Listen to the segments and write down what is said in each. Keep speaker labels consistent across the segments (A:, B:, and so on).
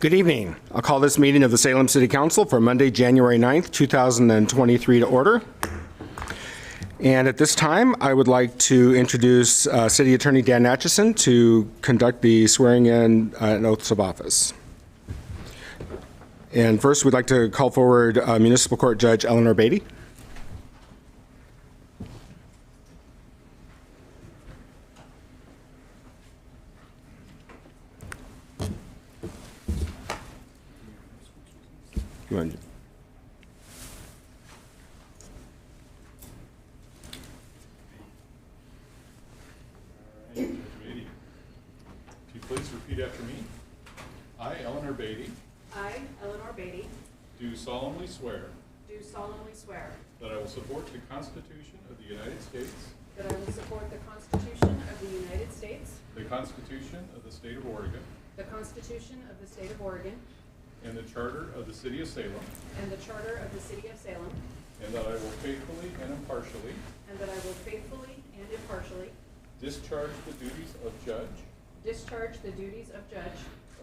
A: Good evening. I'll call this meeting of the Salem City Council for Monday, January 9th, 2023 to order. And at this time, I would like to introduce City Attorney Dan Atchison to conduct the swearing in and oaths of office. And first, we'd like to call forward Municipal Court Judge Eleanor Beatty. Come on.
B: If you please repeat after me. I, Eleanor Beatty,
C: I, Eleanor Beatty,
B: do solemnly swear
C: that
B: I will support the Constitution of the United States,
C: I will support the Constitution of the United States,
B: the Constitution of the State of Oregon,
C: the Constitution of the State of Oregon,
B: and the Charter of the City of Salem,
C: and the Charter of the City of Salem,
B: and that I will faithfully and impartially discharge the duties of judge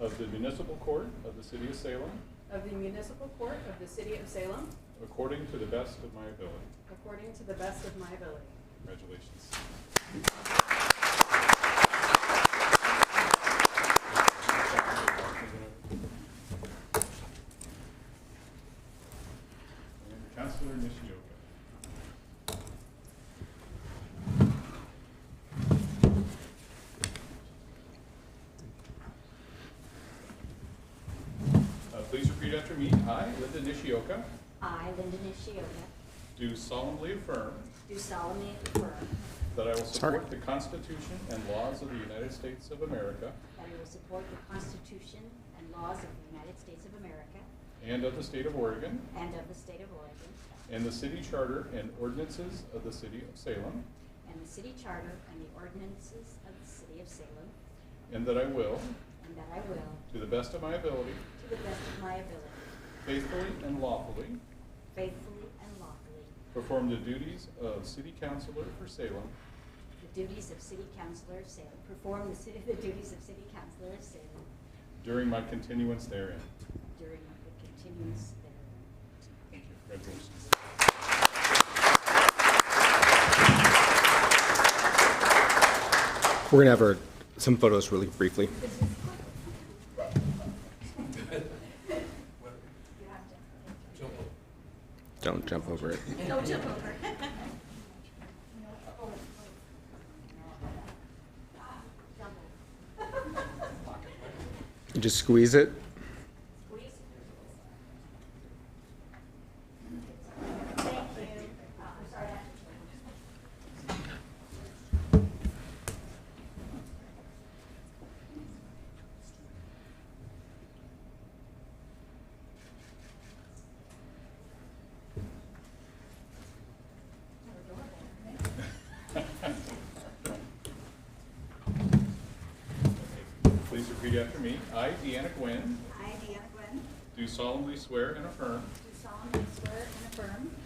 B: of the Municipal Court of the City of Salem according to the best of my ability. Congratulations. And Councilor Nishioka. Please repeat after me. I, Linda Nishioka,
D: I, Linda Nishioka,
B: do solemnly affirm that I will support the Constitution and laws of the United States of America
D: that I will support the Constitution and laws of the United States of America
B: and of the State of Oregon
D: and of the State of Oregon
B: and the City Charter and ordinances of the City of Salem,
D: and the City Charter and the ordinances of the City of Salem,
B: and that I will,
D: to
B: to the best of my ability,
D: the best of my ability,
B: faithfully and lawfully, perform the duties of City Councilor for Salem
D: the duties of City Councilor of Salem, the duties of City Councilor of Salem
B: during my continuance therein.
D: during the continuance therein.
B: Thank you. Congratulations.
A: We're going to have some photos really briefly. Don't jump over it.
D: Don't jump over.
A: You just squeeze it.
B: Please repeat after me. I, Deanna Gwyn,
D: I, Deanna Gwyn,
B: do solemnly swear and affirm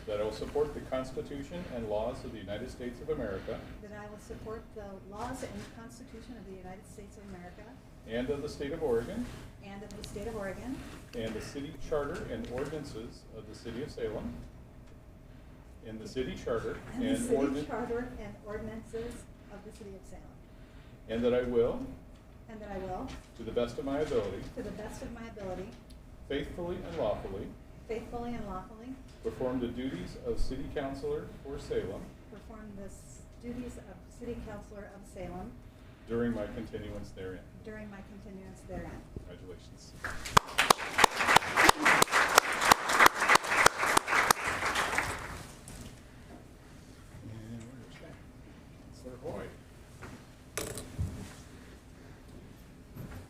B: that I will support the Constitution and laws of the United States of America
E: that I will support the laws and Constitution of the United States of America
B: and of the State of Oregon
E: and of the State of Oregon
B: and the City Charter and ordinances of the City of Salem and the City Charter
E: and the City Charter and ordinances of the City of Salem,
B: and that I will,
E: to
B: to the best of my ability,
E: the best of my ability,
B: faithfully and lawfully, perform the duties of City Councilor for Salem
E: perform the duties of City Councilor of Salem
B: during my continuance therein.
E: during my continuance therein.
B: Congratulations. And where's that? Councilor Hoy.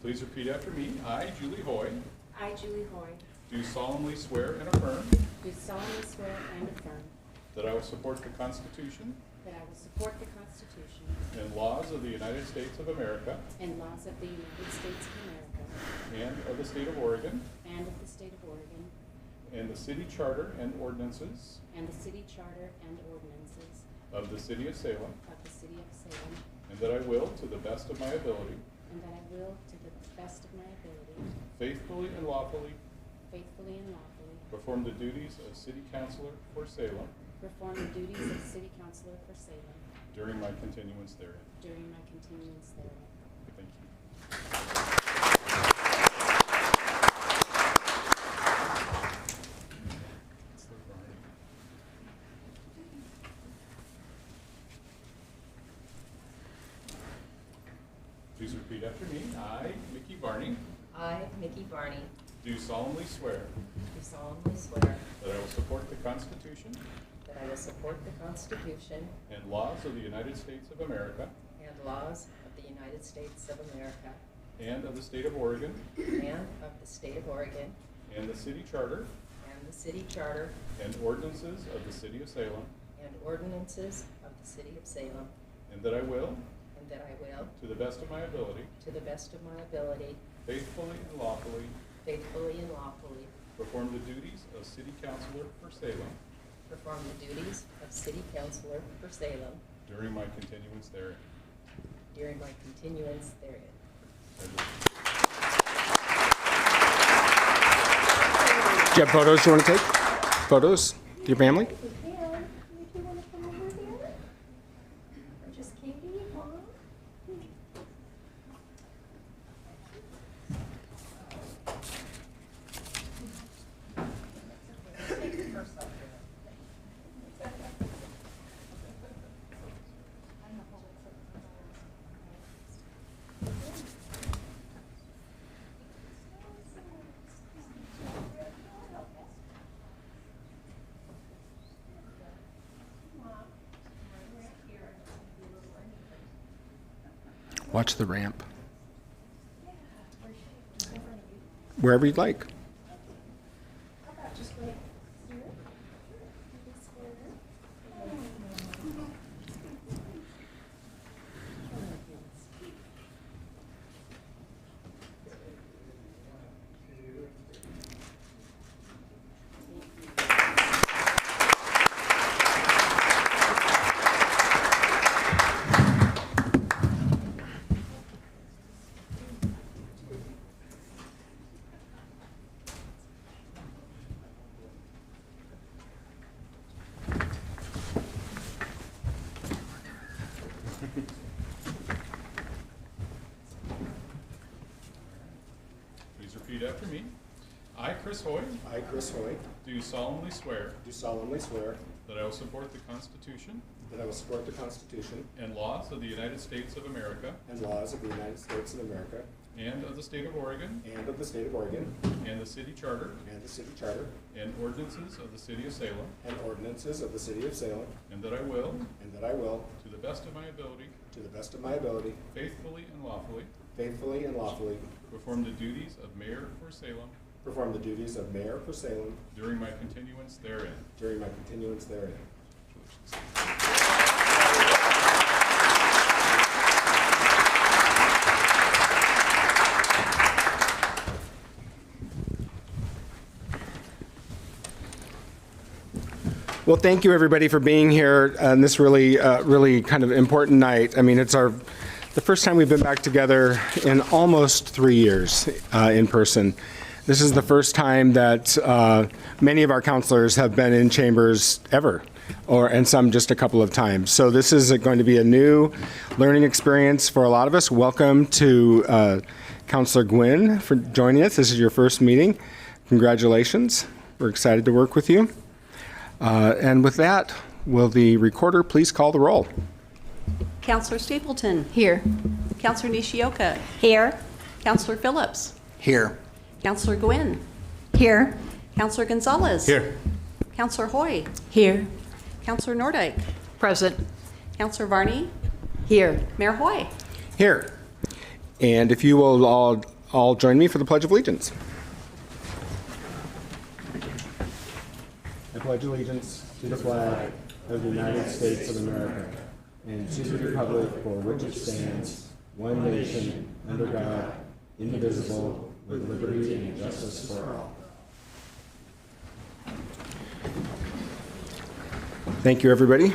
B: Please repeat after me. I, Julie Hoy,
D: I, Julie Hoy,
B: do solemnly swear and affirm
D: do solemnly swear and affirm
B: that I will support the Constitution
D: that I will support the Constitution
B: and laws of the United States of America
D: and laws of the United States of America
B: and of the State of Oregon
D: and of the State of Oregon
B: and the City Charter and ordinances
D: and the City Charter and ordinances
B: of the City of Salem,
D: of the City of Salem,
B: and that I will, to the best of my ability,
D: and that I will, to the best of my ability,
B: faithfully and lawfully
C: faithfully and lawfully
B: perform the duties of City Councilor for Salem
C: perform the duties of City Councilor for Salem
B: during my continuance therein.
C: during my continuance therein.
B: Thank you. Please repeat after me. I, Micki Varney,
F: I, Micki Varney,
B: do solemnly swear
F: do solemnly swear
B: that I will support the Constitution
F: that I will support the Constitution
B: and laws of the United States of America
F: and laws of the United States of America
B: and of the State of Oregon
F: and of the State of Oregon
B: and the City Charter
F: and the City Charter
B: and ordinances of the City of Salem,
F: and ordinances of the City of Salem,
B: and that I will,
F: and that I will,
B: to the best of my ability,
F: to the best of my ability,
B: faithfully and lawfully,
F: faithfully and lawfully,
B: perform the duties of City Councilor for Salem
F: perform the duties of City Councilor for Salem
B: during my continuance therein.
F: during my continuance therein.
A: Do you have photos you want to take? Photos? Your family?
F: Just Katie, Mom.
A: Watch the ramp. Wherever you'd like.
B: Please repeat after me. I, Chris Hoy,
A: I, Chris Hoy,
B: do solemnly swear
A: do solemnly swear
B: that I will support the Constitution
A: that I will support the Constitution
B: and laws of the United States of America
A: and laws of the United States of America
B: and of the State of Oregon
A: and of the State of Oregon
B: and the City Charter
A: and the City Charter
B: and ordinances of the City of Salem,
A: and ordinances of the City of Salem,
B: and that I will,
A: and that I will,
B: to the best of my ability,
A: to the best of my ability,
B: faithfully and lawfully,
A: faithfully and lawfully,
B: perform the duties of Mayor for Salem
A: perform the duties of Mayor for Salem
B: during my continuance therein.
A: during my continuance therein. Well, thank you everybody for being here on this really kind of important night. I mean, it's the first time we've been back together in almost 3 years in person. This is the first time that many of our counselors have been in chambers ever, and some just a couple of times. So this is going to be a new learning experience for a lot of us. Welcome to Councilor Gwyn for joining us. This is your first meeting. Congratulations. We're excited to work with you. And with that, will the recorder please call the roll?
G: Councilor Stapleton. Here. Councilor Nishioka.
D: Here.
G: Councilor Phillips.
H: Here.
G: Councilor Gwyn.
D: Here.
G: Councilor Gonzalez.
H: Here.
G: Councilor Hoy.
D: Here.
G: Councilor Nordyke.
F: Present.
G: Councilor Varney.
D: Here.
G: Mayor Hoy.
A: Here. And if you will all join me for the Pledge of Allegiance. I pledge allegiance to the flag of the United States of America and to the republic for which it stands, one nation, under God, indivisible, with liberty and justice for all. Thank you, everybody.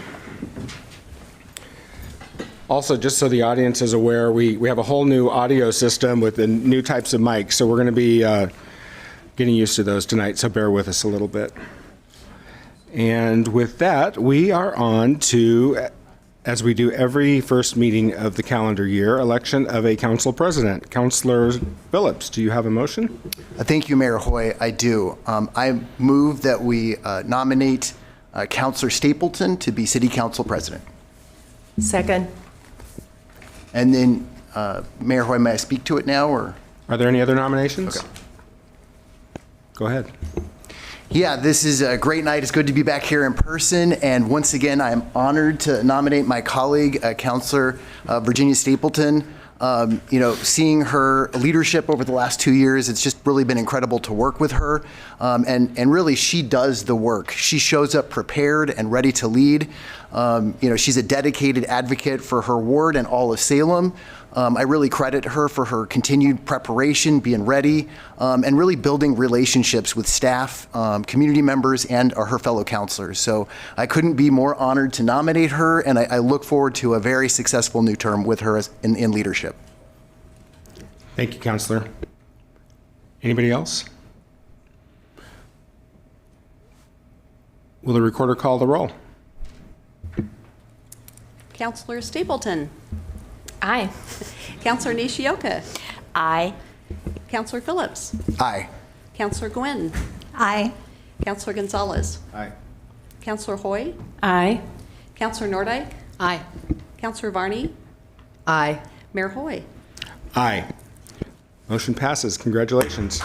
A: Also, just so the audience is aware, we have a whole new audio system with the new types of mics, so we're going to be getting used to those tonight, so bear with us a little bit. And with that, we are on to, as we do every first meeting of the calendar year, election of a council president. Councilor Phillips, do you have a motion?
H: Thank you, Mayor Hoy. I do. I move that we nominate Councilor Stapleton to be City Council President.
F: Second.
H: And then, Mayor Hoy, may I speak to it now, or?
A: Are there any other nominations?
H: Okay.
A: Go ahead.
H: Yeah, this is a great night. It's good to be back here in person. And once again, I am honored to nominate my colleague, Councilor Virginia Stapleton. Seeing her leadership over the last 2 years, it's just really been incredible to work with her. And really, she does the work. She shows up prepared and ready to lead. She's a dedicated advocate for her ward and all of Salem. I really credit her for her continued preparation, being ready, and really building relationships with staff, community members, and her fellow councilors. So I couldn't be more honored to nominate her, and I look forward to a very successful new term with her in leadership.
A: Thank you, Councilor. Anybody else? Will the recorder call the roll?
G: Councilor Stapleton.
F: Aye.
G: Councilor Nishioka.
F: Aye.
G: Councilor Phillips.
H: Aye.
G: Councilor Gwyn.
F: Aye.
G: Councilor Gonzalez.
A: Aye.
G: Councilor Hoy.
F: Aye.
G: Councilor Nordyke.
F: Aye.
G: Councilor Varney.
F: Aye.
G: Mayor Hoy.
A: Aye. Motion passes. Congratulations.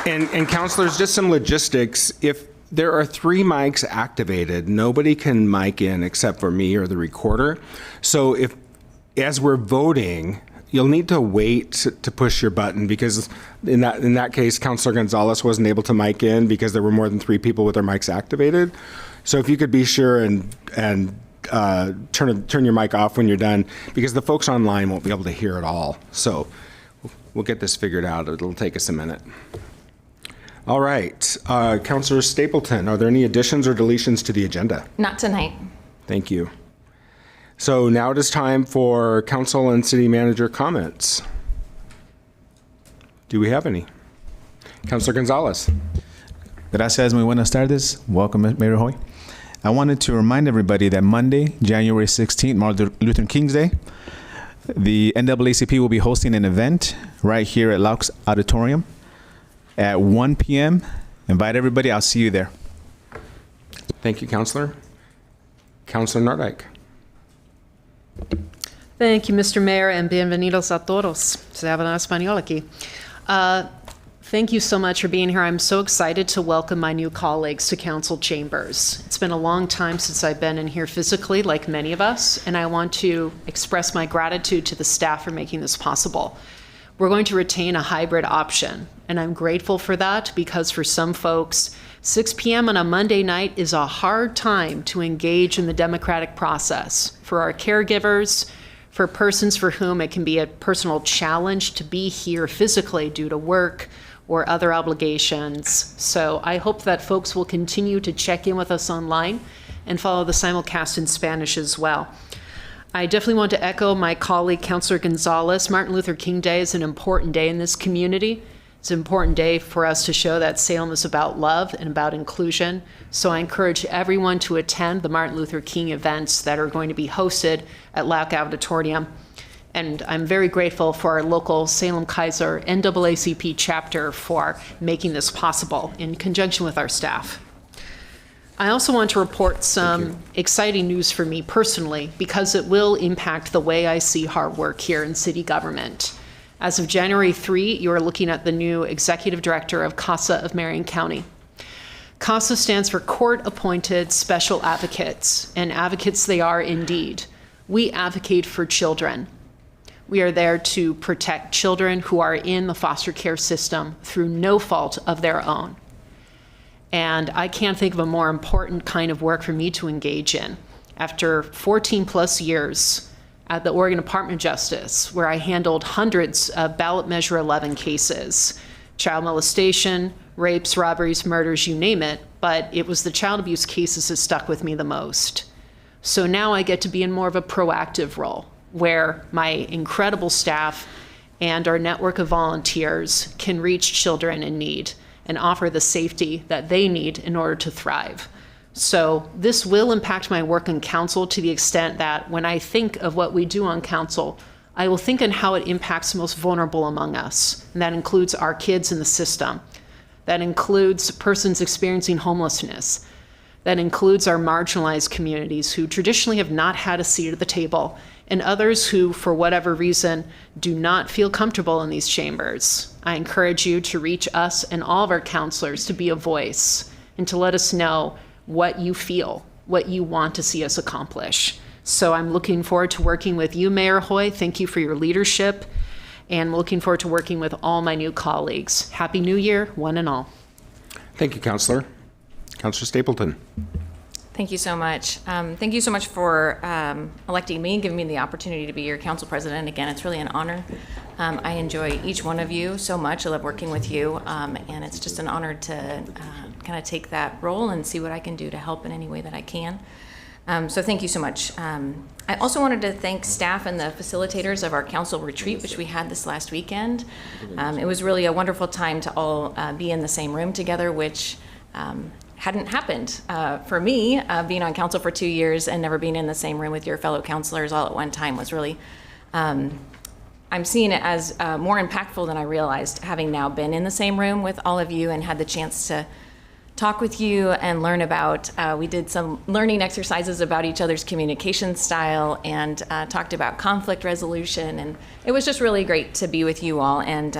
A: And councilors, just some logistics. If there are 3 mics activated, nobody can mic in except for me or the recorder. So if, as we're voting, you'll need to wait to push your button, because in that case, Councilor Gonzalez wasn't able to mic in because there were more than 3 people with their mics activated. So if you could be sure and turn your mic off when you're done, because the folks online won't be able to hear it all. So we'll get this figured out. It'll take us a minute. All right, Councilor Stapleton, are there any additions or deletions to the agenda?
F: Not tonight.
A: Thank you. So now it is time for council and city manager comments. Do we have any? Councilor Gonzalez.
I: Gracias, muy buenas tardes. Welcome, Mayor Hoy. I wanted to remind everybody that Monday, January 16th, Martin Luther King's Day, the NAACP will be hosting an event right here at Laux Auditorium at 1 p.m. Invite everybody. I'll see you there.
A: Thank you, Councilor. Councilor Nordyke.
J: Thank you, Mr. Mayor, and bienvenidos a todos. Se habla español aquí. Thank you so much for being here. I'm so excited to welcome my new colleagues to council chambers. It's been a long time since I've been in here physically, like many of us, and I want to express my gratitude to the staff for making this possible. We're going to retain a hybrid option, and I'm grateful for that, because for some folks, 6 p.m. on a Monday night is a hard time to engage in the democratic process. For our caregivers, for persons for whom it can be a personal challenge to be here physically due to work or other obligations. So I hope that folks will continue to check in with us online and follow the simulcast in Spanish as well. I definitely want to echo my colleague, Councilor Gonzalez. Martin Luther King Day is an important day in this community. It's an important day for us to show that Salem is about love and about inclusion. So I encourage everyone to attend the Martin Luther King events that are going to be hosted at Laux Auditorium. And I'm very grateful for our local Salem Kaiser NAACP chapter for making this possible in conjunction with our staff. I also want to report some exciting news for me personally, because it will impact the way I see hard work here in city government. As of January 3, you are looking at the new executive director of CASA of Marion County. CASA stands for Court Appointed Special Advocates, and advocates they are indeed. We advocate for children. We are there to protect children who are in the foster care system through no fault of their own. And I can't think of a more important kind of work for me to engage in. After 14 plus years at the Oregon Department of Justice, where I handled hundreds of ballot measure 11 cases, child molestation, rapes, robberies, murders, you name it, but it was the child abuse cases that stuck with me the most. So now I get to be in more of a proactive role where my incredible staff and our network of volunteers can reach children in need and offer the safety that they need in order to thrive. So this will impact my work on council to the extent that when I think of what we do on council, I will think on how it impacts the most vulnerable among us. And that includes our kids in the system. That includes persons experiencing homelessness. That includes our marginalized communities who traditionally have not had a seat at the table, and others who, for whatever reason, do not feel comfortable in these chambers. I encourage you to reach us and all of our counselors to be a voice and to let us know what you feel, what you want to see us accomplish. So I'm looking forward to working with you, Mayor Hoy. Thank you for your leadership, and looking forward to working with all my new colleagues. Happy New Year, one and all.
A: Thank you, Councilor. Councilor Stapleton.
K: Thank you so much. Thank you so much for electing me and giving me the opportunity to be your council president. Again, it's really an honor. I enjoy each one of you so much. I love working with you, and it's just an honor to kind of take that role and see what I can do to help in any way that I can. So thank you so much. I also wanted to thank staff and the facilitators of our council retreat, which we had this last weekend. It was really a wonderful time to all be in the same room together, which hadn't happened for me. Being on council for 2 years and never being in the same room with your fellow councilors all at one time was really, I'm seeing it as more impactful than I realized, having now been in the same room with all of you and had the chance to talk with you and learn about, we did some learning exercises about each other's communication style and talked about conflict resolution. And it was just really great to be with you all. And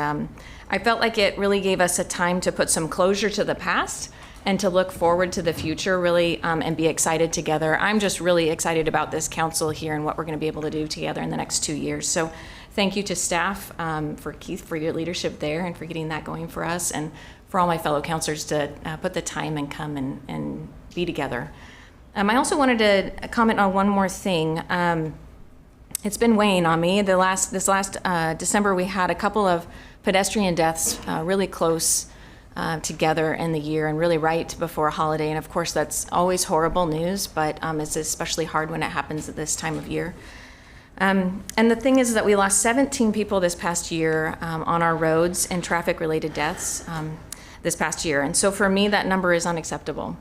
K: I felt like it really gave us a time to put some closure to the past and to look forward to the future, really, and be excited together. I'm just really excited about this council here and what we're going to be able to do together in the next 2 years. So thank you to staff, for Keith, for your leadership there and for getting that going for us, and for all my fellow councilors to put the time and come and be together. I also wanted to comment on one more thing. It's been weighing on me. This last December, we had a couple of pedestrian deaths really close together in the year and really right before a holiday. And of course, that's always horrible news, but it's especially hard when it happens at this time of year. And the thing is that we lost 17 people this past year on our roads in traffic-related deaths this past year. And so for me, that number is unacceptable.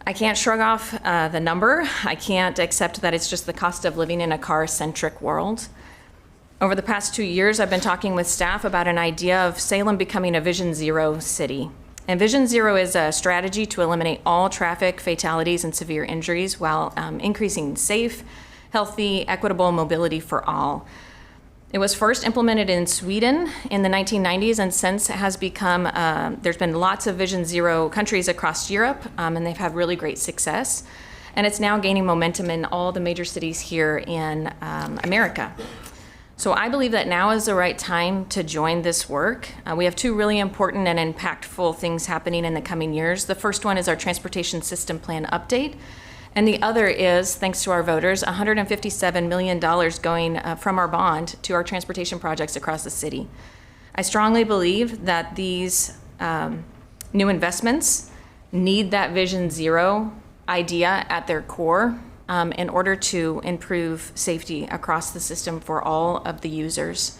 K: I can't shrug off the number. I can't accept that it's just the cost of living in a car-centric world. Over the past 2 years, I've been talking with staff about an idea of Salem becoming a Vision Zero city. And Vision Zero is a strategy to eliminate all traffic fatalities and severe injuries while increasing safe, healthy, equitable mobility for all. It was first implemented in Sweden in the 1990s, and since it has become, there's been lots of Vision Zero countries across Europe, and they've had really great success. And it's now gaining momentum in all the major cities here in America. So I believe that now is the right time to join this work. We have two really important and impactful things happening in the coming years. The first one is our transportation system plan update. And the other is, thanks to our voters, $157 million going from our bond to our transportation projects across the city. I strongly believe that these new investments need that Vision Zero idea at their core in order to improve safety across the system for all of the users.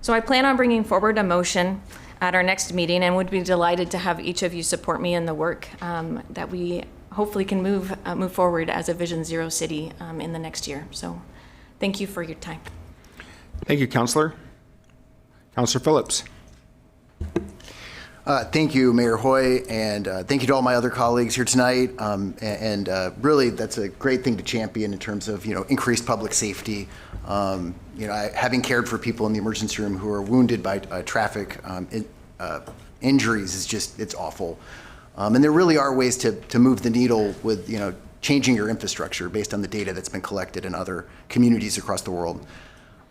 K: So I plan on bringing forward a motion at our next meeting and would be delighted to have each of you support me in the work that we hopefully can move forward as a Vision Zero city in the next year. So thank you for your time.
A: Thank you, Councilor. Councilor Phillips.
H: Thank you, Mayor Hoy, and thank you to all my other colleagues here tonight. Really, that's a great thing to champion in terms of increased public safety. Having cared for people in the emergency room who are wounded by traffic injuries is it's awful. And there really are ways to move the needle with changing your infrastructure based on the data that's been collected in other communities across the world.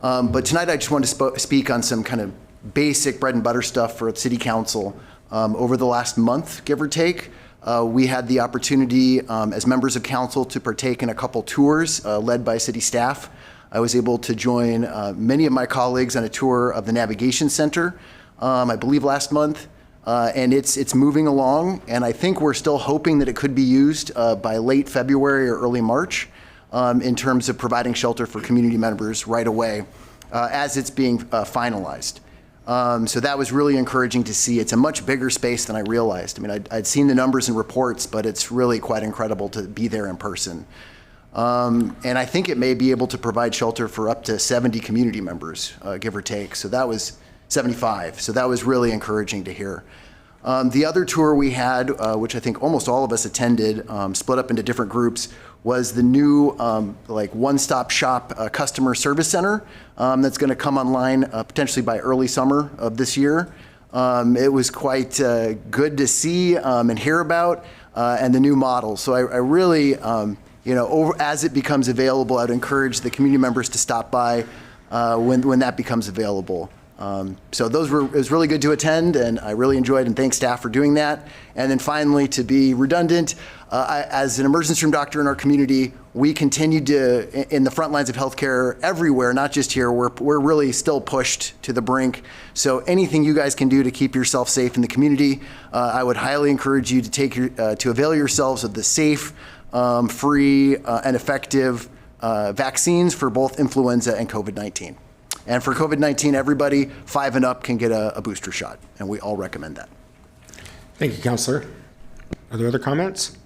H: But tonight, I just want to speak on some kind of basic bread and butter stuff for City Council. Over the last month, give or take, we had the opportunity as members of council to partake in a couple tours led by city staff. I was able to join many of my colleagues on a tour of the Navigation Center, I believe last month. and it's moving along, and I think we're still hoping that it could be used by late February or early March in terms of providing shelter for community members right away as it's being finalized. So that was really encouraging to see. It's a much bigger space than I realized. I mean, I'd seen the numbers and reports, but it's really quite incredible to be there in person. And I think it may be able to provide shelter for up to 70 community members, give or take. So that was 75. So that was really encouraging to hear. The other tour we had, which I think almost all of us attended, split up into different groups, was the new like one-stop shop customer service center that's going to come online potentially by early summer of this year. It was quite good to see and hear about, and the new model. So I really, as it becomes available, I'd encourage the community members to stop by when that becomes available. So it was really good to attend, and I really enjoyed, and thanks staff for doing that. And then finally, to be redundant, as an emergency room doctor in our community, we continue to, in the front lines of healthcare everywhere, not just here, we're really still pushed to the brink. So anything you guys can do to keep yourself safe in the community, I would highly encourage you to to avail yourselves of the safe, free, and effective vaccines for both influenza and COVID-19. And for COVID-19, everybody 5 and up can get a booster shot, and we all recommend that.
A: Thank you, Councilor. Are there other comments?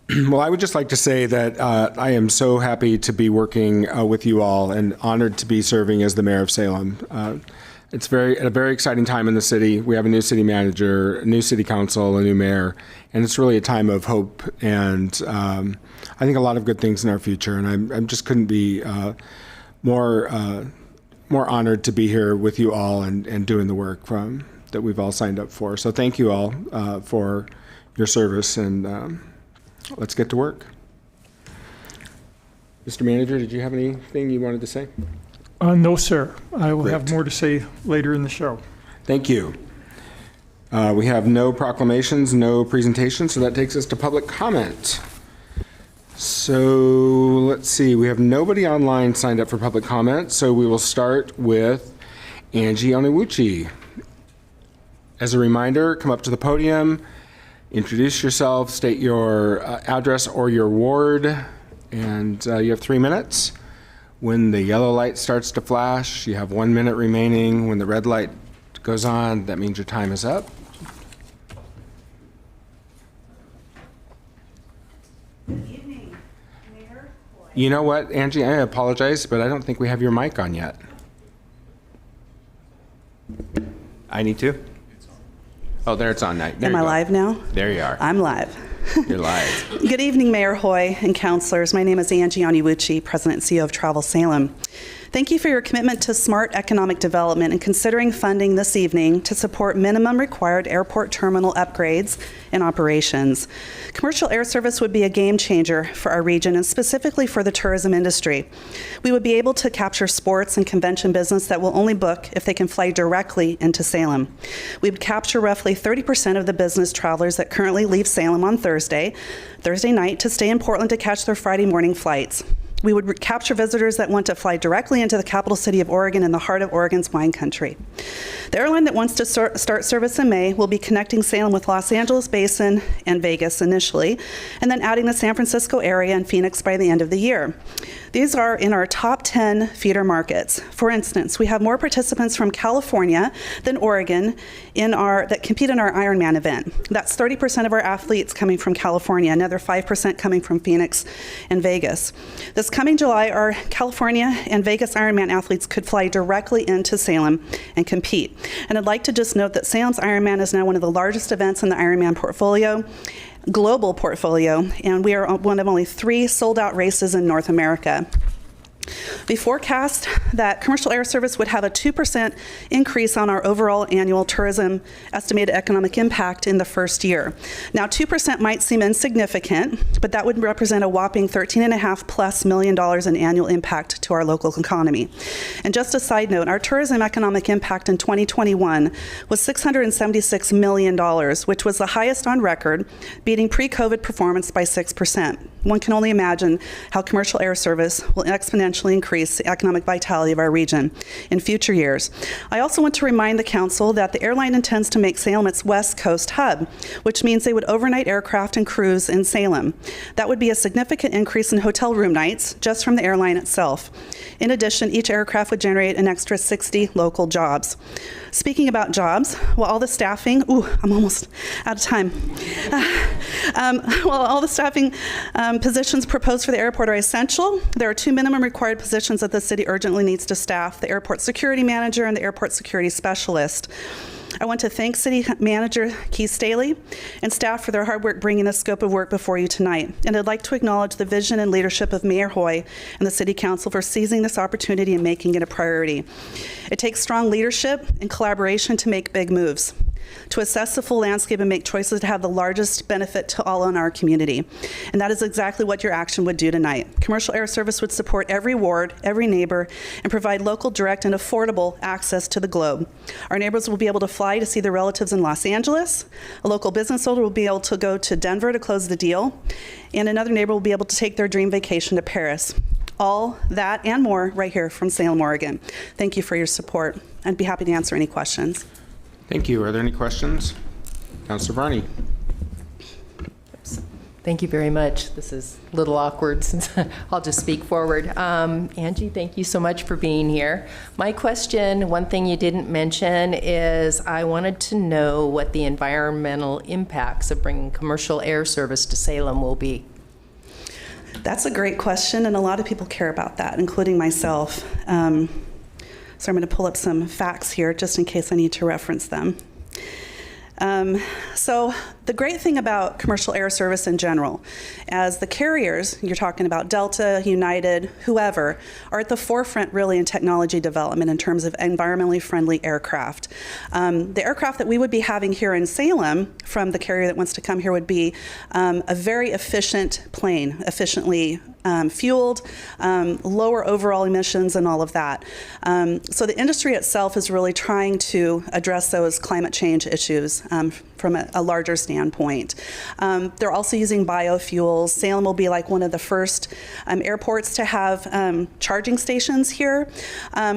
A: Well, I would just like to say that I am so happy to be working with you all and honored to be serving as the mayor of Salem. It's a very exciting time in the city. We have a new city manager, a new city council, a new mayor, and it's really a time of hope and I think a lot of good things in our future. And I just couldn't be more honored to be here with you all and doing the work that we've all signed up for. So thank you all for your service, and let's get to work. Mr. Manager, did you have anything you wanted to say?
L: No, sir. I will
A: Great.
L: have more to say later in the show.
A: Thank you. We have no proclamations, no presentations, so that takes us to public comment. So let's see, we have nobody online signed up for public comment, so we will start with Angie Oniwuchi. As a reminder, come up to the podium, introduce yourself, state your address or your ward, and you have 3 minutes. When the yellow light starts to flash, you have 1 minute remaining. When the red light goes on, that means your time is up.
E: Good evening, Mayor Hoy.
A: You know what, Angie, I apologize, but I don't think we have your mic on yet. I need to? Oh, there it's on now. There
M: Am
A: you
M: I
A: go.
M: live now?
A: There you are.
M: I'm live.
A: You're live.
M: Good evening, Mayor Hoy and councilors. My name is Angie Oniwuchi, President and CEO of Travel Salem. Thank you for your commitment to smart economic development and considering funding this evening to support minimum required airport terminal upgrades and operations. Commercial air service would be a game changer for our region and specifically for the tourism industry. We would be able to capture sports and convention business that will only book if they can fly directly into Salem. We would capture roughly 30% of the business travelers that currently leave Salem on Thursday night to stay in Portland to catch their Friday morning flights. We would capture visitors that want to fly directly into the capital city of Oregon in the heart of Oregon's wine country. The airline that wants to start service in May will be connecting Salem with Los Angeles Basin and Vegas initially, and then adding the San Francisco area and Phoenix by the end of the year. These are in our top 10 feeder markets. For instance, we have more participants from California than Oregon that compete in our Ironman event. That's 30% of our athletes coming from California, another 5% coming from Phoenix and Vegas. This coming July, our California and Vegas Ironman athletes could fly directly into Salem and compete. And I'd like to just note that Salem's Ironman is now one of the largest events in the Ironman portfolio, global portfolio, and we are one of only 3 sold-out races in North America. We forecast that commercial air service would have a 2% increase on our overall annual tourism estimated economic impact in the first year. Now, 2% might seem insignificant, but that would represent a whopping $13.5+ million in annual impact to our local economy. And just a side note, our tourism economic impact in 2021 was $676 million, which was the highest on record, beating pre-COVID performance by 6%. one can only imagine how commercial air service will exponentially increase the economic vitality of our region in future years. I also want to remind the council that the airline intends to make Salem its West Coast hub, which means they would overnight aircraft and crews in Salem. That would be a significant increase in hotel room nights just from the airline itself. In addition, each aircraft would generate an extra 60 local jobs. Speaking about jobs, while all the staffing, I'm almost out of time. While all the staffing positions proposed for the airport are essential, there are 2 minimum required positions that the city urgently needs to staff: the airport security manager and the airport security specialist. I want to thank City Manager Keith Staley and staff for their hard work bringing this scope of work before you tonight. And I'd like to acknowledge the vision and leadership of Mayor Hoy and the City Council for seizing this opportunity and making it a priority. It takes strong leadership and collaboration to make big moves, to assess the full landscape and make choices to have the largest benefit to all in our community. And that is exactly what your action would do tonight. Commercial air service would support every ward, every neighbor, and provide local, direct, and affordable access to the globe. Our neighbors will be able to fly to see their relatives in Los Angeles. A local business owner will be able to go to Denver to close the deal. And another neighbor will be able to take their dream vacation to Paris. All that and more right here from Salem, Oregon. Thank you for your support. I'd be happy to answer any questions.
A: Thank you. Are there any questions? Councilor Varney.
F: Thank you very much. This is a little awkward since I'll just speak forward. Angie, thank you so much for being here. My question, one thing you didn't mention, is I wanted to know what the environmental impacts of bringing commercial air service to Salem will be.
M: That's a great question, and a lot of people care about that, including myself. So I'm going to pull up some facts here just in case I need to reference them. So the great thing about commercial air service in general, as the carriers, you're talking about Delta, United, whoever, are at the forefront really in technology development in terms of environmentally friendly aircraft. The aircraft that we would be having here in Salem from the carrier that wants to come here would be a very efficient plane, efficiently fueled, lower overall emissions and all of that. So the industry itself is really trying to address those climate change issues from a larger standpoint. They're also using biofuels. Salem will be like one of the first airports to have charging stations here.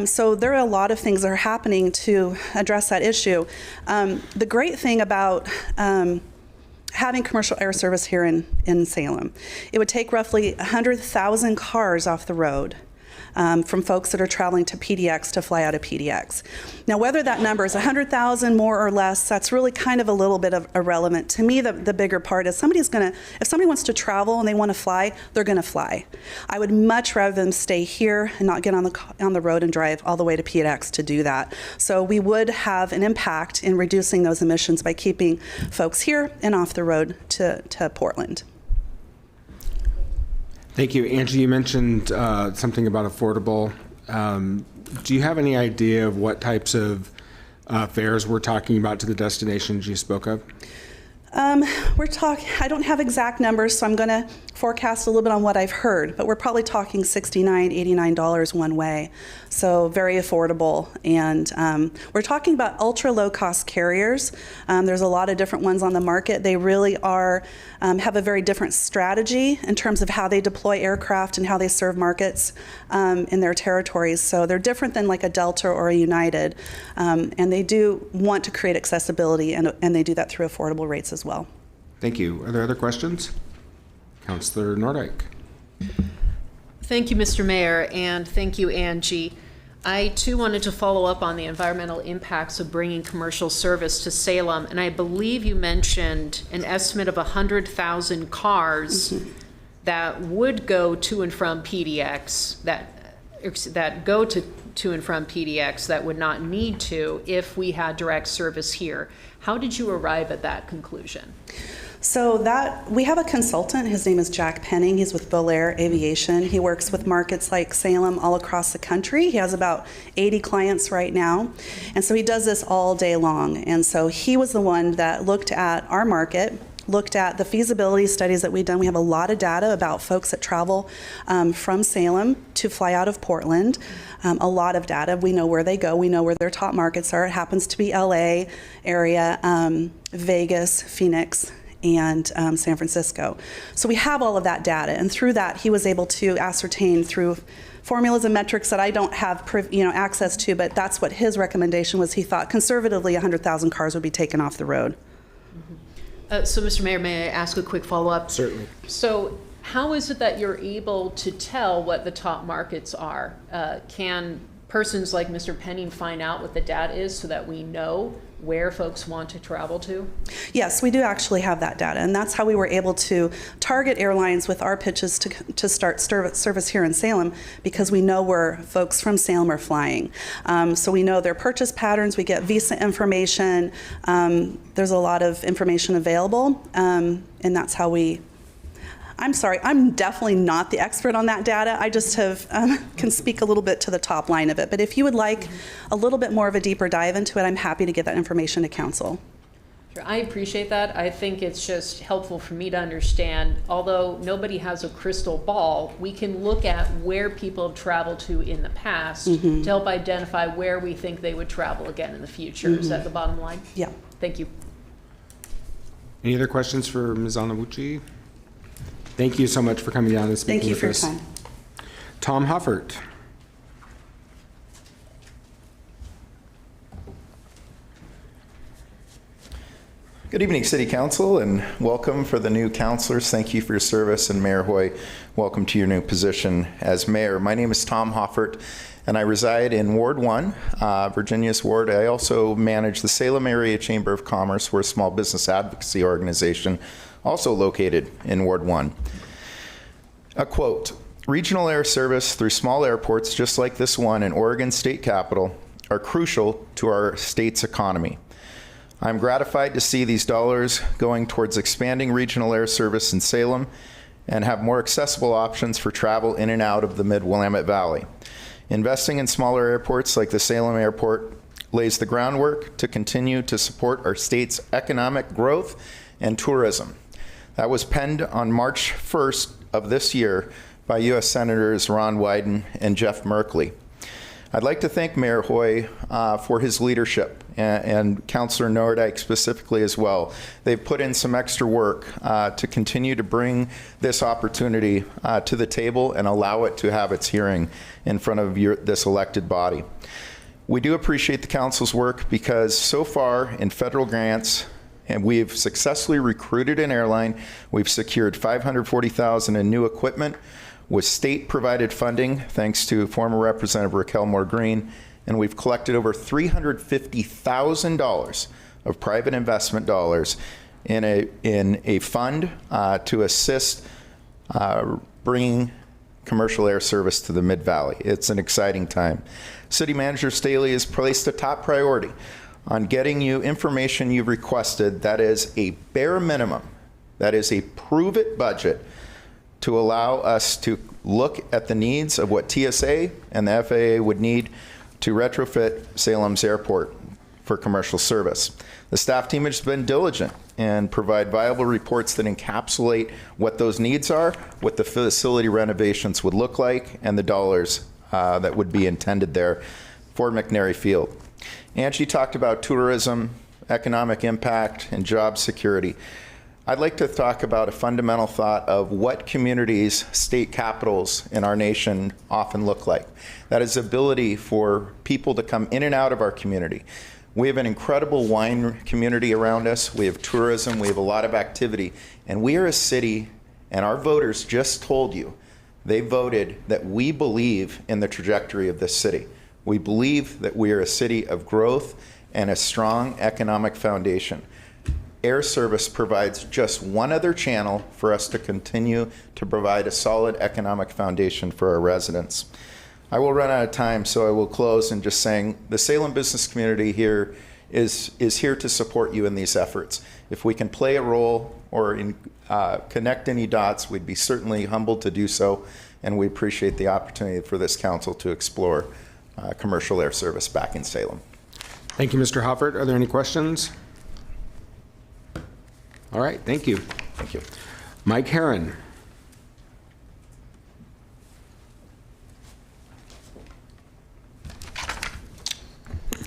M: So there are a lot of things that are happening to address that issue. The great thing about having commercial air service here in Salem, it would take roughly 100,000 cars off the road from folks that are traveling to PDX to fly out of PDX. Now, whether that number is 100,000 more or less, that's really kind of a little bit of irrelevant. To me, the bigger part is if somebody wants to travel and they want to fly, they're going to fly. I would much rather them stay here and not get on the road and drive all the way to PDX to do that. So we would have an impact in reducing those emissions by keeping folks here and off the road to Portland.
A: Thank you. Angie, you mentioned something about affordable. Do you have any idea of what types of fares we're talking about to the destinations you spoke of?
M: I don't have exact numbers, so I'm going to forecast a little bit on what I've heard, but we're probably talking $69, $89 one way, so very affordable. And we're talking about ultra low-cost carriers. There's a lot of different ones on the market. They really are have a very different strategy in terms of how they deploy aircraft and how they serve markets in their territories. So they're different than like a Delta or a United, and they do want to create accessibility, and they do that through affordable rates as well.
A: Thank you. Are there other questions? Councilor Nordyke.
J: Thank you, Mr. Mayor, and thank you, Angie. I, too, wanted to follow up on the environmental impacts of bringing commercial service to Salem, and I believe you mentioned an estimate of 100,000 cars that would go to and from PDX, that go to and from PDX that would not need to if we had direct service here. How did you arrive at that conclusion?
M: So we have a consultant. His name is Jack Penning. He's with Belair Aviation. He works with markets like Salem all across the country. He has about 80 clients right now. And so he does this all day long. And so he was the one that looked at our market, looked at the feasibility studies that we've done. We have a lot of data about folks that travel from Salem to fly out of Portland. A lot of data. We know where they go. We know where their top markets are. It happens to be LA area, Vegas, Phoenix, and San Francisco. So we have all of that data, and through that, he was able to ascertain through formulas and metrics that I don't have access to, but that's what his recommendation was. He thought conservatively 100,000 cars would be taken off the road.
J: So, Mr. Mayor, may I ask a quick follow-up?
A: Certainly.
J: So how is it that you're able to tell what the top markets are? Can persons like Mr. Penning find out what the data is so that we know where folks want to travel to?
M: Yes, we do actually have that data, and that's how we were able to target airlines with our pitches to start service here in Salem, because we know where folks from Salem are flying. So we know their purchase patterns, we get visa information, there's a lot of information available, and that's how we... I'm sorry, I'm definitely not the expert on that data. I just have can speak a little bit to the top line of it. But if you would like a little bit more of a deeper dive into it, I'm happy to give that information to council.
J: Sure, I appreciate that. I think it's just helpful for me to understand, although nobody has a crystal ball, we can look at where people have traveled to in the past to help identify where we think they would travel again in the future. Is that the bottom line?
M: Yeah.
J: Thank you.
A: Any other questions for Ms. Onowuchi? Thank you so much for coming down and speaking with us.
M: Thank you for your time.
A: Tom Huffert.
N: Good evening, City Council, and welcome for the new councilors. Thank you for your service, and Mayor Hoy, welcome to your new position as mayor. My name is Tom Hoffert, and I reside in Ward 1, Virginia's ward. I also manage the Salem Area Chamber of Commerce. We're a small business advocacy organization also located in Ward 1. A quote, "Regional air service through small airports just like this one in Oregon State Capitol are crucial to our state's economy. I'm gratified to see these dollars going towards expanding regional air service in Salem and have more accessible options for travel in and out of the Mid-Willamette Valley. Investing in smaller airports like the Salem Airport lays the groundwork to continue to support our state's economic growth and tourism." That was penned on March 1st of this year by U.S. Senators Ron Wyden and Jeff Merkley. I'd like to thank Mayor Hoy for his leadership, and Councilor Nordyke specifically as well. They've put in some extra work to continue to bring this opportunity to the table and allow it to have its hearing in front of this elected body. We do appreciate the council's work because so far in federal grants, and we've successfully recruited an airline. We've secured $540,000 in new equipment with state-provided funding, thanks to former Representative Raquel Moore Green, and we've collected over $350,000 of private investment dollars in a fund to assist bringing commercial air service to the Mid-Valley. It's an exciting time. City Manager Staley has placed a top priority on getting you information you've requested that is a bare minimum, that is a prove-it budget to allow us to look at the needs of what TSA and the FAA would need to retrofit Salem's airport for commercial service. The staff team has been diligent and provide viable reports that encapsulate what those needs are, what the facility renovations would look like, and the dollars that would be intended there for McNary Field. Angie talked about tourism, economic impact, and job security. I'd like to talk about a fundamental thought of what communities, state capitals in our nation often look like. That is the ability for people to come in and out of our community. We have an incredible wine community around us. We have tourism. We have a lot of activity. And we are a city, and our voters just told you, they voted that we believe in the trajectory of this city. We believe that we are a city of growth and a strong economic foundation. Air service provides just one other channel for us to continue to provide a solid economic foundation for our residents. I will run out of time, so I will close in just saying the Salem business community here is here to support you in these efforts. If we can play a role or connect any dots, we'd be certainly humbled to do so, and we appreciate the opportunity for this council to explore commercial air service back in Salem.
A: Thank you, Mr. Hoffert. Are there any questions? All right, thank you.
N: Thank you.
A: Mike Herron.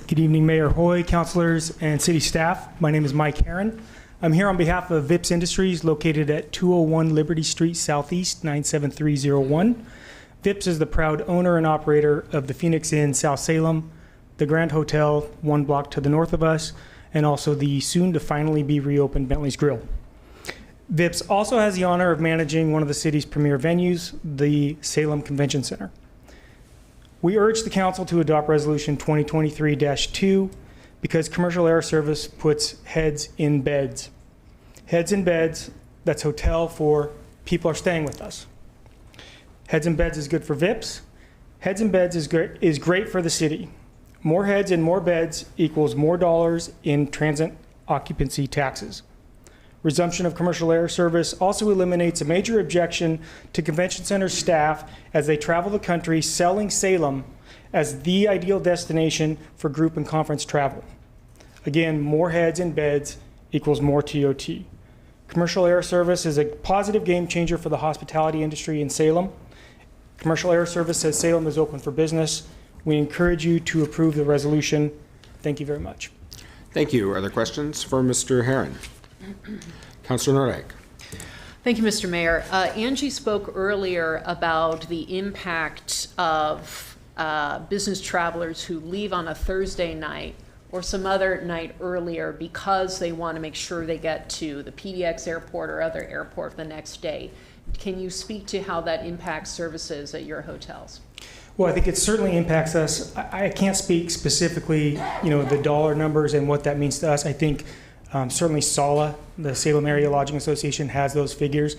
O: Good evening, Mayor Hoy, councilors, and city staff. My name is Mike Herron.
L: I'm here on behalf of VIPS Industries located at 201 Liberty Street Southeast 97301. VIPS is the proud owner and operator of the Phoenix Inn South Salem, the Grand Hotel one block to the north of us, and also the soon to finally be reopened Bentley's Grill. VIPS also has the honor of managing one of the city's premier venues, the Salem Convention Center. We urge the council to adopt Resolution 2023-2 because commercial air service puts heads in beds. Heads in beds, that's hotel for people are staying with us. Heads in beds is good for VIPS. Heads in beds is great for the city. More heads and more beds equals more dollars in transit occupancy taxes. Resumption of commercial air service also eliminates a major objection to convention center staff as they travel the country selling Salem as the ideal destination for group and conference travel. Again, more heads and beds equals more TOT. Commercial air service is a positive game changer for the hospitality industry in Salem. Commercial air service says Salem is open for business. We encourage you to approve the resolution. Thank you very much.
A: Thank you. Are there questions for Mr. Herron? Councilor Nordyke.
J: Thank you, Mr. Mayor. Angie spoke earlier about the impact of business travelers who leave on a Thursday night or some other night earlier because they want to make sure they get to the PDX airport or other airport the next day. Can you speak to how that impacts services at your hotels?
L: Well, I think it certainly impacts us. I can't speak specifically, the dollar numbers and what that means to us. I think certainly SALA, the Salem Area Lodging Association, has those figures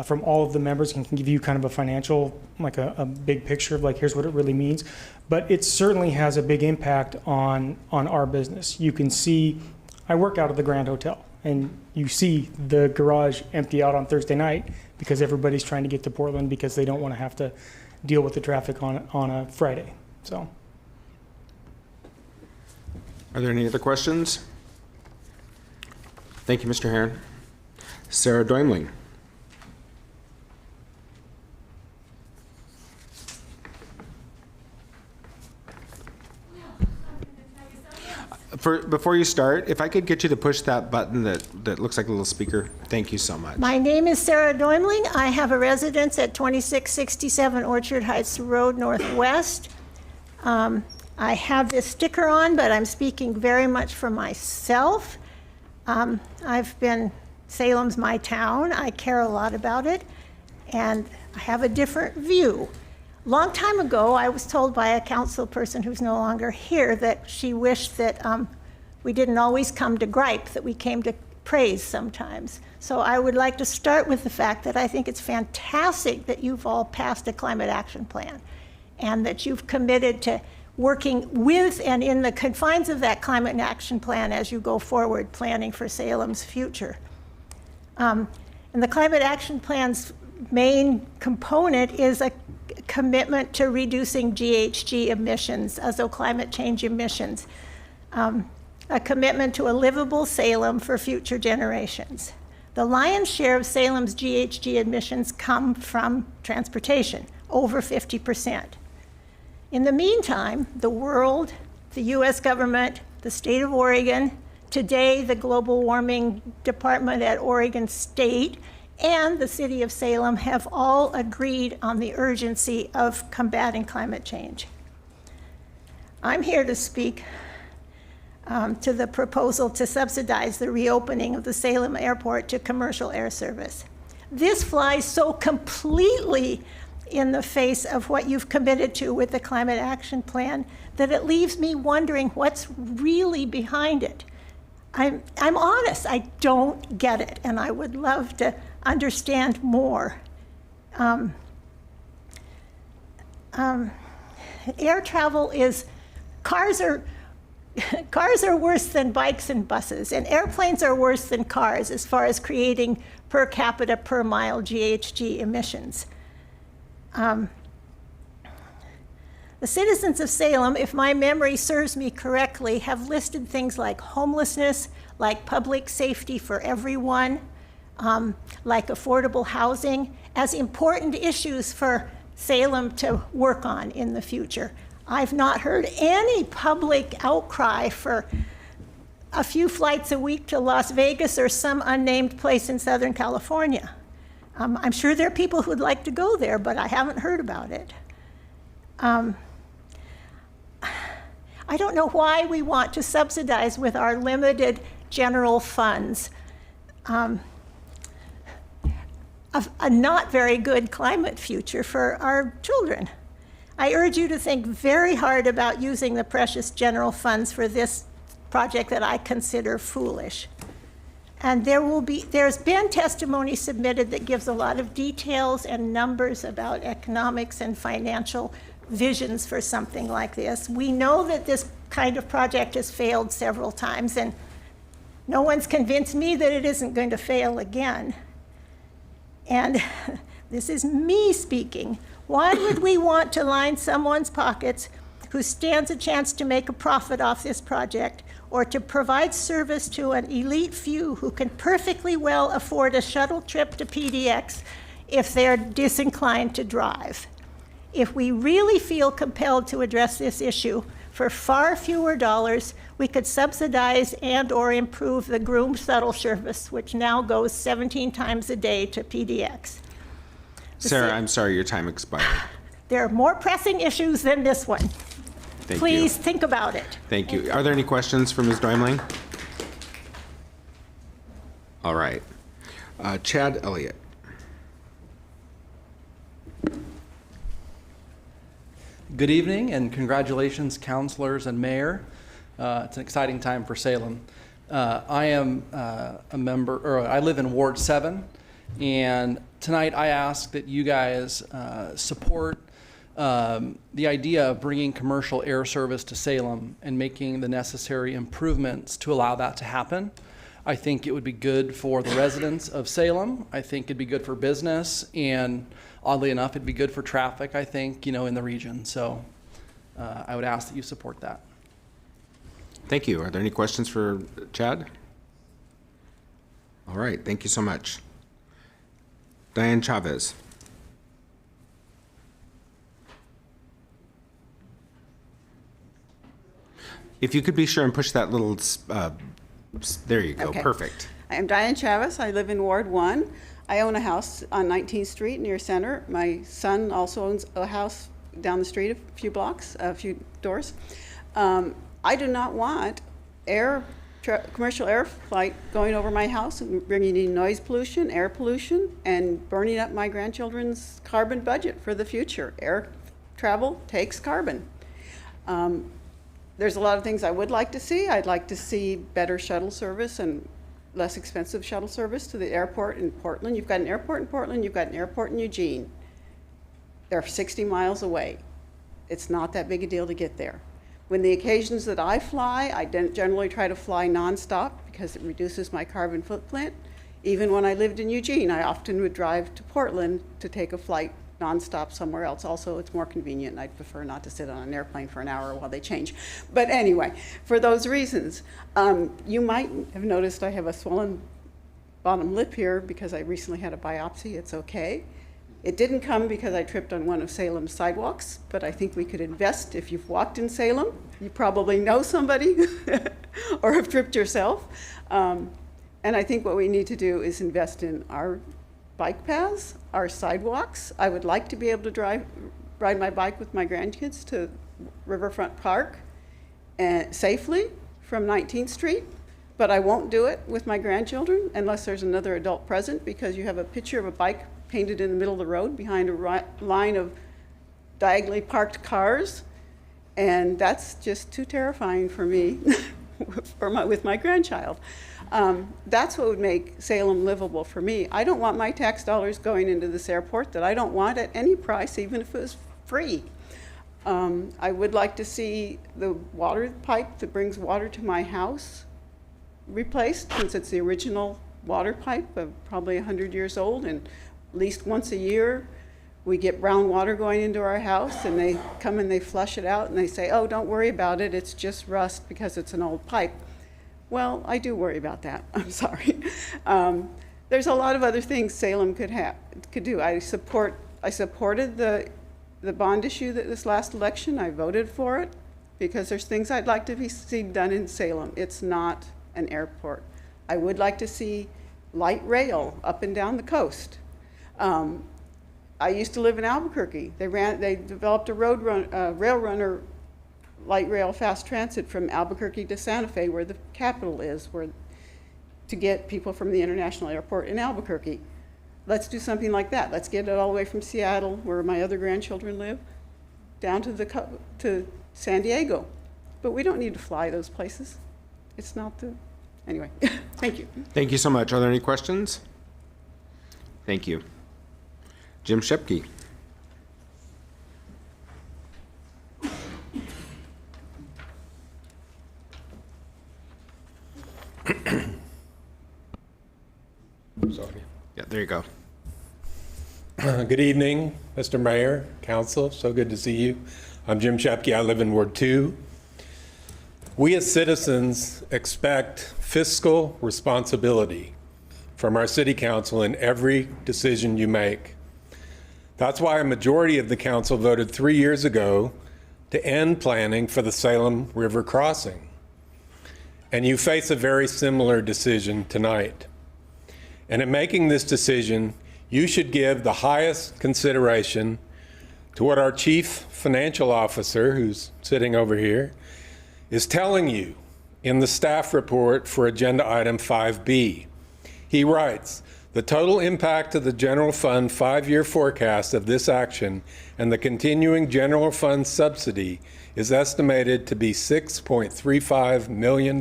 L: from all of the members and can give you kind of a financial, like a big picture of like, here's what it really means. But it certainly has a big impact on our business. You can see, I work out of the Grand Hotel, and you see the garage empty out on Thursday night because everybody's trying to get to Portland because they don't want to have to deal with the traffic on a Friday. So,
A: Are there any other questions? Thank you, Mr. Herron. Sarah Doimling. Before you start, if I could get you to push that button that looks like a little speaker. Thank you so much.
O: My name is Sarah Doimling. I have a residence at 2667 Orchard Heights Road Northwest. I have this sticker on, but I'm speaking very much for myself. Salem's my town. I care a lot about it, and I have a different view. Long time ago, I was told by a council person who's no longer here that she wished that we didn't always come to gripe, that we came to praise sometimes. So I would like to start with the fact that I think it's fantastic that you've all passed a climate action plan and that you've committed to working with and in the confines of that climate action plan as you go forward, planning for Salem's future. And the climate action plan's main component is a commitment to reducing GHG emissions, also climate change emissions, a commitment to a livable Salem for future generations. The lion's share of Salem's GHG emissions come from transportation, over 50%. In the meantime, the world, the U.S. government, the state of Oregon, today the Global Warming Department at Oregon State, and the city of Salem have all agreed on the urgency of combating climate change. I'm here to speak to the proposal to subsidize the reopening of the Salem airport to commercial air service. This flies so completely in the face of what you've committed to with the climate action plan that it leaves me wondering what's really behind it. I'm honest, I don't get it, and I would love to understand more. Air travel is, cars are worse than bikes and buses, and airplanes are worse than cars as far as creating per capita per mile GHG emissions. The citizens of Salem, if my memory serves me correctly, have listed things like homelessness, like public safety for everyone, like affordable housing, as important issues for Salem to work on in the future. I've not heard any public outcry for a few flights a week to Las Vegas or some unnamed place in Southern California. I'm sure there are people who'd like to go there, but I haven't heard about it. I don't know why we want to subsidize with our limited general funds a not very good climate future for our children. I urge you to think very hard about using the precious general funds for this project that I consider foolish. And there's been testimony submitted that gives a lot of details and numbers about economics and financial visions for something like this. We know that this kind of project has failed several times, and no one's convinced me that it isn't going to fail again. And this is me speaking. Why would we want to line someone's pockets who stands a chance to make a profit off this project, or to provide service to an elite few who can perfectly well afford a shuttle trip to PDX if they're disinclined to drive? If we really feel compelled to address this issue, for far fewer dollars, we could subsidize and/or improve the groomed shuttle service, which now goes 17 times a day to PDX.
A: Sarah, I'm sorry, your time expired.
O: There are more pressing issues than this one.
A: Thank
O: Please
A: you.
O: think about it.
A: Thank you. Are there any questions for Ms. Doimling? All right. Chad Elliott.
P: Good evening and congratulations, councilors and mayor. It's an exciting time for Salem. I am a member, or I live in Ward 7, and tonight I ask that you guys support the idea of bringing commercial air service to Salem and making the necessary improvements to allow that to happen. I think it would be good for the residents of Salem. I think it'd be good for business, and oddly enough, it'd be good for traffic, I think, in the region. So I would ask that you support that.
A: Thank you. Are there any questions for Chad? All right. Thank you so much. Diane Chavez. If you could be sure and push that little, there you go,
Q: Okay.
A: Perfect.
Q: I'm Diane Chavez. I live in Ward 1. I own a house on 19th Street near Center. My son also owns a house down the street a few blocks, a few doors. I do not want commercial air flight going over my house and bringing in noise pollution, air pollution, and burning up my grandchildren's carbon budget for the future. Air travel takes carbon. There's a lot of things I would like to see. I'd like to see better shuttle service and less expensive shuttle service to the airport in Portland. You've got an airport in Portland, you've got an airport in Eugene. They're 60 miles away. It's not that big a deal to get there. When the occasions that I fly, I generally try to fly nonstop because it reduces my carbon footprint. Even when I lived in Eugene, I often would drive to Portland to take a flight nonstop somewhere else. Also, it's more convenient, and I'd prefer not to sit on an airplane for an hour while they change. But anyway, for those reasons, you might have noticed I have a swollen bottom lip here because I recently had a biopsy. It's okay. It didn't come because I tripped on one of Salem's sidewalks, but I think we could invest. If you've walked in Salem, you probably know somebody or have tripped yourself. And I think what we need to do is invest in our bike paths, our sidewalks. I would like to be able to ride my bike with my grandkids to Riverfront Park and safely from 19th Street, but I won't do it with my grandchildren unless there's another adult present, because you have a picture of a bike painted in the middle of the road behind a line of diagonally parked cars, and that's just too terrifying for me with my grandchild. That's what would make Salem livable for me. I don't want my tax dollars going into this airport that I don't want at any price, even if it was free. I would like to see the water pipe that brings water to my house replaced, since it's the original water pipe of probably 100 years old, and at least once a year we get brown water going into our house, and they come and they flush it out and they say, oh, don't worry about it, it's just rust because it's an old pipe. Well, I do worry about that. I'm sorry. There's a lot of other things Salem could do. I supported the bond issue this last election. I voted for it because there's things I'd like to see done in Salem. It's not an airport. I would like to see light rail up and down the coast. I used to live in Albuquerque. They developed a rail runner, light rail fast transit from Albuquerque to Santa Fe, where the capital is, to get people from the international airport in Albuquerque. Let's do something like that. Let's get it all the way from Seattle, where my other grandchildren live, down to San Diego. But we don't need to fly those places. It's not the, anyway, thank you.
A: Thank you so much. Are there any questions? Thank you. Jim Shepke.
R: Sorry.
A: Yeah, there you go.
R: Good evening, Mr. Mayor, Council. So good to see you. I'm Jim Shepke. I live in Ward 2. We as citizens expect fiscal responsibility from our city council in every decision you make. That's why a majority of the council voted 3 years ago to end planning for the Salem River crossing. And you face a very similar decision tonight. And in making this decision, you should give the highest consideration to what our chief financial officer, who's sitting over here, is telling you in the staff report for agenda item 5B. He writes, the total impact of the general fund 5-year forecast of this action and the continuing general fund subsidy is estimated to be $6.35 million.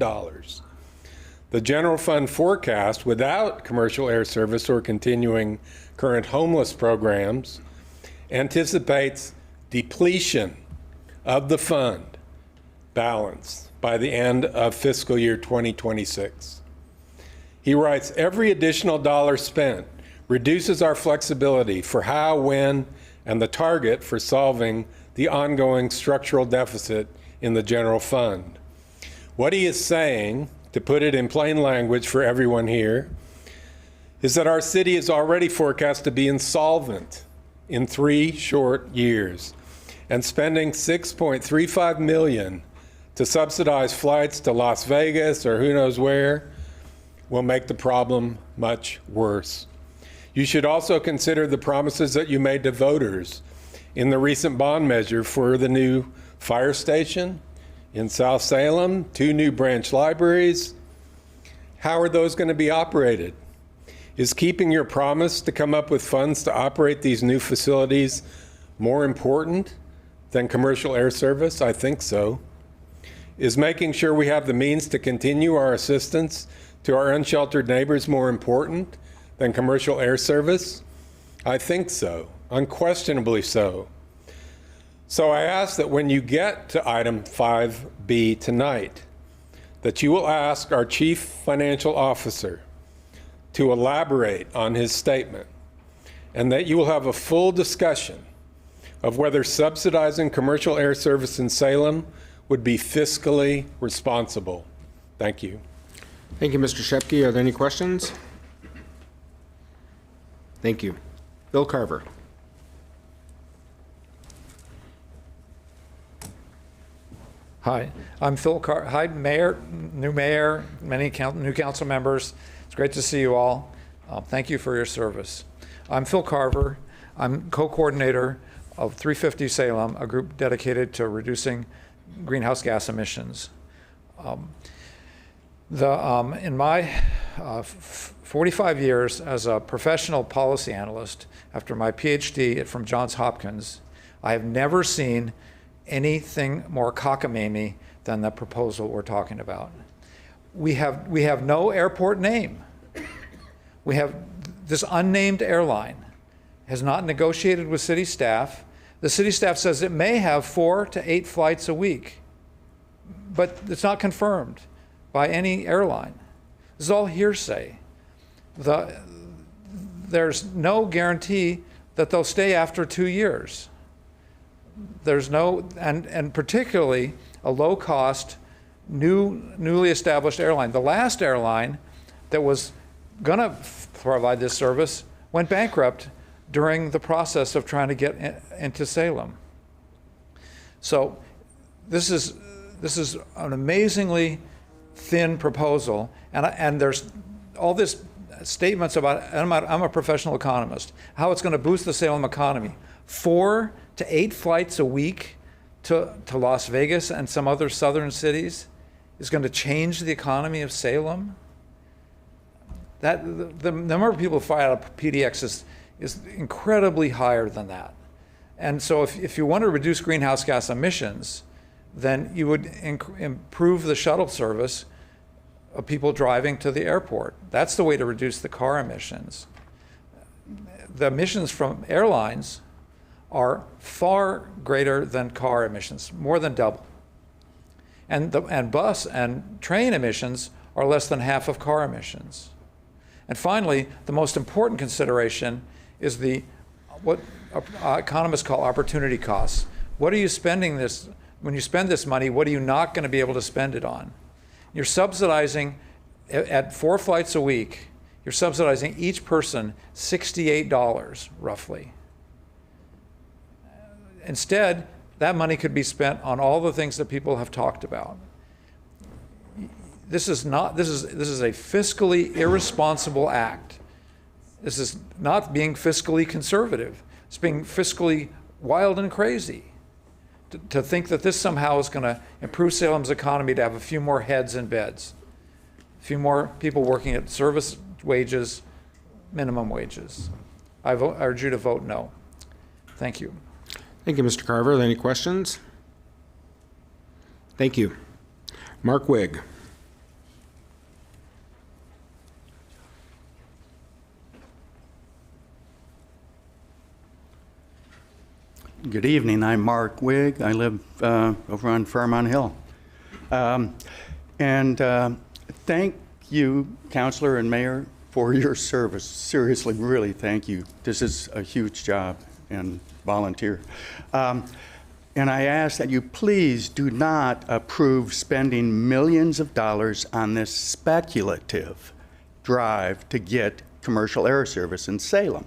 R: The general fund forecast without commercial air service or continuing current homeless programs anticipates depletion of the fund balance by the end of fiscal year 2026. He writes, every additional dollar spent reduces our flexibility for how, when, and the target for solving the ongoing structural deficit in the general fund. What he is saying, to put it in plain language for everyone here, is that our city is already forecast to be insolvent in 3 short years, and spending $6.35 million to subsidize flights to Las Vegas or who knows where will make the problem much worse. You should also consider the promises that you made to voters in the recent bond measure for the new fire station in South Salem, 2 new branch libraries. How are those going to be operated? Is keeping your promise to come up with funds to operate these new facilities more important than commercial air service? I think so. Is making sure we have the means to continue our assistance to our unsheltered neighbors more important than commercial air service? I think so, unquestionably so. So I ask that when you get to item 5B tonight, that you will ask our chief financial officer to elaborate on his statement, and that you will have a full discussion of whether subsidizing commercial air service in Salem would be fiscally responsible. Thank you.
A: Thank you, Mr. Shepke. Are there any questions? Thank you. Bill Carver.
S: Hi, I'm Phil Carver. Hi, Mayor, many new council members. It's great to see you all. Thank you for your service. I'm Phil Carver. I'm co-coordinator of 350 Salem, a group dedicated to reducing greenhouse gas emissions. In my 45 years as a professional policy analyst, after my PhD from Johns Hopkins, I have never seen anything more cockamamie than the proposal we're talking about. We have no airport name. We have this unnamed airline has not negotiated with city staff. The city staff says it may have 4 to 8 flights a week, but it's not confirmed by any airline. This is all hearsay. There's no guarantee that they'll stay after 2 years. There's no, and particularly a low-cost, newly established airline. The last airline that was going to provide this service went bankrupt during the process of trying to get into Salem. So this is an amazingly thin proposal, and there's all this statements about, I'm a professional economist, how it's going to boost the Salem economy. 4 to 8 flights a week to Las Vegas and some other southern cities is going to change the economy of Salem. The number of people who fly out of PDX is incredibly higher than that. And so if you want to reduce greenhouse gas emissions, then you would improve the shuttle service of people driving to the airport. That's the way to reduce the car emissions. The emissions from airlines are far greater than car emissions, more than double. And bus and train emissions are less than half of car emissions. And finally, the most important consideration is what economists call opportunity costs. What are you spending this, when you spend this money, what are you not going to be able to spend it on? You're subsidizing, at 4 flights a week, you're subsidizing each person $68 roughly. Instead, that money could be spent on all the things that people have talked about. This is a fiscally irresponsible act. This is not being fiscally conservative. It's being fiscally wild and crazy. To think that this somehow is going to improve Salem's economy to have a few more heads in beds, a few more people working at service wages, minimum wages. I urge you to vote no. Thank you.
A: Thank you, Mr. Carver. Are there any questions? Thank you. Mark Wigg.
T: Good evening. I'm Mark Wigg. I live over on Fairmont Hill. Thank you, Councilor and Mayor, for your service. Seriously, really, thank you. This is a huge job and volunteer. And I ask that you please do not approve spending millions of dollars on this speculative drive to get commercial air service in Salem.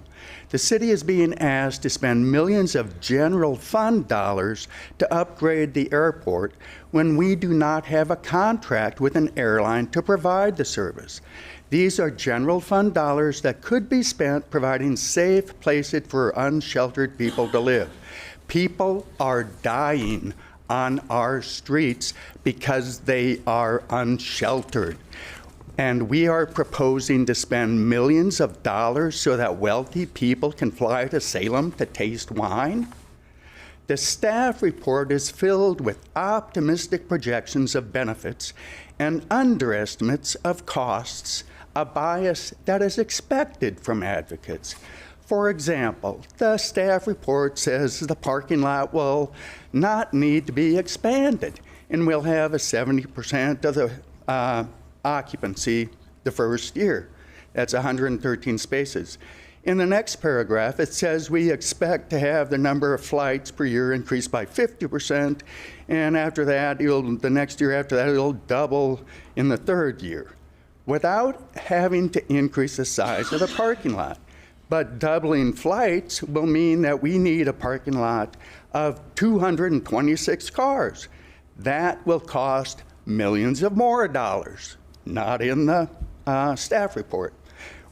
T: The city is being asked to spend millions of general fund dollars to upgrade the airport when we do not have a contract with an airline to provide the service. These are general fund dollars that could be spent providing safe places for unsheltered people to live. People are dying on our streets because they are unsheltered. And we are proposing to spend millions of dollars so that wealthy people can fly to Salem to taste wine. The staff report is filled with optimistic projections of benefits and underestimates of costs, a bias that is expected from advocates. For example, the staff report says the parking lot will not need to be expanded, and we'll have a 70% of the occupancy the first year. That's 113 spaces. In the next paragraph, it says we expect to have the number of flights per year increase by 50%, and after that, the next year after that, it'll double in the third year, without having to increase the size of the parking lot. But doubling flights will mean that we need a parking lot of 226 cars. That will cost millions of more dollars. Not in the staff report.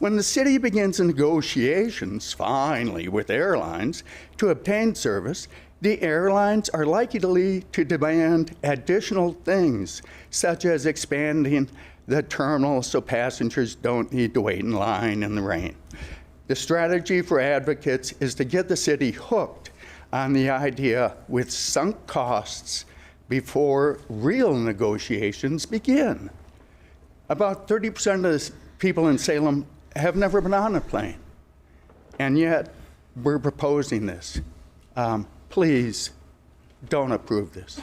T: When the city begins negotiations, finally, with airlines to obtain service, the airlines are likely to demand additional things, such as expanding the terminal so passengers don't need to wait in line in the rain. The strategy for advocates is to get the city hooked on the idea with sunk costs before real negotiations begin. About 30% of the people in Salem have never been on a plane, and yet we're proposing this. Please don't approve this.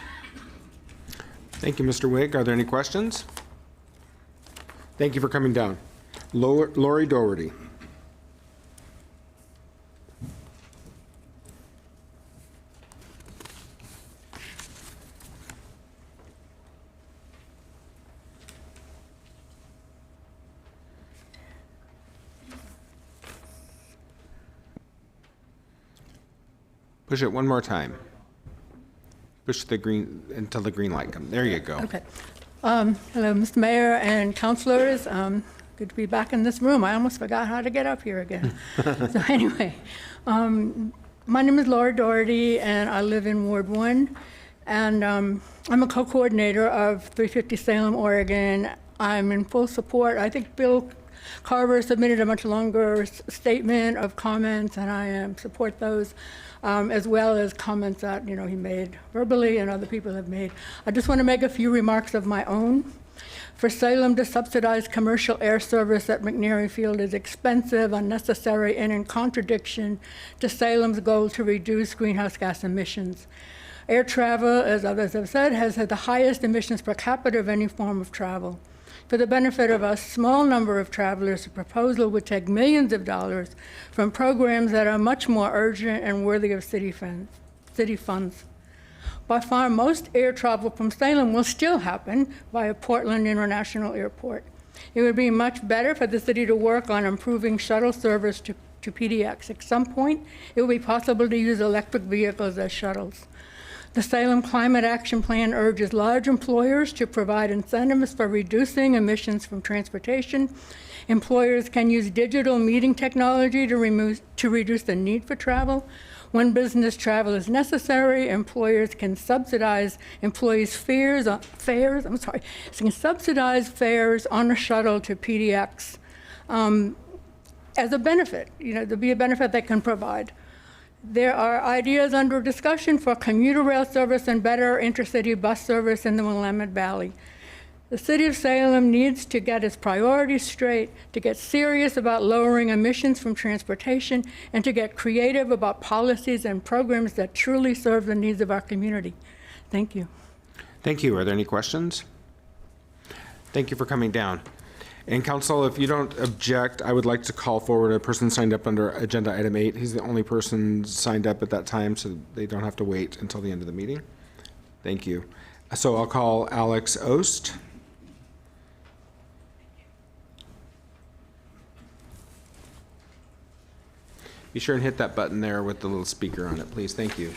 A: Thank you, Mr. Wigg. Are there any questions? Thank you for coming down. Lori Doherty. Push it one more time. Push the green until the green light comes. There you go.
F: Okay.
U: Hello, Mr. Mayor and councilors. Good to be back in this room. I almost forgot how to get up here again. So anyway, my name is Laura Doherty, and I live in Ward 1. And I'm a co-coordinator of 350 Salem, Oregon. I'm in full support. I think Bill Carver submitted a much longer statement of comments, and I support those, as well as comments that he made verbally and other people have made. I just want to make a few remarks of my own. For Salem to subsidize commercial air service at McNary Field is expensive, unnecessary, and in contradiction to Salem's goal to reduce greenhouse gas emissions. Air travel, as others have said, has had the highest emissions per capita of any form of travel. For the benefit of a small number of travelers, the proposal would take millions of dollars from programs that are much more urgent and worthy of city funds. By far, most air travel from Salem will still happen via Portland International Airport. It would be much better for the city to work on improving shuttle service to PDX. At some point, it will be possible to use electric vehicles as shuttles. The Salem Climate Action Plan urges large employers to provide incentives for reducing emissions from transportation. Employers can use digital meeting technology to reduce the need for travel. When business travel is necessary, employers can subsidize employees' fares on a shuttle to PDX as a benefit. There'll be a benefit they can provide. There are ideas under discussion for commuter rail service and better intercity bus service in the Willamette Valley. The city of Salem needs to get its priorities straight, to get serious about lowering emissions from transportation, and to get creative about policies and programs that truly serve the needs of our community. Thank you.
A: Thank you. Are there any questions? Thank you for coming down. And council, if you don't object, I would like to call forward a person signed up under agenda item 8. He's the only person signed up at that time, so they don't have to wait until the end of the meeting. Thank you. So I'll call Alex Ost. Be sure and hit that button there with the little speaker on it, please. Thank you.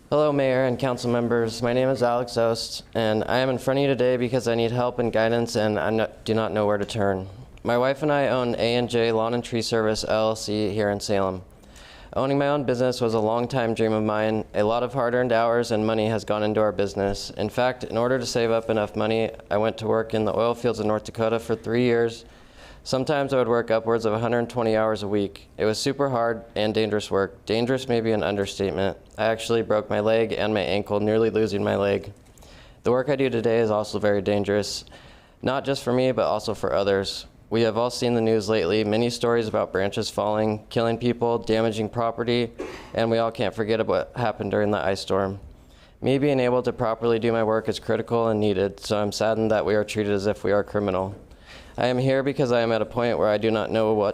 V: Hello, Mayor and council members. My name is Alex Ost, and I am in front of you today because I need help and guidance, and I do not know where to turn. My wife and I own A&J Lawn and Tree Service, LLC, here in Salem. Owning my own business was a long-time dream of mine. A lot of hard-earned hours and money has gone into our business. In fact, in order to save up enough money, I went to work in the oil fields of North Dakota for 3 years. Sometimes I would work upwards of 120 hours a week. It was super hard and dangerous work. Dangerous may be an understatement. I actually broke my leg and my ankle, nearly losing my leg. The work I do today is also very dangerous, not just for me, but also for others. We have all seen the news lately, many stories about branches falling, killing people, damaging property, and we all can't forget about what happened during the ice storm. Me being able to properly do my work is critical and needed, so I'm saddened that we are treated as if we are criminal. I am here because I am at a point where I do not know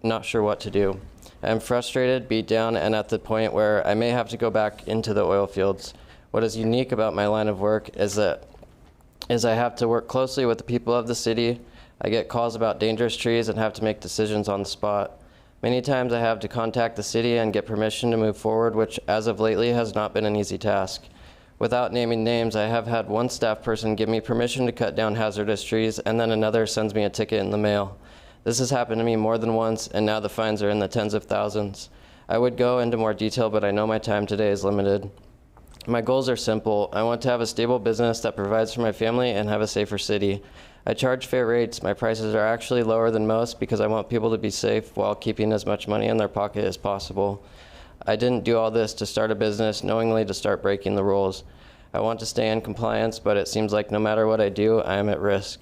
V: not sure what to do. I am frustrated, beat down, and at the point where I may have to go back into the oil fields. What is unique about my line of work is I have to work closely with the people of the city. I get calls about dangerous trees and have to make decisions on the spot. Many times I have to contact the city and get permission to move forward, which as of lately has not been an easy task. Without naming names, I have had one staff person give me permission to cut down hazardous trees, and then another sends me a ticket in the mail. This has happened to me more than once, and now the fines are in the tens of thousands. I would go into more detail, but I know my time today is limited. My goals are simple. I want to have a stable business that provides for my family and have a safer city. I charge fair rates. My prices are actually lower than most because I want people to be safe while keeping as much money in their pocket as possible. I didn't do all this to start a business knowingly to start breaking the rules. I want to stay in compliance, but it seems like no matter what I do, I am at risk.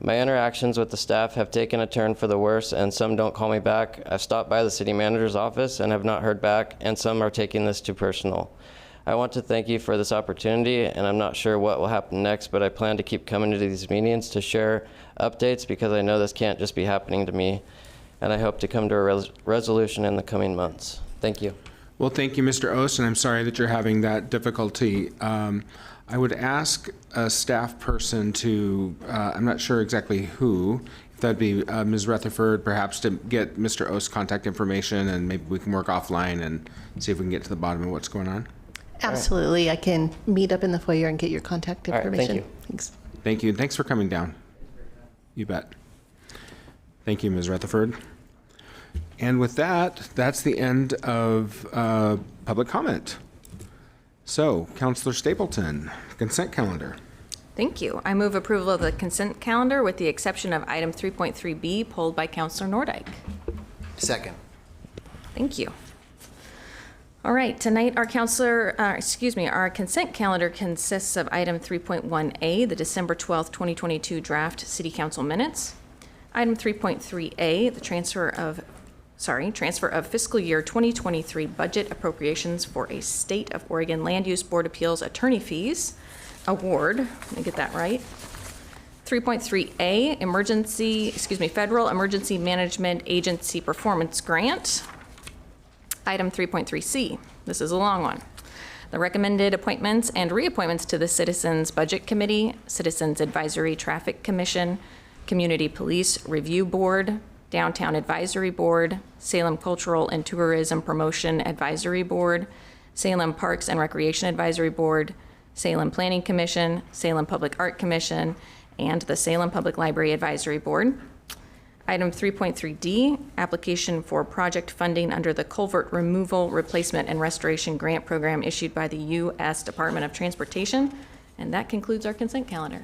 V: My interactions with the staff have taken a turn for the worse, and some don't call me back. I've stopped by the city manager's office and have not heard back, and some are taking this too personal. I want to thank you for this opportunity, and I'm not sure what will happen next, but I plan to keep coming to these meetings to share updates because I know this can't just be happening to me, and I hope to come to a resolution in the coming months. Thank you.
A: Well, thank you, Mr. Ost, and I'm sorry that you're having that difficulty. I would ask a staff person to, I'm not sure exactly who, if that'd be Ms. Rutherford, perhaps to get Mr. Ost's contact information, and maybe we can work offline and see if we can get to the bottom of what's going on.
B: Absolutely. I can meet up in the foyer and get your contact
V: All right, thank
B: information.
V: you.
B: Thanks.
A: Thank you, and thanks for coming down. You bet. Thank you, Ms. Rutherford. And with that, that's the end of public comment. So, Councilor Stapleton, consent calendar.
K: Thank you. I move approval of the consent calendar with the exception of item 3.3B pulled by Councilor Nordyke.
H: Second.
K: Thank you. All right, tonight our our consent calendar consists of item 3.1A, the December 12th, 2022 draft City Council minutes. Item 3.3A, the transfer of fiscal year 2023 budget appropriations for a State of Oregon Land Use Board Appeals attorney fees award. Let me get that right. 3.3A, Federal Emergency Management Agency Performance Grant. Item 3.3C, this is a long one. The recommended appointments and reappointments to the Citizens Budget Committee, Citizens Advisory Traffic Commission, Community Police Review Board, Downtown Advisory Board, Salem Cultural and Tourism Promotion Advisory Board, Salem Parks and Recreation Advisory Board, Salem Planning Commission, Salem Public Art Commission, and the Salem Public Library Advisory Board. Item 3.3D, application for project funding under the Culvert Removal, Replacement, and Restoration Grant Program issued by the U.S. Department of Transportation. And that concludes our consent calendar.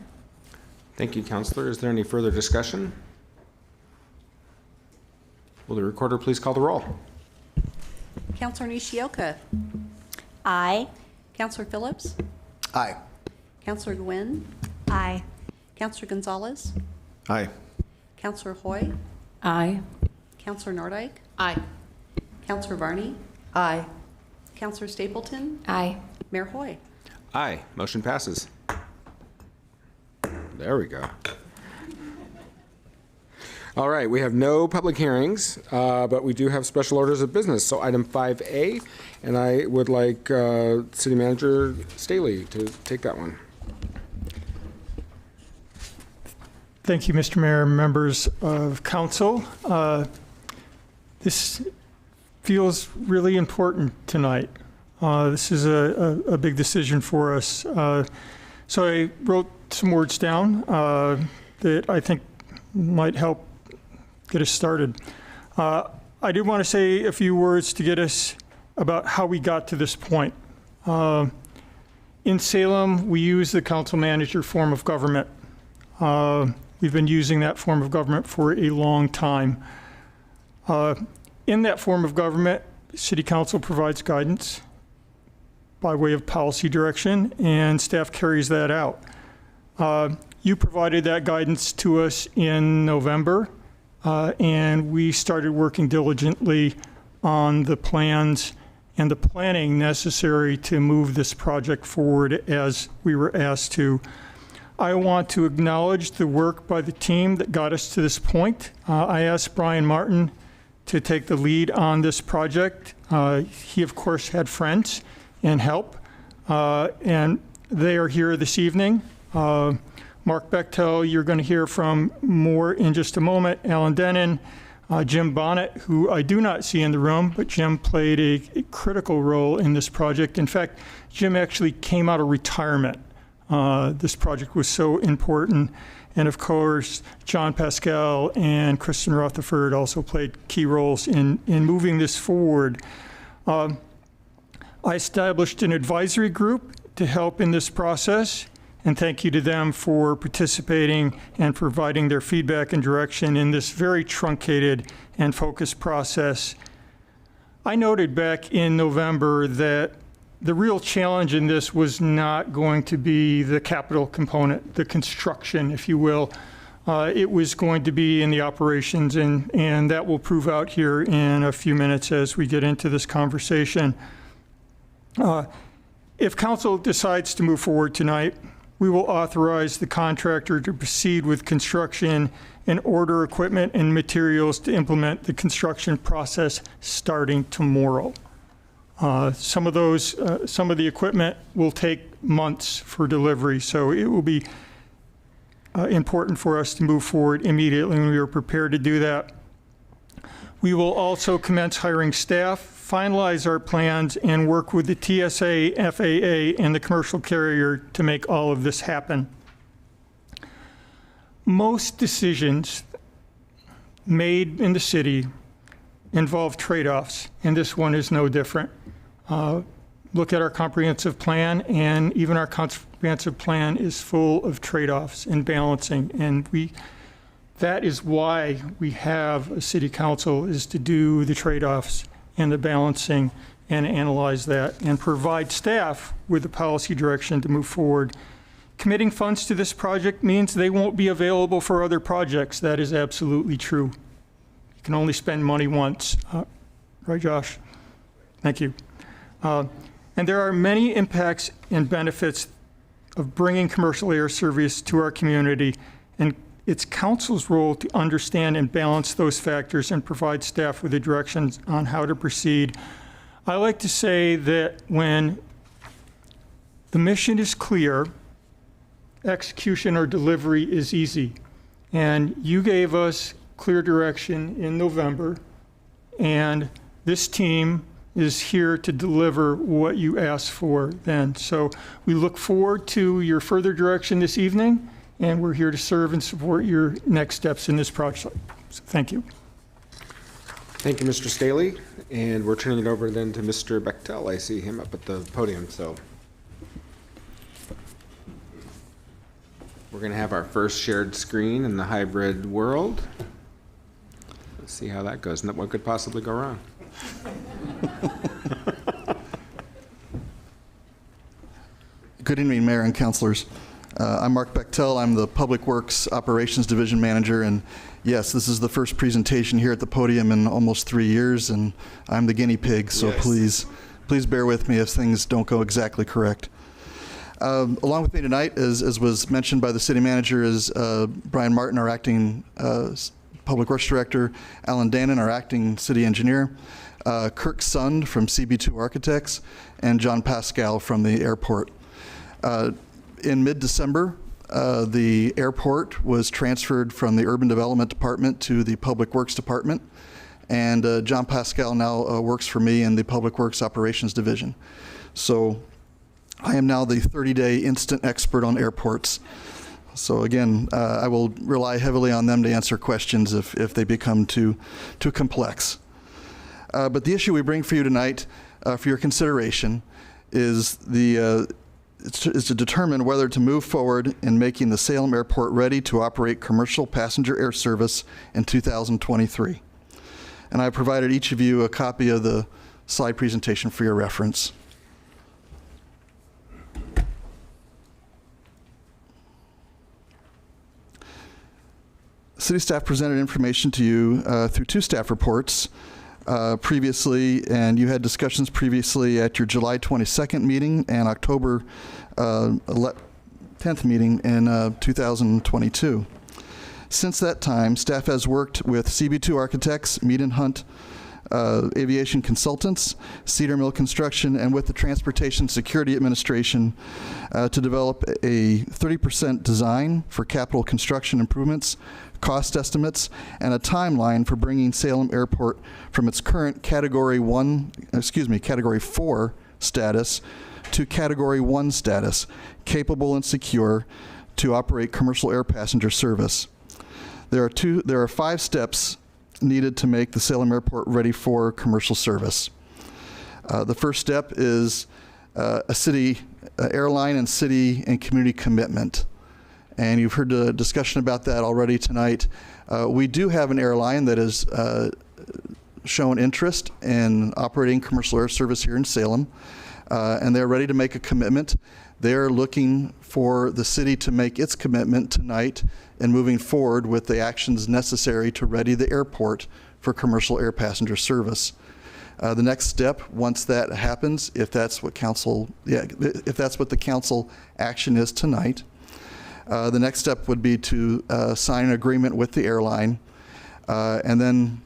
A: Thank you, Councilor. Is there any further discussion? Will the recorder please call the roll?
G: Councilor Nishioka.
D: Aye.
G: Councilor Phillips.
H: Aye.
G: Councilor Gwyn.
D: Aye.
G: Councilor Gonzalez.
I: Aye.
G: Councilor Hoy.
B: Aye.
G: Councilor Nordyke.
B: Aye.
G: Councilor Varney.
B: Aye.
G: Councilor Stapleton.
K: Aye.
G: Mayor Hoy.
A: Aye. Motion passes. There we go. All right, we have no public hearings, but we do have special orders of business. So item 5A, and I would like City Manager Staley to take that one.
L: Thank you, Mr. Mayor, members of council. This feels really important tonight. This is a big decision for us. So I wrote some words down that I think might help get us started. I did want to say a few words to get us about how we got to this point. In Salem, we use the council manager form of government. We've been using that form of government for a long time. In that form of government, City Council provides guidance by way of policy direction, and staff carries that out. You provided that guidance to us in November, and we started working diligently on the plans and the planning necessary to move this project forward as we were asked to. I want to acknowledge the work by the team that got us to this point. I asked Brian Martin to take the lead on this project. He, of course, had friends and help, and they are here this evening. Mark Bechtel, you're going to hear from more in just a moment. Alan Denon, Jim Bonnet, who I do not see in the room, but Jim played a critical role in this project. In fact, Jim actually came out of retirement. This project was so important. And of course, John Pascal and Kristen Rutherford also played key roles in moving this forward. I established an advisory group to help in this process, and thank you to them for participating and providing their feedback and direction in this very truncated and focused process. I noted back in November that the real challenge in this was not going to be the capital component, the construction, if you will. It was going to be in the operations, and that will prove out here in a few minutes as we get into this conversation. If council decides to move forward tonight, we will authorize the contractor to proceed with construction and order equipment and materials to implement the construction process starting tomorrow. Some of the equipment will take months for delivery, so it will be important for us to move forward immediately, and we are prepared to do that. We will also commence hiring staff
C: finalize our plans and work with the TSA, FAA, and the commercial carrier to make all of this happen. Most decisions made in the city involve trade-offs, and this one is no different. Look at our comprehensive plan, and even our comprehensive plan is full of trade-offs and balancing, and that is why we have a city council, is to do the trade-offs and the balancing and analyze that and provide staff with the policy direction to move forward. Committing funds to this project means they won't be available for other projects. That is absolutely true. You can only spend money once. Right, Josh? Thank you. And there are many impacts and benefits of bringing commercial air service to our community, and it's council's role to understand and balance those factors and provide staff with the directions on how to proceed. I like to say that when the mission is clear, execution or delivery is easy. And you gave us clear direction in November, and this team is here to deliver what you asked for then. So we look forward to your further direction this evening, and we're here to serve and support your next steps in this project. So thank you.
A: Thank you, Mr. Staley. And we're turning it over then to Mr. Bechtel. I see him up at the podium, so. We're going to have our first shared screen in the hybrid world. Let's see how that goes. What could possibly go wrong?
E: Good evening, Mayor and Councilors. I'm Mark Bechtel. I'm the Public Works Operations Division Manager, and yes, this is the first presentation here at the podium in almost 3 years, and I'm the guinea pig, so yes. Please bear with me if things don't go exactly correct. Along with me tonight, as was mentioned by the City Manager, is Brian Martin, our Acting Public Works Director, Alan Dannon, our Acting City Engineer, Kirk Sund from CB2 Architects, and John Pascal from the airport. In mid-December, the airport was transferred from the Urban Development Department to the Public Works Department, and John Pascal now works for me in the Public Works Operations Division. So I am now the 30-day instant expert on airports. So again, I will rely heavily on them to answer questions if they become too complex. But the issue we bring for you tonight, for your consideration, is to determine whether to move forward in making the Salem Airport ready to operate commercial passenger air service in 2023. And I provided each of you a copy of the slide presentation for your reference. City staff presented information to you through 2 staff reports previously, and you had discussions previously at your July 22nd meeting and October 10th meeting in 2022. Since that time, staff has worked with CB2 Architects, Mead & Hunt, Aviation Consultants, Cedar Mill Construction, and with the Transportation Security Administration to develop a 30% design for capital construction improvements, cost estimates, and a timeline for bringing Salem Airport from its current Category 4 status to Category 1 status, capable and secure to operate commercial air passenger service. There are 5 steps needed to make the Salem Airport ready for commercial service. The first step is a city airline and city and community commitment. And you've heard the discussion about that already tonight. We do have an airline that has shown interest in operating commercial air service here in Salem, and they're ready to make a commitment. They're looking for the city to make its commitment tonight and moving forward with the actions necessary to ready the airport for commercial air passenger service. The next step, once that happens, if that's what the council action is tonight, the next step would be to sign an agreement with the airline. And then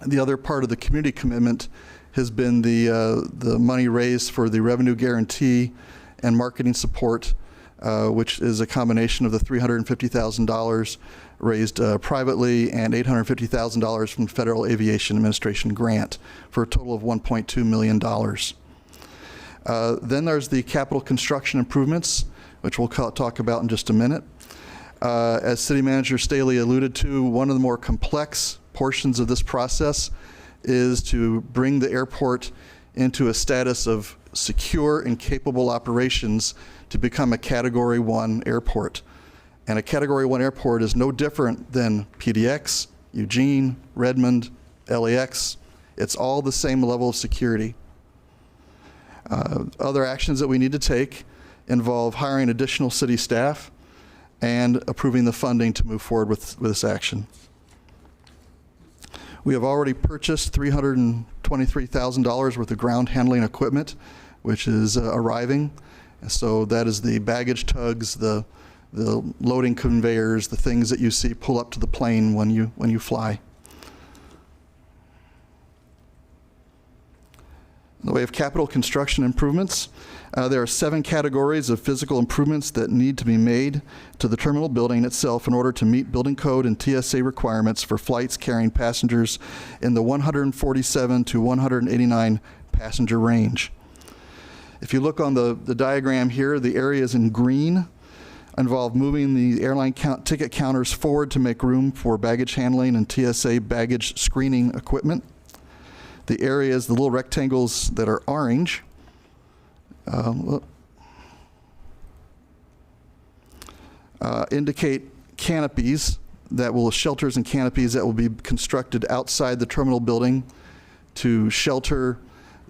E: the other part of the community commitment has been the money raised for the revenue guarantee and marketing support which is a combination of the $350,000 raised privately and $850,000 from the Federal Aviation Administration grant for a total of $1.2 million. Then there's the capital construction improvements, which we'll talk about in just a minute. As City Manager Staley alluded to, one of the more complex portions of this process is to bring the airport into a status of secure and capable operations to become a Category 1 airport. And a Category 1 airport is no different than PDX, Eugene, Redmond, LAX. It's all the same level of security. Other actions that we need to take involve hiring additional city staff and approving the funding to move forward with this action. We have already purchased $323,000 worth of ground handling equipment, which is arriving. So that is the baggage tugs, the loading conveyors, the things that you see pull up to the plane when you fly. In the way of capital construction improvements, there are 7 categories of physical improvements that need to be made to the terminal building itself in order to meet building code and TSA requirements for flights carrying passengers in the 147 to 189 passenger range. If you look on the diagram here, the areas in green involve moving the airline ticket counters forward to make room for baggage handling and TSA baggage screening equipment. The areas, the little rectangles that are orange, indicate canopies shelters and canopies that will be constructed outside the terminal building to shelter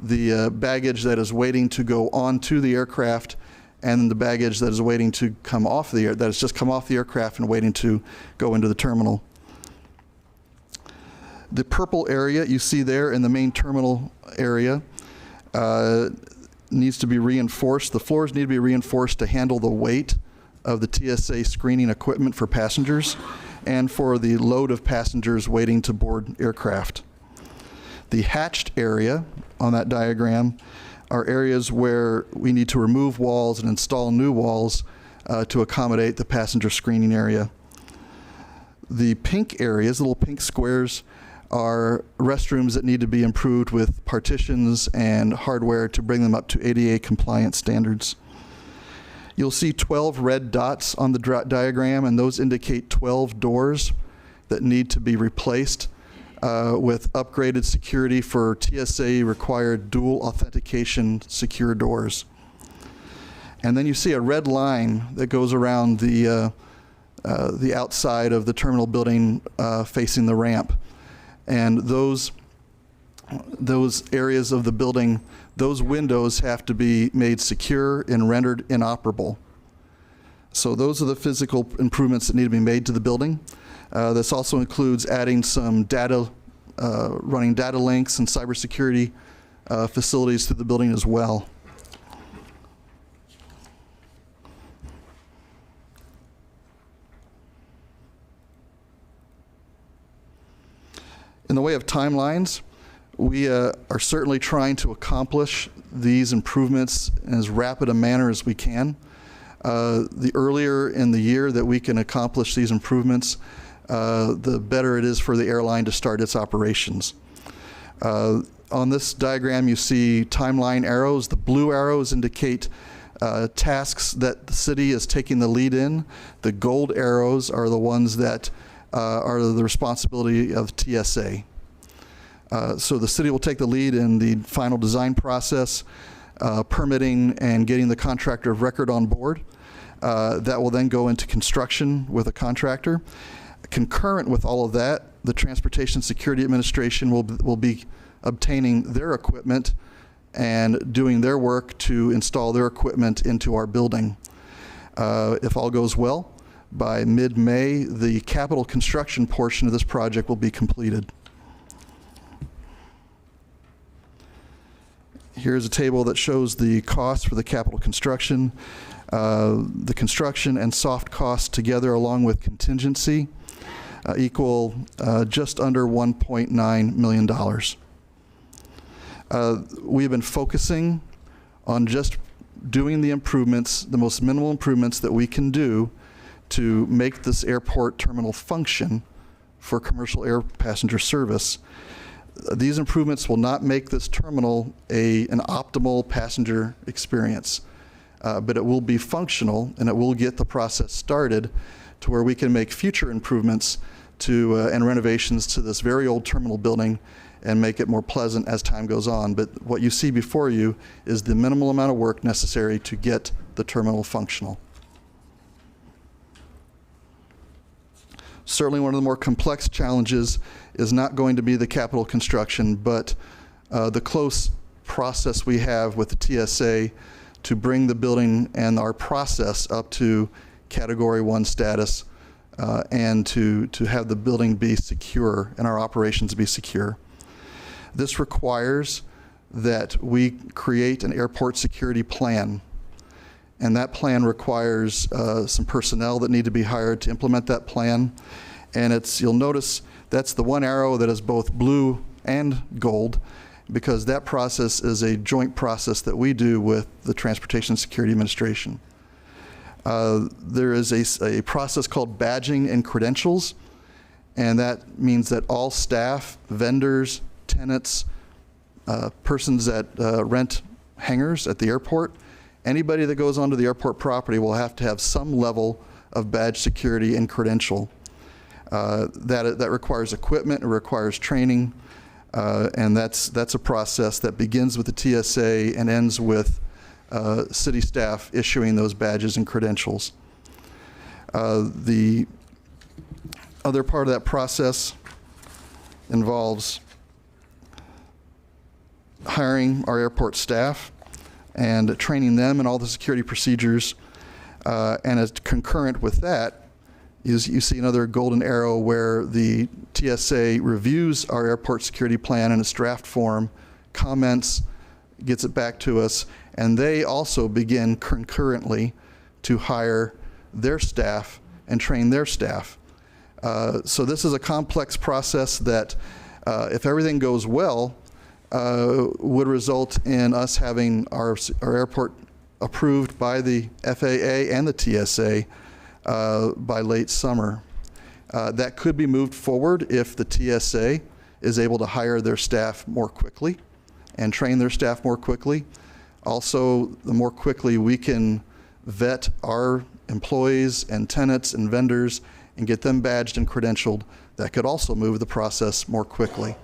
E: the baggage that is waiting to go onto the aircraft and the baggage that is waiting to come off that has just come off the aircraft and waiting to go into the terminal. The purple area you see there in the main terminal area needs to be reinforced. The floors need to be reinforced to handle the weight of the TSA screening equipment for passengers and for the load of passengers waiting to board aircraft. The hatched area on that diagram are areas where we need to remove walls and install new walls to accommodate the passenger screening area. The pink areas, the little pink squares, are restrooms that need to be improved with partitions and hardware to bring them up to ADA compliant standards. You'll see 12 red dots on the diagram, and those indicate 12 doors that need to be replaced with upgraded security for TSA required dual authentication secure doors. And then you see a red line that goes around the outside of the terminal building facing the ramp. And those areas of the building, those windows have to be made secure and rendered inoperable. So those are the physical improvements that need to be made to the building. This also includes adding some data, running data links and cybersecurity facilities to the building as well. In the way of timelines, we are certainly trying to accomplish these improvements in as rapid a manner as we can. The earlier in the year that we can accomplish these improvements, the better it is for the airline to start its operations. On this diagram, you see timeline arrows. The blue arrows indicate tasks that the city is taking the lead in. The gold arrows are the ones that are the responsibility of TSA. So the city will take the lead in the final design process, permitting and getting the contractor of record on board. That will then go into construction with a contractor. Concurrent with all of that, the Transportation Security Administration will be obtaining their equipment and doing their work to install their equipment into our building. If all goes well, by mid-May, the capital construction portion of this project will be completed. Here's a table that shows the cost for the capital construction. The construction and soft costs together, along with contingency, equal just under $1.9 million. We have been focusing on just doing the improvements, the most minimal improvements that we can do to make this airport terminal function for commercial air passenger service. These improvements will not make this terminal an optimal passenger experience, but it will be functional, and it will get the process started to where we can make future improvements to and renovations to this very old terminal building and make it more pleasant as time goes on. But what you see before you is the minimal amount of work necessary to get the terminal functional. Certainly one of the more complex challenges is not going to be the capital construction, but the close process we have with the TSA to bring the building and our process up to Category 1 status and to have the building be secure and our operations be secure. This requires that we create an airport security plan, and that plan requires some personnel that need to be hired to implement that plan. And you'll notice that's the one arrow that is both blue and gold, because that process is a joint process that we do with the Transportation Security Administration. There is a process called badging and credentials, and that means that all staff, vendors, tenants, persons that rent hangars at the airport, anybody that goes onto the airport property will have to have some level of badge security and credential. That requires equipment, it requires training, and that's a process that begins with the TSA and ends with city staff issuing those badges and credentials. The other part of that process involves hiring our airport staff and training them in all the security procedures. And as concurrent with that, you see another golden arrow where the TSA reviews our airport security plan in its draft form, comments, gets it back to us, and they also begin concurrently to hire their staff and train their staff. So this is a complex process that, if everything goes well, would result in us having our airport approved by the FAA and the TSA by late summer. That could be moved forward if the TSA is able to hire their staff more quickly and train their staff more quickly. Also, the more quickly we can vet our employees and tenants and vendors and get them badged and credentialed, that could also move the process more quickly.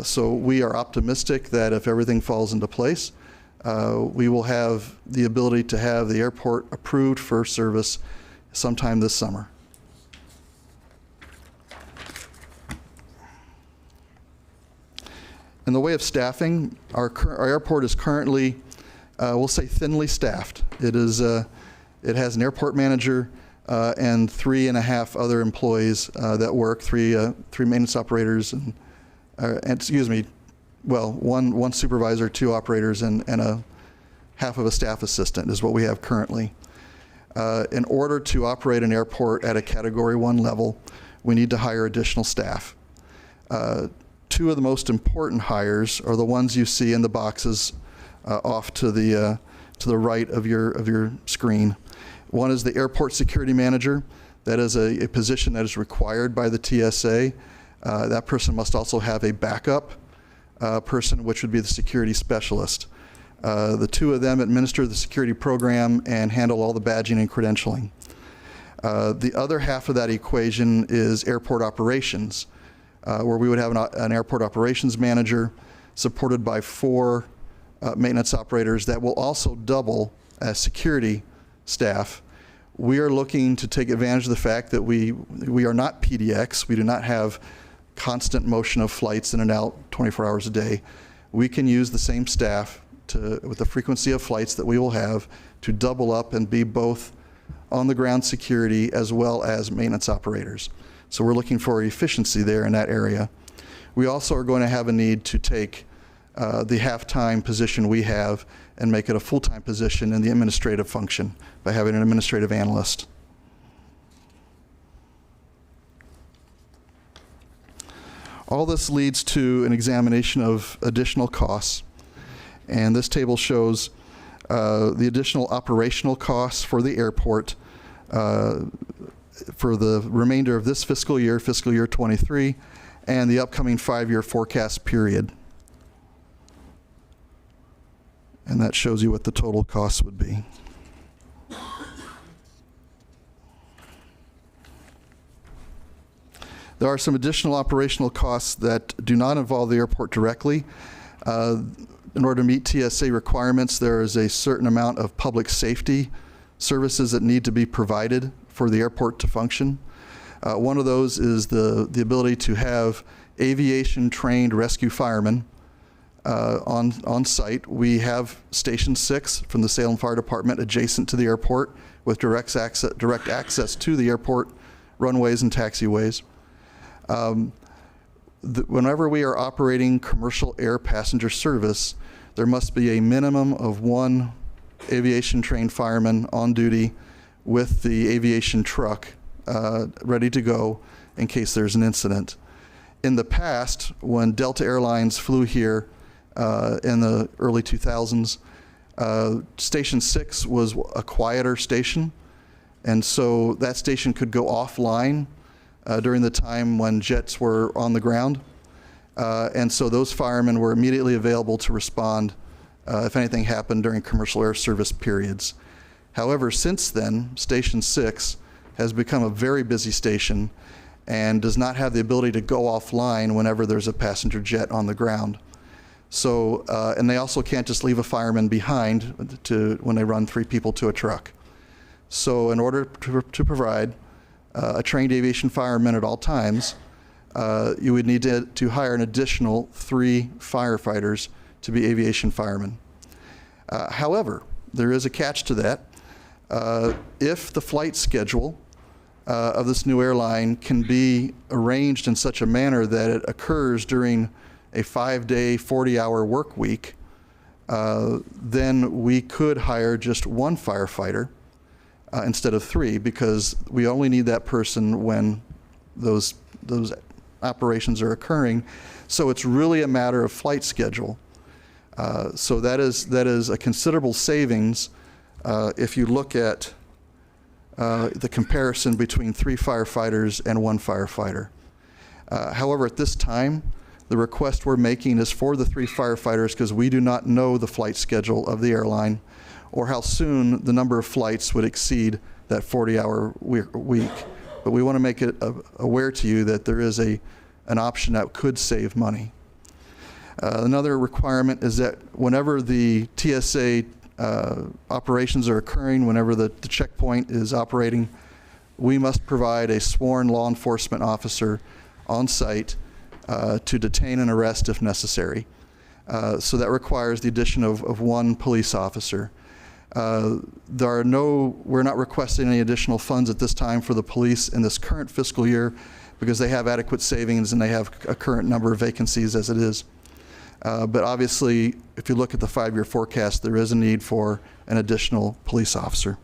E: So we are optimistic that if everything falls into place, we will have the ability to have the airport approved for service sometime this summer. In the way of staffing, our airport is currently, we'll say, thinly staffed. It has an airport manager and 3.5 other employees that work, three maintenance operators and one supervisor, 2 operators, and a half of a staff assistant is what we have currently. In order to operate an airport at a Category 1 level, we need to hire additional staff. 2 of the most important hires are the ones you see in the boxes off to the right of your screen. One is the airport security manager. That is a position that is required by the TSA. That person must also have a backup person, which would be the security specialist. The 2 of them administer the security program and handle all the badging and credentialing. The other half of that equation is airport operations, where we would have an airport operations manager supported by 4 maintenance operators that will also double as security staff. We are looking to take advantage of the fact that we are not PDX. We do not have constant motion of flights in and out 24 hours a day. We can use the same staff with the frequency of flights that we will have to double up and be both on the ground security as well as maintenance operators. So we're looking for efficiency there in that area. We also are going to have a need to take the half-time position we have and make it a full-time position in the administrative function by having an administrative analyst. All this leads to an examination of additional costs. And this table shows the additional operational costs for the airport for the remainder of this fiscal year 23, and the upcoming 5-year forecast period. And that shows you what the total costs would be. There are some additional operational costs that do not involve the airport directly. In order to meet TSA requirements, there is a certain amount of public safety services that need to be provided for the airport to function. One of those is the ability to have aviation-trained rescue firemen on site. We have Station 6 from the Salem Fire Department adjacent to the airport with direct access to the airport runways and taxiways. Whenever we are operating commercial air passenger service, there must be a minimum of 1 aviation-trained fireman on duty with the aviation truck ready to go in case there's an incident. In the past, when Delta Airlines flew here in the early 2000s, Station 6 was a quieter station, and so that station could go offline during the time when jets were on the ground. And so those firemen were immediately available to respond if anything happened during commercial air service periods. However, since then, Station 6 has become a very busy station and does not have the ability to go offline whenever there's a passenger jet on the ground. So, and they also can't just leave a fireman behind when they run 3 people to a truck. So in order to provide a trained aviation fireman at all times, you would need to hire an additional 3 firefighters to be aviation firemen. However, there is a catch to that. If the flight schedule of this new airline can be arranged in such a manner that it occurs during a 5-day, 40-hour work week, then we could hire just 1 firefighter instead of 3, because we only need that person when those operations are occurring. So it's really a matter of flight schedule. So that is a considerable savings if you look at the comparison between 3 firefighters and 1 firefighter. However, at this time, the request we're making is for the 3 firefighters because we do not know the flight schedule of the airline or how soon the number of flights would exceed that 40-hour week. But we want to make it aware to you that there is an option that could save money. Another requirement is that whenever the TSA operations are occurring, whenever the checkpoint is operating, we must provide a sworn law enforcement officer on site to detain and arrest if necessary. So that requires the addition of 1 police officer. We're not requesting any additional funds at this time for the police in this current fiscal year because they have adequate savings and they have a current number of vacancies as it is. But obviously, if you look at the 5-year forecast, there is a need for an additional police officer.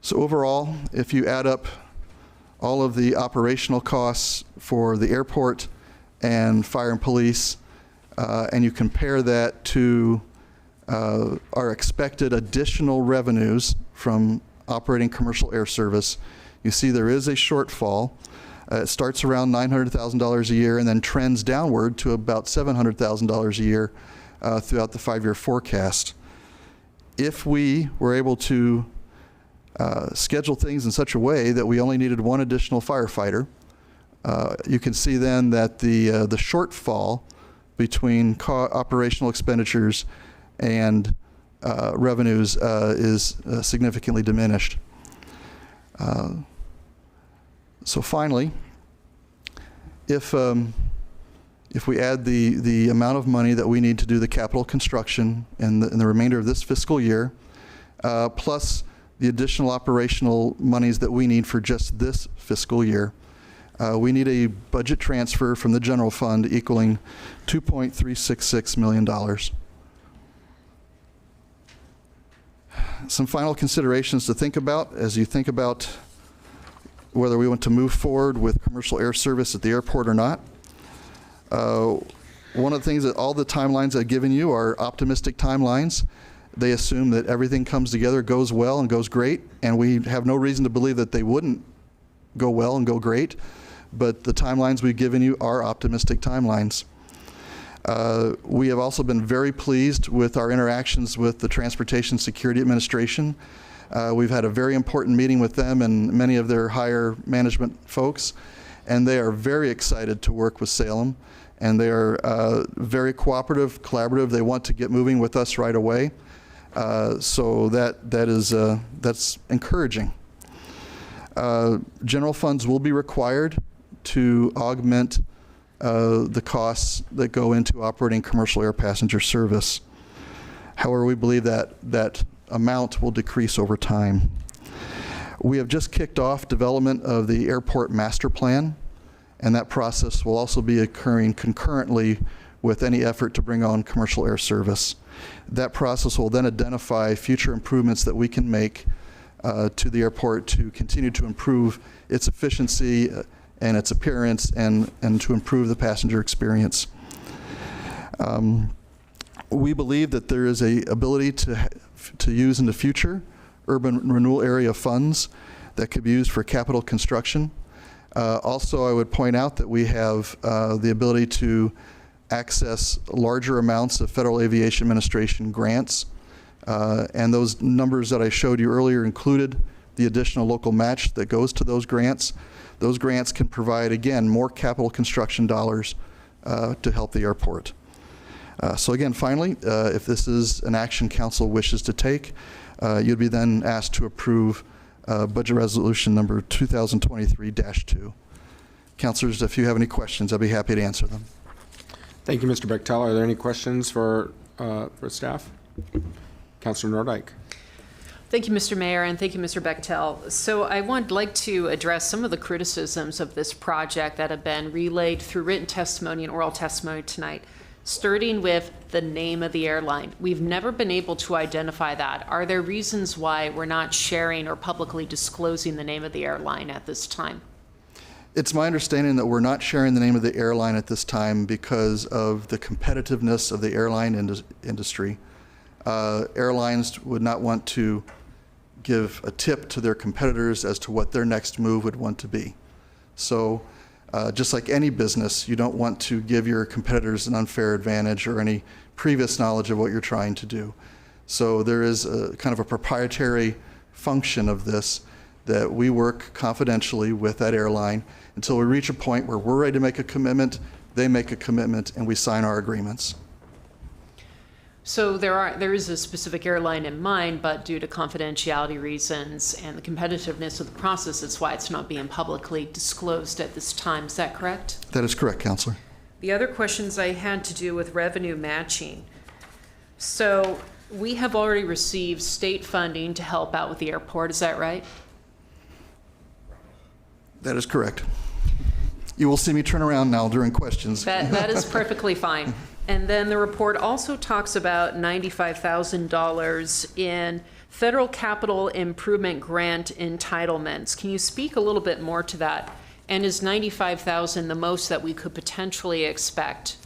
E: So overall, if you add up all of the operational costs for the airport and fire and police, and you compare that to our expected additional revenues from operating commercial air service, you see there is a shortfall. It starts around $900,000 a year and then trends downward to about $700,000 a year throughout the 5-year forecast. If we were able to schedule things in such a way that we only needed 1 additional firefighter, you can see then that the shortfall between operational expenditures and revenues is significantly diminished. So finally, if we add the amount of money that we need to do the capital construction in the remainder of this fiscal year, plus the additional operational monies that we need for just this fiscal year, we need a budget transfer from the general fund equaling $2.366 million. Some final considerations to think about as you think about whether we want to move forward with commercial air service at the airport or not. One of the things that all the timelines I've given you are optimistic timelines. They assume that everything comes together, goes well, and goes great, and we have no reason to believe that they wouldn't go well and go great. But the timelines we've given you are optimistic timelines. We have also been very pleased with our interactions with the Transportation Security Administration. We've had a very important meeting with them and many of their higher management folks, and they are very excited to work with Salem, and they are very cooperative, collaborative. They want to get moving with us right away. So that's encouraging. General funds will be required to augment the costs that go into operating commercial air passenger service. However, we believe that amount will decrease over time. We have just kicked off development of the airport master plan, and that process will also be occurring concurrently with any effort to bring on commercial air service. That process will then identify future improvements that we can make to the airport to continue to improve its efficiency and its appearance and to improve the passenger experience. We believe that there is a ability to use in the future urban renewal area funds that could be used for capital construction. Also, I would point out that we have the ability to access larger amounts of Federal Aviation Administration grants. And those numbers that I showed you earlier included the additional local match that goes to those grants. Those grants can provide, again, more capital construction dollars to help the airport. So again, finally, if this is an action council wishes to take, you'd be then asked to approve Budget Resolution number 2023-2. Councilors, if you have any questions, I'll be happy to answer them.
A: Thank you, Mr. Bechtel. Are there any questions for staff? Councilor Nordyke.
J: Thank you, Mr. Mayor, and thank you, Mr. Bechtel. So I would like to address some of the criticisms of this project that have been relayed through written testimony and oral testimony tonight, starting with the name of the airline. We've never been able to identify that. Are there reasons why we're not sharing or publicly disclosing the name of the airline at this time?
E: It's my understanding that we're not sharing the name of the airline at this time because of the competitiveness of the airline industry. Airlines would not want to give a tip to their competitors as to what their next move would want to be. So just like any business, you don't want to give your competitors an unfair advantage or any previous knowledge of what you're trying to do. So there is a kind of a proprietary function of this that we work confidentially with that airline until we reach a point where we're ready to make a commitment, they make a commitment, and we sign our agreements.
J: So there is a specific airline in mind, but due to confidentiality reasons and the competitiveness of the process, that's why it's not being publicly disclosed at this time. Is that correct?
E: That is correct, Councilor.
J: The other questions I had to do with revenue matching. So we have already received state funding to help out with the airport. Is that right?
E: That is correct. You will see me turn around now during questions.
J: That is perfectly fine. And then the report also talks about $95,000 in federal capital improvement grant entitlements. Can you speak a little bit more to that? And is $95,000 the most that we could potentially expect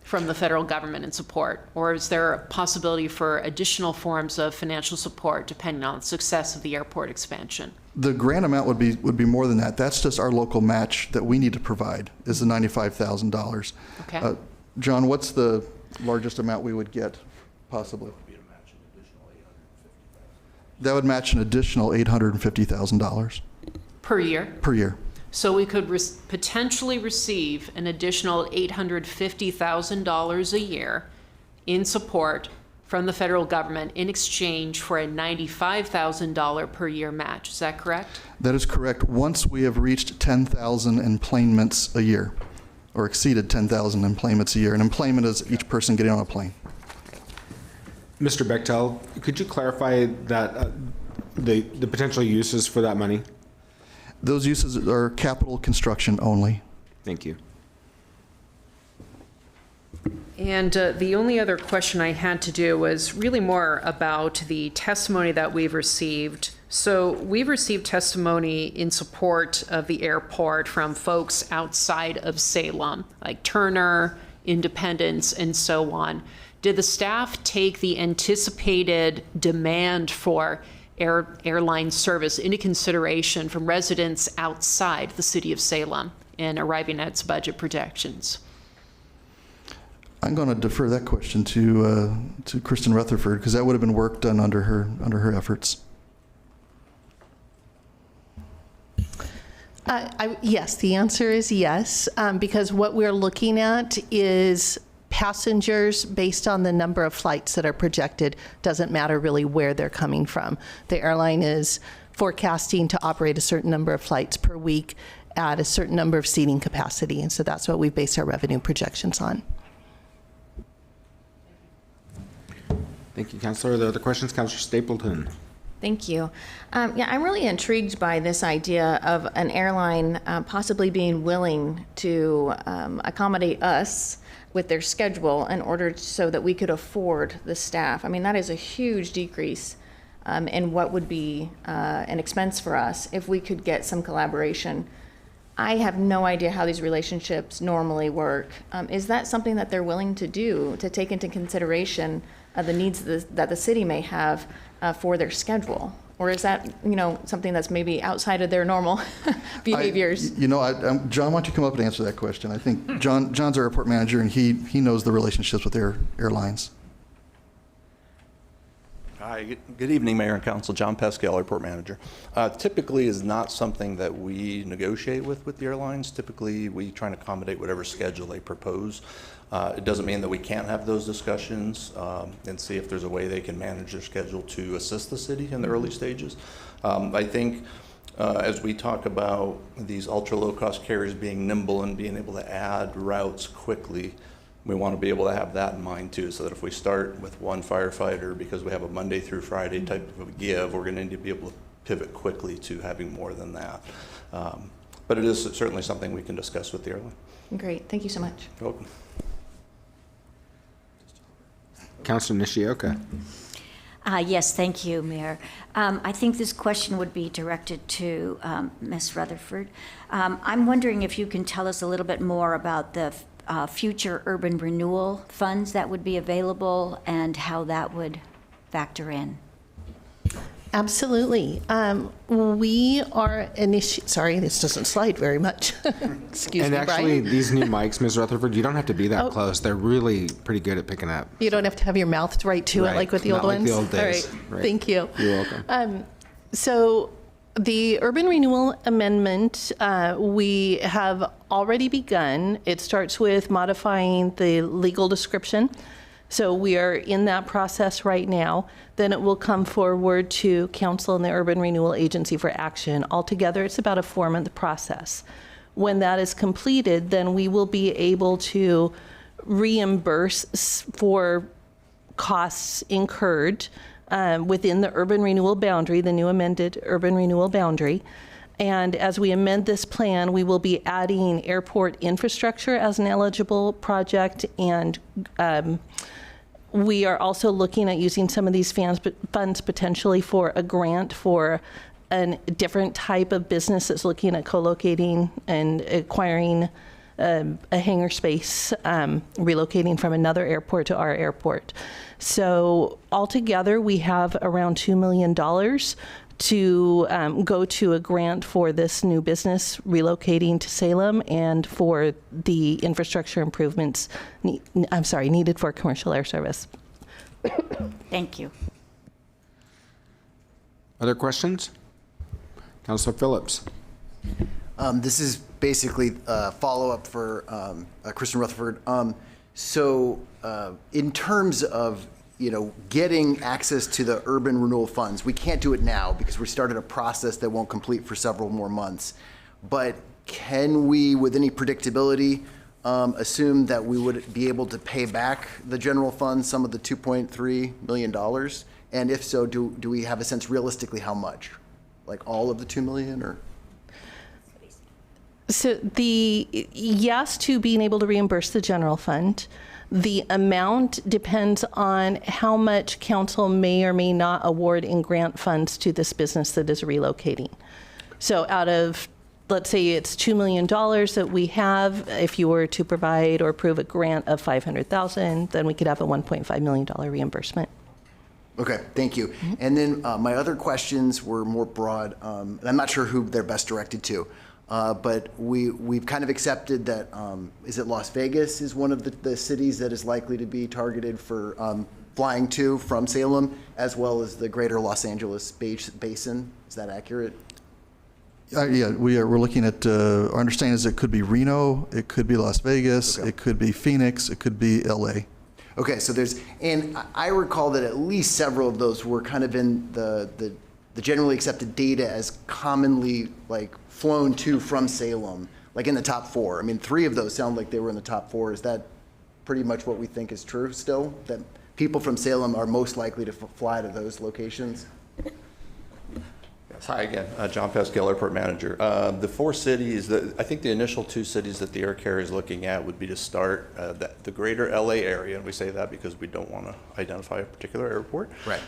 J: from the federal government in support? Or is there a possibility for additional forms of financial support depending on the success of the airport expansion?
E: The grant amount would be more than that. That's just our local match that we need to provide is the $95,000.
J: Okay.
E: John, what's the largest amount we would get, possibly? That would match an additional $850,000.
J: Per year?
E: Per year.
J: So we could potentially receive an additional $850,000 a year in support from the federal government in exchange for a $95,000 per year match. Is that correct?
E: That is correct. Once we have reached 10,000 enplanements a year, or exceeded 10,000 enplanements a year. And enplanement is each person getting on a plane.
A: Mr. Bechtel, could you clarify that the potential uses for that money?
E: Those uses are capital construction only.
A: Thank you.
J: And the only other question I had to do was really more about the testimony that we've received. So we've received testimony in support of the airport from folks outside of Salem, like Turner, independence, and so on. Did the staff take the anticipated demand for airline service into consideration from residents outside the city of Salem in arriving at its budget projections?
E: I'm going to defer that question to Kristen Rutherford, because that would have been work done under her efforts.
B: Yes, the answer is yes, because what we're looking at is passengers based on the number of flights that are projected. Doesn't matter really where they're coming from. The airline is forecasting to operate a certain number of flights per week at a certain number of seating capacity, and so that's what we base our revenue projections on.
A: Thank you, Councilor. Are there other questions? Councilor Stapleton.
K: Thank you. Yeah, I'm really intrigued by this idea of an airline possibly being willing to accommodate us with their schedule in order so that we could afford the staff. I mean, that is a huge decrease in what would be an expense for us if we could get some collaboration. I have no idea how these relationships normally work. Is that something that they're willing to do, to take into consideration the needs that the city may have for their schedule? Or is that, something that's maybe outside of their normal behaviors?
E: John, why don't you come up and answer that question? I think John's our airport manager, and he knows the relationships with airlines.
M: Hi, good evening, Mayor and Council. John Pescal, Airport Manager. Typically is not something that we negotiate with the airlines. Typically, we try and accommodate whatever schedule they propose. It doesn't mean that we can't have those discussions and see if there's a way they can manage their schedule to assist the city in the early stages. I think as we talk about these ultra low-cost carriers being nimble and being able to add routes quickly, we want to be able to have that in mind too, so that if we start with one firefighter because we have a Monday through Friday type of a give, we're going to need to be able to pivot quickly to having more than that. But it is certainly something we can discuss with the airline.
K: Great, thank you so much.
M: You're welcome.
A: Councilor Nishioka.
D: Yes, thank you, Mayor. I think this question would be directed to Ms. Rutherford. I'm wondering if you can tell us a little bit more about the future urban renewal funds that would be available and how that would factor in.
B: Absolutely. We are sorry, this doesn't slide very much. Excuse
A: and
B: me,
A: actually,
B: Brian.
A: these new mics, Ms. Rutherford, you don't have to be that close. They're really pretty good at picking up.
B: You don't have to have your mouth right to it like with the
A: Not
B: old
A: like
B: ones.
A: the old days.
B: All right.
A: Right.
B: Thank you.
A: You're welcome.
B: So the urban renewal amendment, we have already begun. It starts with modifying the legal description. So we are in that process right now. Then it will come forward to Council and the Urban Renewal Agency for action. Altogether, it's about a 4-month process. When that is completed, then we will be able to reimburse for costs incurred within the urban renewal boundary, the new amended urban renewal boundary. And as we amend this plan, we will be adding airport infrastructure as an eligible project, and we are also looking at using some of these funds potentially for a grant for a different type of business that's looking at co-locating and acquiring a hangar space, relocating from another airport to our airport. So altogether, we have around $2 million to go to a grant for this new business relocating to Salem and for the infrastructure improvements, needed for commercial air service.
D: Thank you.
A: Other questions? Councilor Phillips.
H: This is basically a follow-up for Kristen Rutherford. So in terms of getting access to the urban renewal funds, we can't do it now because we started a process that won't complete for several more months. But can we, with any predictability, assume that we would be able to pay back the general fund some of the $2.3 million? And if so, do we have a sense realistically how much? Like all of the $2 million, or?
B: So the yes to being able to reimburse the general fund. The amount depends on how much council may or may not award in grant funds to this business that is relocating. So out of let's say it's $2 million that we have. If you were to provide or approve a grant of $500,000, then we could have a $1.5 million reimbursement.
H: Okay, thank you. And then my other questions were more broad, and I'm not sure who they're best directed to, but we've kind of accepted that, is it Las Vegas is one of the cities that is likely to be targeted for flying to from Salem, as well as the greater Los Angeles basin. Is that accurate?
E: Yeah, we're looking at, our understanding is it could be Reno, it could be Las Vegas, it could be Phoenix, it could be LA.
H: Okay, so and I recall that at least several of those were kind of in the generally accepted data as commonly like flown to from Salem, like in the top 4. I mean, 3 of those sound like they were in the top 4. Is that pretty much what we think is true still? That people from Salem are most likely to fly to those locations?
M: Yes, hi again, John Pescale, Airport Manager. The 4 cities, I think the initial 2 cities that the air carrier is looking at would be to start the greater LA area, and we say that because we don't want to identify a particular airport.
H: Right.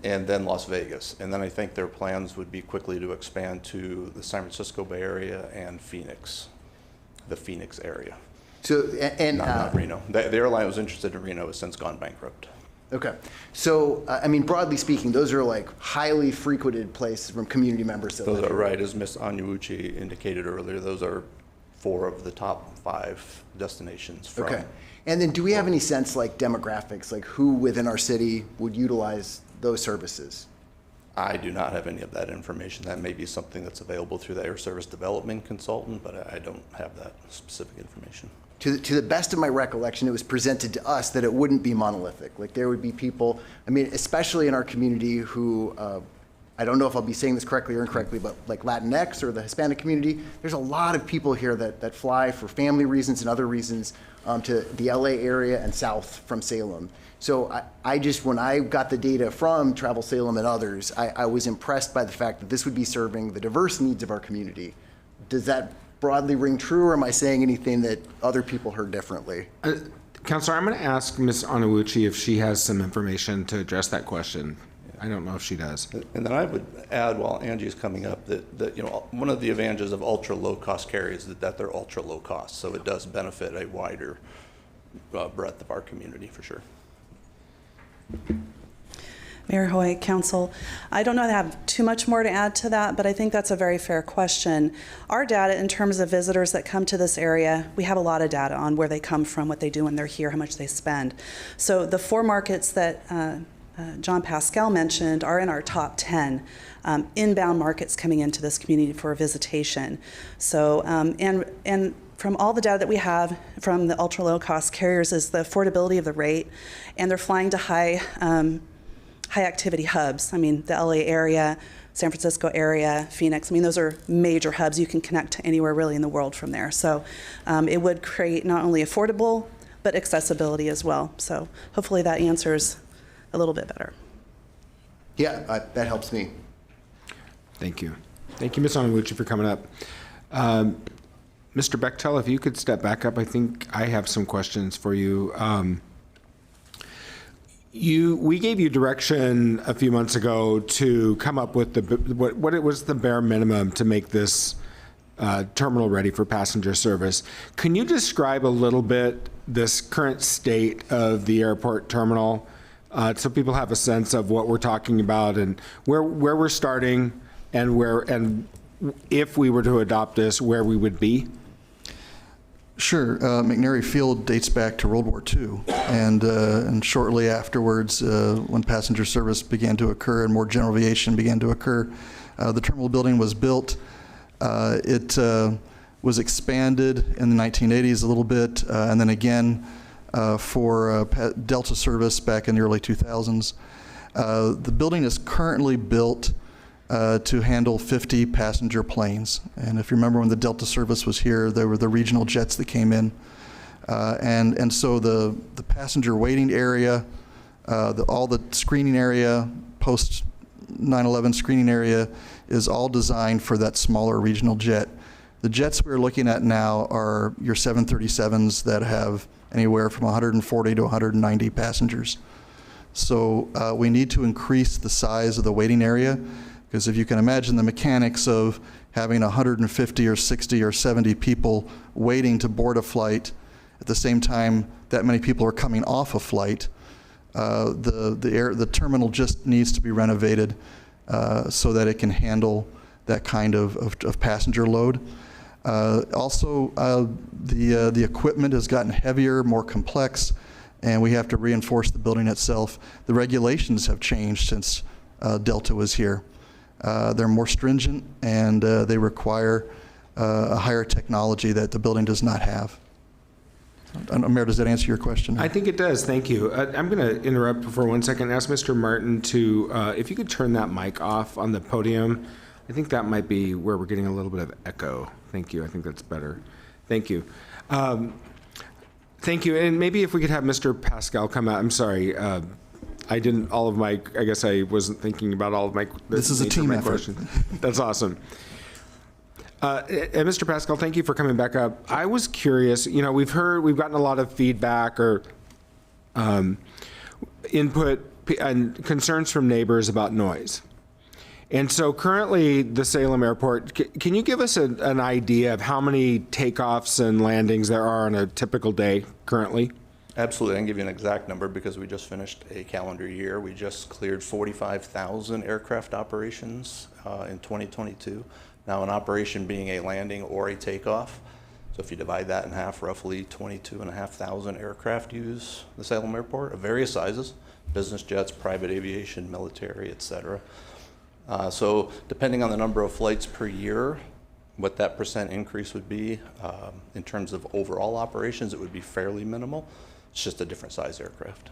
M: And then Las Vegas. And then I think their plans would be quickly to expand to the San Francisco Bay Area and Phoenix, the Phoenix area.
H: So,
M: not Reno. The airline was interested in Reno has since gone bankrupt.
H: Okay. So, I mean, broadly speaking, those are like highly frequented places from community members.
M: Those are right. As Ms. Anyuuchi indicated earlier, those are 4 of the top 5 destinations from.
H: Okay. And then do we have any sense, like demographics, like who within our city would utilize those services?
M: I do not have any of that information. That may be something that's available through the Air Service Development Consultant, but I don't have that specific information.
H: To the best of my recollection, it was presented to us that it wouldn't be monolithic. Like there would be people, I mean, especially in our community who, I don't know if I'll be saying this correctly or incorrectly, but like Latinx or the Hispanic community, there's a lot of people here that fly for family reasons and other reasons to the LA area and south from Salem. So I just, when I got the data from Travel Salem and others, I was impressed by the fact that this would be serving the diverse needs of our community. Does that broadly ring true, or am I saying anything that other people heard differently?
A: Councilor, I'm going to ask Ms. Anyuuchi if she has some information to address that question. I don't know if she does.
M: And then I would add, while Angie's coming up, that you know, one of the advantages of ultra low cost carriers is that they're ultra low cost, so it does benefit a wider breadth of our community for sure.
N: Mayor Hoy, Council, I don't know that I have too much more to add to that, but I think that's a very fair question. Our data in terms of visitors that come to this area, we have a lot of data on where they come from, what they do when they're here, how much they spend. So the 4 markets that John Pascal mentioned are in our top 10 inbound markets coming into this community for a visitation. So, and from all the data that we have from the ultra low cost carriers is the affordability of the rate, and they're flying to high activity hubs. I mean, the LA area, San Francisco area, Phoenix. I mean, those are major hubs. You can connect to anywhere really in the world from there. So it would create not only affordable, but accessibility as well. So hopefully that answers a little bit better.
H: Yeah, that helps me.
A: Thank you. Thank you, Ms. Anyuuchi, for coming up. Mr. Bechtel, if you could step back up, I think I have some questions for you. We gave you direction a few months ago to come up with what it was the bare minimum to make this terminal ready for passenger service. Can you describe a little bit this current state of the airport terminal so people have a sense of what we're talking about and where we're starting and if we were to adopt this, where we would be?
E: Sure. McNary Field dates back to World War II, and shortly afterwards, when passenger service began to occur and more general aviation began to occur, the terminal building was built. It was expanded in the 1980s a little bit, and then again for Delta service back in the early 2000s. The building is currently built to handle 50 passenger planes. And if you remember when the Delta service was here, there were the regional jets that came in. And so the passenger waiting area, all the screening area, post 9/11 screening area is all designed for that smaller regional jet. The jets we're looking at now are your 737s that have anywhere from 140 to 190 passengers. So we need to increase the size of the waiting area, because if you can imagine the mechanics of having 150 or 60 or 70 people waiting to board a flight at the same time that many people are coming off a flight. The terminal just needs to be renovated so that it can handle that kind of passenger load. Also, the equipment has gotten heavier, more complex, and we have to reinforce the building itself. The regulations have changed since Delta was here. They're more stringent, and they require a higher technology that the building does not have. Mayor, does that answer your question?
A: I think it does. Thank you. I'm going to interrupt for 1 second and ask Mr. Martin to, if you could turn that mic off on the podium. I think that might be where we're getting a little bit of echo. Thank you. I think that's better. Thank you. Thank you. And maybe if we could have Mr. Pascal come out. I'm sorry. I guess I wasn't thinking about all of my.
E: This is a team effort.
A: That's awesome. And Mr. Pascal, thank you for coming back up. I was curious, we've gotten a lot of feedback or input and concerns from neighbors about noise. And so currently, the Salem Airport, can you give us an idea of how many takeoffs and landings there are on a typical day currently?
M: Absolutely. I can give you an exact number because we just finished a calendar year. We just cleared 45,000 aircraft operations in 2022. Now, an operation being a landing or a takeoff. So if you divide that in half, roughly 22,500 aircraft use the Salem Airport of various sizes, business jets, private aviation, military, et cetera. So depending on the number of flights per year, what that % increase would be in terms of overall operations, it would be fairly minimal. It's just a different size aircraft.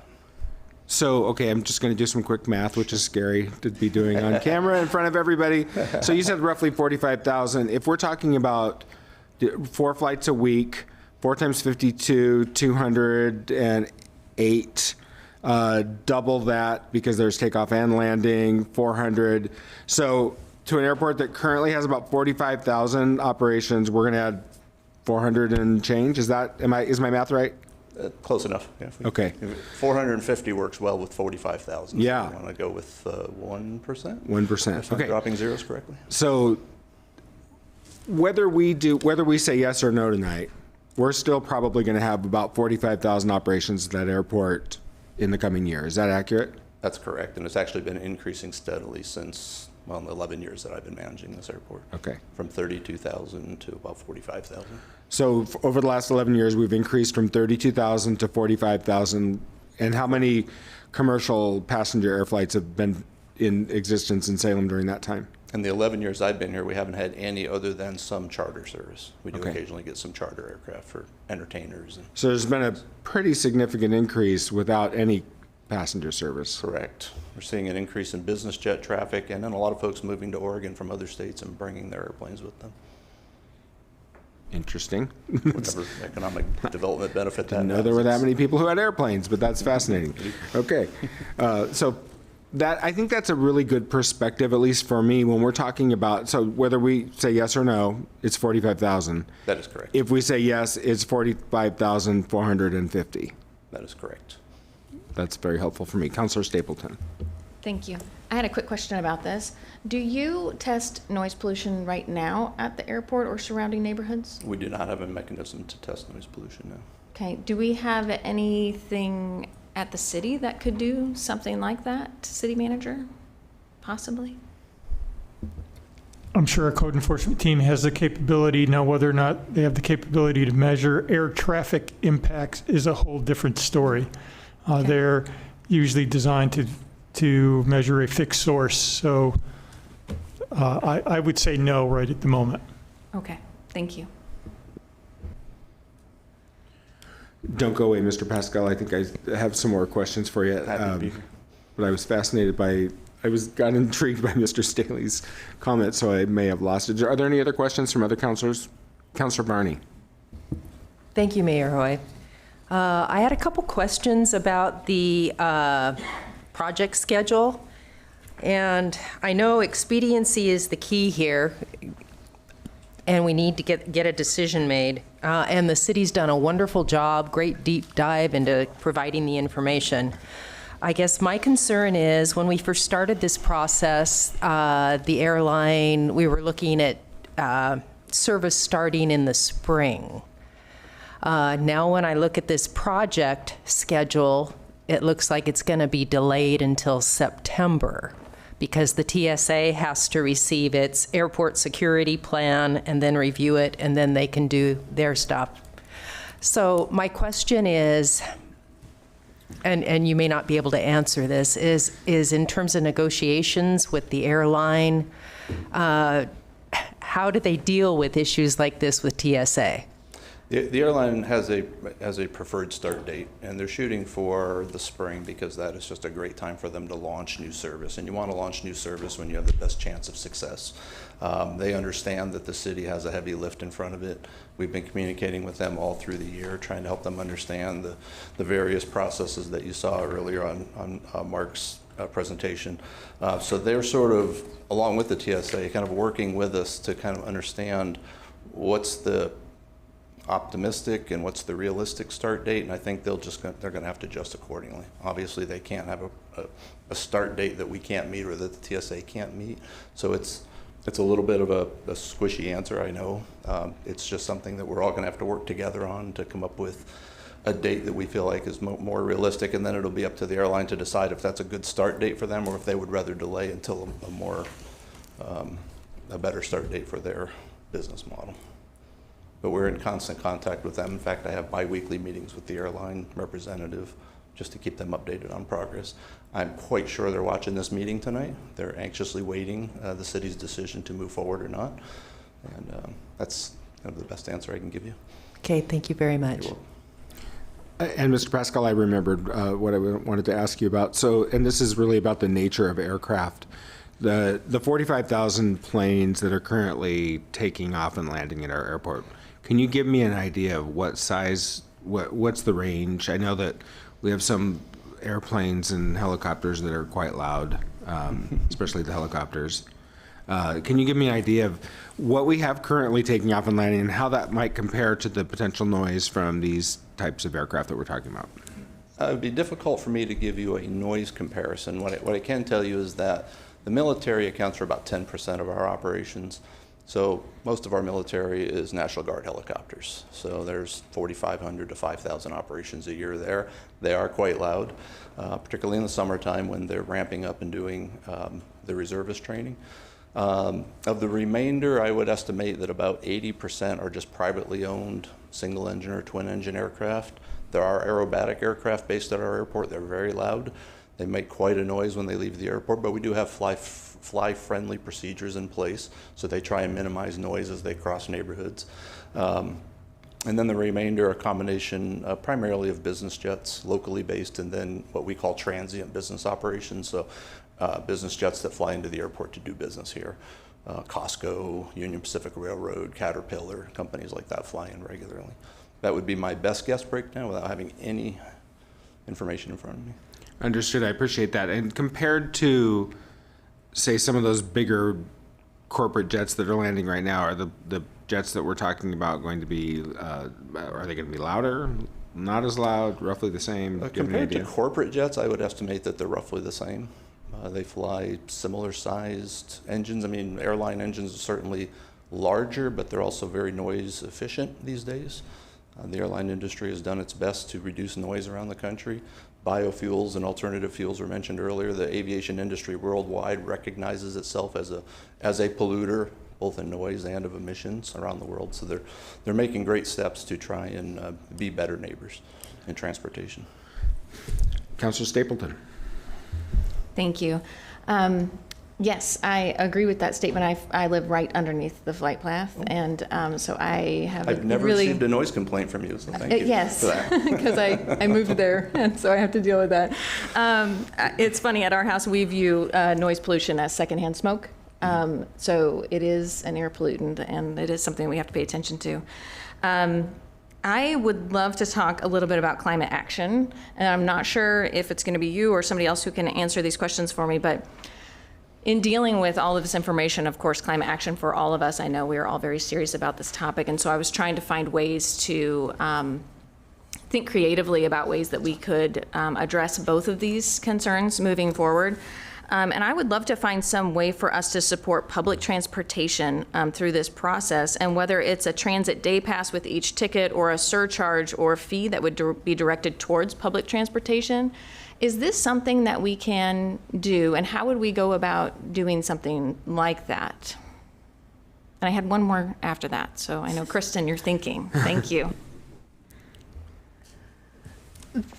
A: So, okay, I'm just going to do some quick math, which is scary to be doing on camera in front of everybody. So you said roughly 45,000. If we're talking about 4 flights a week, 4 times 52, 208, double that because there's takeoff and landing, 400. So to an airport that currently has about 45,000 operations, we're going to add 400 and change. Is my math right?
M: Close enough. Yeah.
A: Okay.
M: 450 works well with 45,000.
A: Yeah.
M: So you want to go with 1%?
A: 1%.
M: If I'm
A: Okay.
M: dropping zeros correctly.
A: So whether we say yes or no tonight, we're still probably going to have about 45,000 operations at that airport in the coming year. Is that accurate?
M: That's correct. And it's actually been increasing steadily since, the 11 years that I've been managing this airport.
A: Okay.
M: From 32,000 to about 45,000.
A: So over the last 11 years, we've increased from 32,000 to 45,000. And how many commercial passenger air flights have been in existence in Salem during that time?
M: In the 11 years I've been here, we haven't had any other than some charter service. We do
A: Okay.
M: occasionally get some charter aircraft for entertainers.
A: So there's been a pretty significant increase without any passenger service.
M: Correct. We're seeing an increase in business jet traffic and then a lot of folks moving to Oregon from other states and bringing their airplanes with them.
A: Interesting.
M: Whatever economic development benefit that
A: Didn't know there were that many people who had airplanes, but that's fascinating. Okay. So I think that's a really good perspective, at least for me, when we're talking about, so whether we say yes or no, it's 45,000.
M: That is correct.
A: If we say yes, it's 45,450.
M: That is correct.
A: That's very helpful for me. Councilor Stapleton.
K: Thank you. I had a quick question about this. Do you test noise pollution right now at the airport or surrounding neighborhoods?
M: We do not have a mechanism to test noise pollution now.
K: Okay. Do we have anything at the city that could do something like that, city manager? Possibly?
C: I'm sure our code enforcement team has the capability. Now, whether or not they have the capability to measure air traffic impacts is a whole different story. They're usually designed to measure a fixed source. So I would say no right at the moment.
K: Okay. Thank you.
A: Don't go away, Mr. Pascal. I think I have some more questions for you. But I was fascinated got intrigued by Mr. Staley's comment, so I may have lost it. Are there any other questions from other councilors? Councilor Varney.
F: Thank you, Mayor Hoy. I had a couple questions about the project schedule. And I know expediency is the key here, and we need to get a decision made. And the city's done a wonderful job, great deep dive into providing the information. I guess my concern is when we first started this process, the airline, we were looking at service starting in the spring. Now, when I look at this project schedule, it looks like it's going to be delayed until September because the TSA has to receive its airport security plan and then review it, and then they can do their stuff. So my question is, and you may not be able to answer this, is in terms of negotiations with the airline, how do they deal with issues like this with TSA?
M: The airline has a preferred start date, and they're shooting for the spring because that is just a great time for them to launch new service. And you want to launch new service when you have the best chance of success. They understand that the city has a heavy lift in front of it. We've been communicating with them all through the year, trying to help them understand the various processes that you saw earlier on Mark's presentation. So they're sort of, along with the TSA, kind of working with us to kind of understand what's the optimistic and what's the realistic start date, and I think they're going to have to adjust accordingly. Obviously, they can't have a start date that we can't meet or that the TSA can't meet. So it's a little bit of a squishy answer, I know. It's just something that we're all going to have to work together on to come up with a date that we feel like is more realistic, and then it'll be up to the airline to decide if that's a good start date for them or if they would rather delay until a better start date for their business model. But we're in constant contact with them. In fact, I have bi-weekly meetings with the airline representative just to keep them updated on progress. I'm quite sure they're watching this meeting tonight. They're anxiously waiting the city's decision to move forward or not. And that's kind of the best answer I can give you.
F: Okay, thank you very much.
A: And Mr. Pascal, I remembered what I wanted to ask you about. So, and this is really about the nature of aircraft. The 45,000 planes that are currently taking off and landing at our airport, can you give me an idea of what size, what's the range? I know that we have some airplanes and helicopters that are quite loud, especially the helicopters. Can you give me an idea of what we have currently taking off and landing and how that might compare to the potential noise from these types of aircraft that we're talking about?
M: It would be difficult for me to give you a noise comparison. What I can tell you is that the military accounts for about 10% of our operations. So most of our military is National Guard helicopters. So there's 4,500 to 5,000 operations a year there. They are quite loud, particularly in the summertime when they're ramping up and doing the reservist training. Of the remainder, I would estimate that about 80% are just privately owned single engine or twin engine aircraft. There are aerobatic aircraft based at our airport. They're very loud. They make quite a noise when they leave the airport, but we do have fly-friendly procedures in place, so they try and minimize noise as they cross neighborhoods. And then the remainder are a combination primarily of business jets, locally based, and then what we call transient business operations, so business jets that fly into the airport to do business here. Costco, Union Pacific Railroad, Caterpillar, companies like that fly in regularly. That would be my best guess breakdown without having any information in front of me.
A: Understood. I appreciate that. And compared to, say, some of those bigger corporate jets that are landing right now, are the jets that we're talking about going to be, are they going to be louder, not as loud, roughly the same?
M: Compared to corporate jets, I would estimate that they're roughly the same. They fly similar sized engines. I mean, airline engines are certainly larger, but they're also very noise efficient these days. The airline industry has done its best to reduce noise around the country. Biofuels and alternative fuels were mentioned earlier. The aviation industry worldwide recognizes itself as a polluter, both in noise and of emissions around the world. So they're making great steps to try and be better neighbors in transportation.
A: Councilor Stapleton.
K: Thank you. Yes, I agree with that statement. I live right underneath the flight path, and so I have
M: I've never received a noise complaint from you, so thank you
K: yes,
M: for that.
K: because I moved there, and so I have to deal with that. It's funny, at our house we view noise pollution as secondhand smoke. So it is an air pollutant, and it is something we have to pay attention to. I would love to talk a little bit about climate action, and I'm not sure if it's going to be you or somebody else who can answer these questions for me, but in dealing with all of this information, of course, climate action for all of us, I know we are all very serious about this topic, and so I was trying to find ways to think creatively about ways that we could address both of these concerns moving forward. And I would love to find some way for us to support public transportation through this process, and whether it's a transit day pass with each ticket or a surcharge or fee that would be directed towards public transportation. Is this something that we can do, and how would we go about doing something like that? And I had one more after that, so I know, Kristen, you're thinking. Thank you.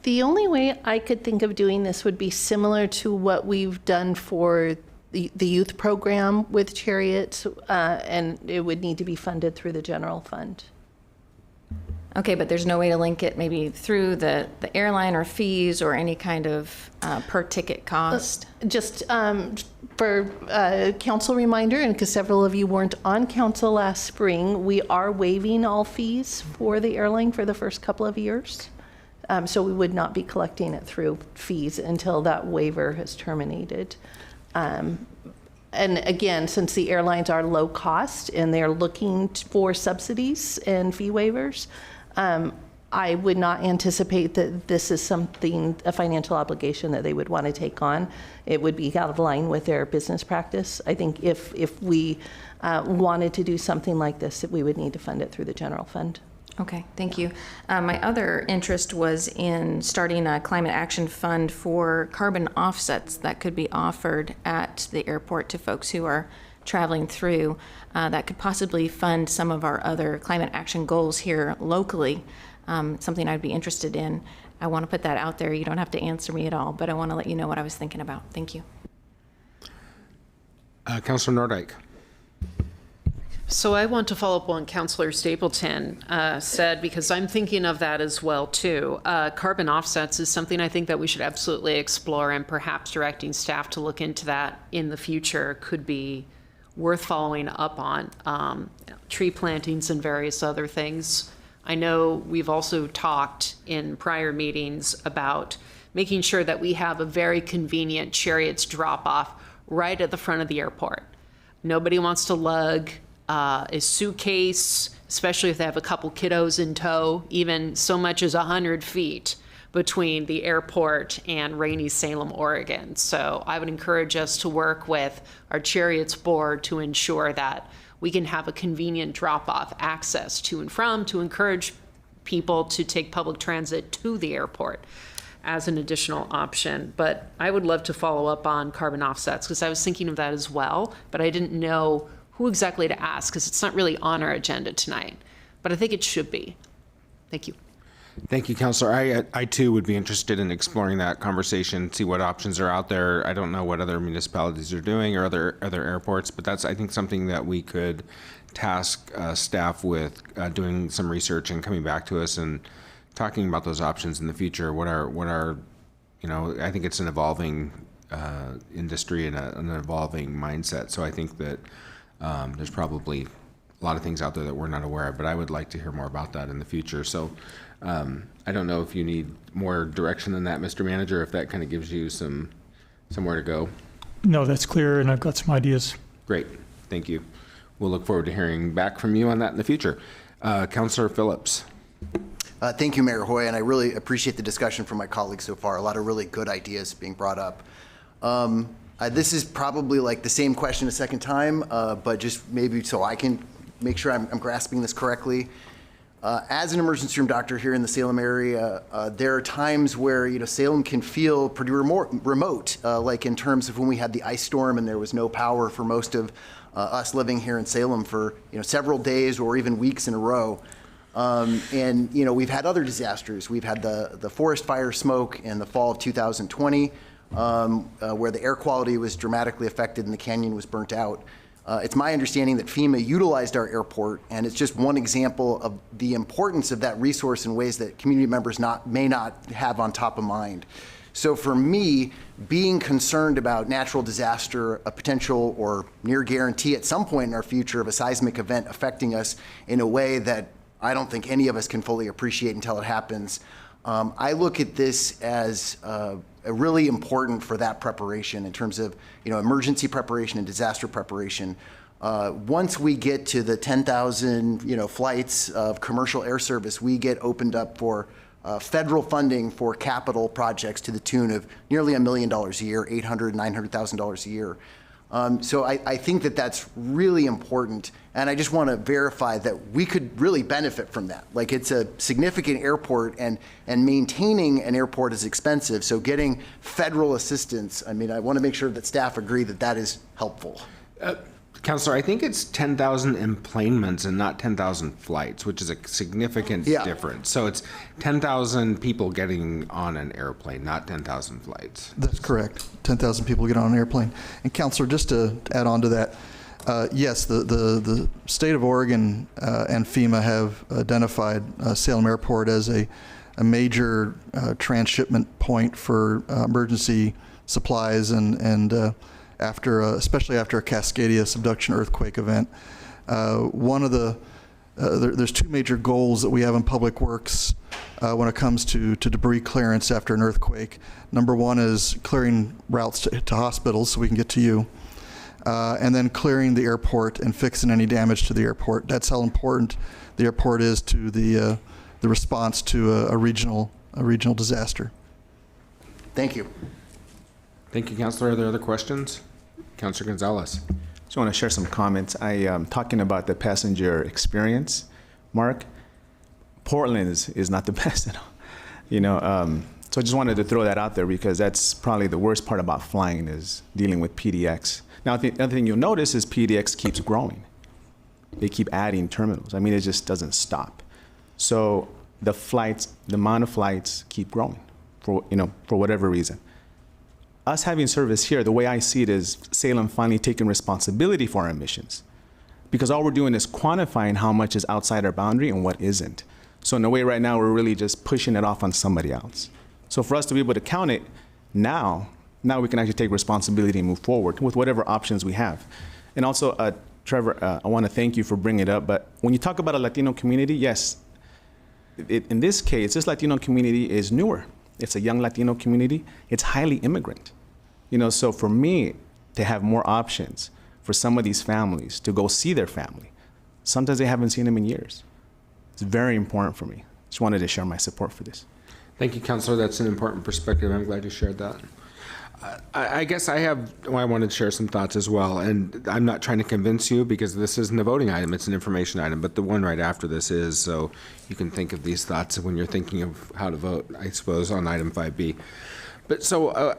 B: The only way I could think of doing this would be similar to what we've done for the youth program with chariots, and it would need to be funded through the general fund.
K: Okay, but there's no way to link it maybe through the airline or fees or any kind of per ticket cost?
B: Just for council reminder, and because several of you weren't on council last spring, we are waiving all fees for the airline for the first couple of years. So we would not be collecting it through fees until that waiver has terminated. And again, since the airlines are low cost and they're looking for subsidies and fee waivers, I would not anticipate that this is something, a financial obligation that they would want to take on. It would be out of line with their business practice. I think if we wanted to do something like this, that we would need to fund it through the general fund.
K: Okay, thank you. My other interest was in starting a climate action fund for carbon offsets that could be offered at the airport to folks who are traveling through, that could possibly fund some of our other climate action goals here locally. Something I'd be interested in. I want to put that out there. You don't have to answer me at all, but I want to let you know what I was thinking about. Thank you.
A: Councilor Nordyke.
J: So I want to follow up on Councilor Stapleton said, because I'm thinking of that as well too. Carbon offsets is something I think that we should absolutely explore, and perhaps directing staff to look into that in the future could be worth following up on. Tree plantings and various other things. I know we've also talked in prior meetings about making sure that we have a very convenient chariots drop off right at the front of the airport. Nobody wants to lug a suitcase, especially if they have a couple kiddos in tow, even so much as 100 feet between the airport and rainy Salem, Oregon. So I would encourage us to work with our Chariots board to ensure that we can have a convenient drop-off access to and from, to encourage people to take public transit to the airport as an additional option. But I would love to follow up on carbon offsets, because I was thinking of that as well, but I didn't know who exactly to ask, because it's not really on our agenda tonight, but I think it should be. Thank you.
A: Thank you, Councilor. I too would be interested in exploring that conversation, see what options are out there. I don't know what other municipalities are doing or other airports, but that's, I think, something that we could task staff with doing some research and coming back to us and talking about those options in the future. What are, you know, I think it's an evolving industry and an evolving mindset. So I think that there's probably a lot of things out there that we're not aware of, but I would like to hear more about that in the future. So I don't know if you need more direction than that, Mr. Manager, if that kind of gives you somewhere to go.
C: No, that's clear, and I've got some ideas.
A: Great, thank you. We'll look forward to hearing back from you on that in the future. Councilor Phillips.
H: Thank you, Mayor Hoy, and I really appreciate the discussion from my colleagues so far. A lot of really good ideas being brought up. This is probably like the same question a second time, but just maybe so I can make sure I'm grasping this correctly. As an emergency room doctor here in the Salem area, there are times where Salem can feel pretty remote, like in terms of when we had the ice storm and there was no power for most of us living here in Salem for several days or even weeks in a row. And we've had other disasters. We've had the forest fire smoke in the fall of 2020, where the air quality was dramatically affected and the canyon was burnt out. It's my understanding that FEMA utilized our airport, and it's just one example of the importance of that resource in ways that community members may not have on top of mind. So for me, being concerned about natural disaster, a potential or near guarantee at some point in our future of a seismic event affecting us in a way that I don't think any of us can fully appreciate until it happens, I look at this as really important for that preparation in terms of emergency preparation and disaster preparation. Once we get to the 10,000 flights of commercial air service, we get opened up for federal funding for capital projects to the tune of nearly $1 million a year, $800,000, $900,000 a year. So I think that that's really important, and I just want to verify that we could really benefit from that. Like, it's a significant airport, and maintaining an airport is expensive, so getting federal assistance, I mean, I want to make sure that staff agree that that is helpful.
A: Councilor, I think it's 10,000 emplanements and not 10,000 flights, which is a significant difference. So it's 10,000 people getting on an airplane, not 10,000 flights.
E: That's correct. 10,000 people get on an airplane. And Councilor, just to add on to that, yes, the state of Oregon and FEMA have identified Salem Airport as a major transshipment point for emergency supplies and especially after a Cascadia subduction earthquake event. One of the there's two major goals that we have in Public Works when it comes to debris clearance after an earthquake. Number one is clearing routes to hospitals so we can get to you, and then clearing the airport and fixing any damage to the airport. That's how important the airport is to the response to a regional disaster.
H: Thank you.
A: Thank you, Councilor. Are there other questions? Councilor Gonzalez.
I: Just want to share some comments. Talking about the passenger experience, Mark, Portland is not the best at all. So I just wanted to throw that out there because that's probably the worst part about flying is dealing with PDX. Now, the other thing you'll notice is PDX keeps growing. They keep adding terminals. I mean, it just doesn't stop. So the amount of flights keep growing for whatever reason. Us having service here, the way I see it is Salem finally taking responsibility for our emissions, because all we're doing is quantifying how much is outside our boundary and what isn't. So in a way right now, we're really just pushing it off on somebody else. So for us to be able to count it now we can actually take responsibility and move forward with whatever options we have. And also, Trevor, I want to thank you for bringing it up, but when you talk about a Latino community, yes, in this case, this Latino community is newer. It's a young Latino community. It's highly immigrant. So for me to have more options for some of these families to go see their family, sometimes they haven't seen them in years. It's very important for me. Just wanted to share my support for this.
A: Thank you, Councilor. That's an important perspective. I'm glad you shared that. I guess I wanted to share some thoughts as well, and I'm not trying to convince you because this isn't a voting item, it's an information item, but the one right after this is, so you can think of these thoughts when you're thinking of how to vote, I suppose, on item 5B. But so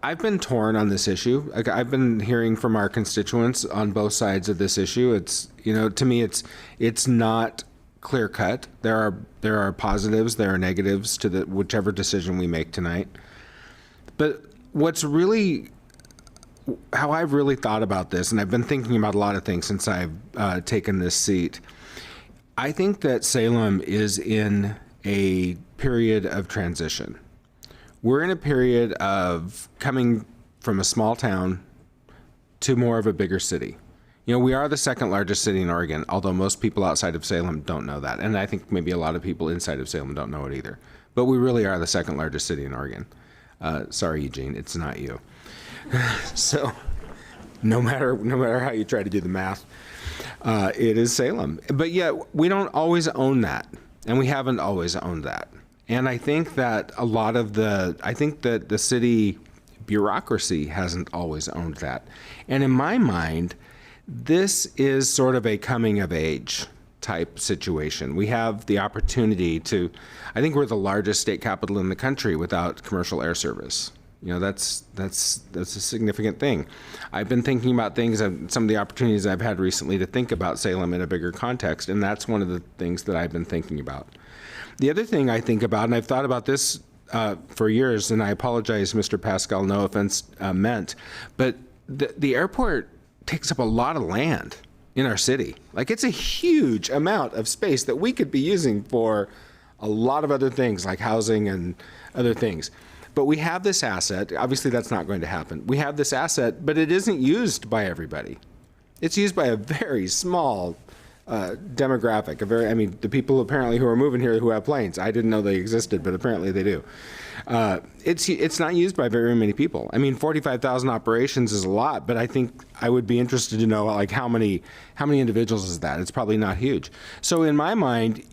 A: I've been torn on this issue. I've been hearing from our constituents on both sides of this issue. It's, to me, it's not clear cut. There are positives, there are negatives to whichever decision we make tonight. But how I've really thought about this, and I've been thinking about a lot of things since I've taken this seat, I think that Salem is in a period of transition. We're in a period of coming from a small town to more of a bigger city. We are the second largest city in Oregon, although most people outside of Salem don't know that. And I think maybe a lot of people inside of Salem don't know it either. But we really are the second largest city in Oregon. Sorry, Eugene, it's not you. So no matter how you try to do the math, it is Salem. But yet we don't always own that, and we haven't always owned that. And I think that the city bureaucracy hasn't always owned that. And in my mind, this is sort of a coming of age type situation. We have the opportunity I think we're the largest state capital in the country without commercial air service. That's a significant thing. I've been thinking about things, some of the opportunities I've had recently to think about Salem in a bigger context, and that's one of the things that I've been thinking about. The other thing I think about, and I've thought about this for years, and I apologize, Mr. Pascal, no offense meant, but the airport takes up a lot of land in our city. Like, it's a huge amount of space that we could be using for a lot of other things like housing and other things. But we have this asset. Obviously, that's not going to happen. We have this asset, but it isn't used by everybody. It's used by a very small demographic. I mean, the people apparently who are moving here who have planes. I didn't know they existed, but apparently they do. It's not used by very many people. I mean, 45,000 operations is a lot, but I think I would be interested to know like how many individuals is that? It's probably not huge. So in my mind,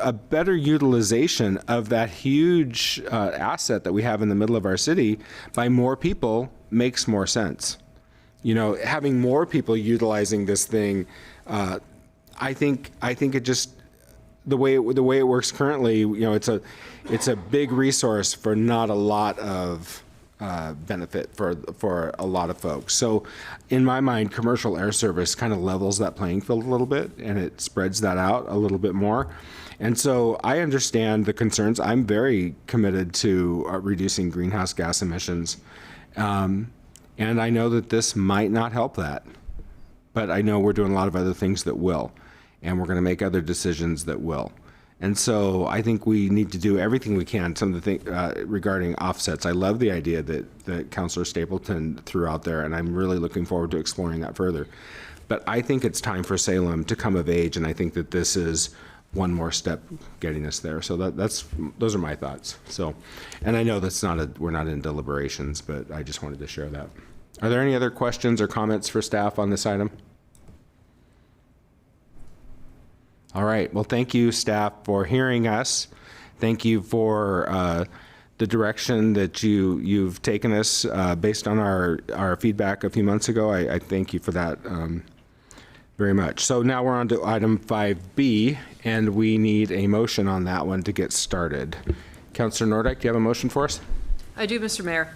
A: a better utilization of that huge asset that we have in the middle of our city by more people makes more sense. You know, having more people utilizing this thing, I think it just the way it works currently. You know, it's a big resource for not a lot of benefit for a lot of folks. So, in my mind, commercial air service kind of levels that playing field a little bit, and it spreads that out a little bit more. And so, I understand the concerns. I'm very committed to reducing greenhouse gas emissions, and I know that this might not help that, but I know we're doing a lot of other things that will. And we're going to make other decisions that will. And so I think we need to do everything we can. Some of the things regarding offsets, I love the idea that Councilor Stapleton threw out there, and I'm really looking forward to exploring that further. But I think it's time for Salem to come of age, and I think that this is one more step getting us there. So those are my thoughts. So, and I know we're not in deliberations, but I just wanted to share that. Are there any other questions or comments for staff on this item? All right. Well, thank you, staff, for hearing us. Thank you for the direction that you've taken us based on our feedback a few months ago. I thank you for that very much. So now we're on to item 5B, and we need a motion on that one to get started. Councilor Nordyke, do you have a motion for us?
J: I do, Mr. Mayor.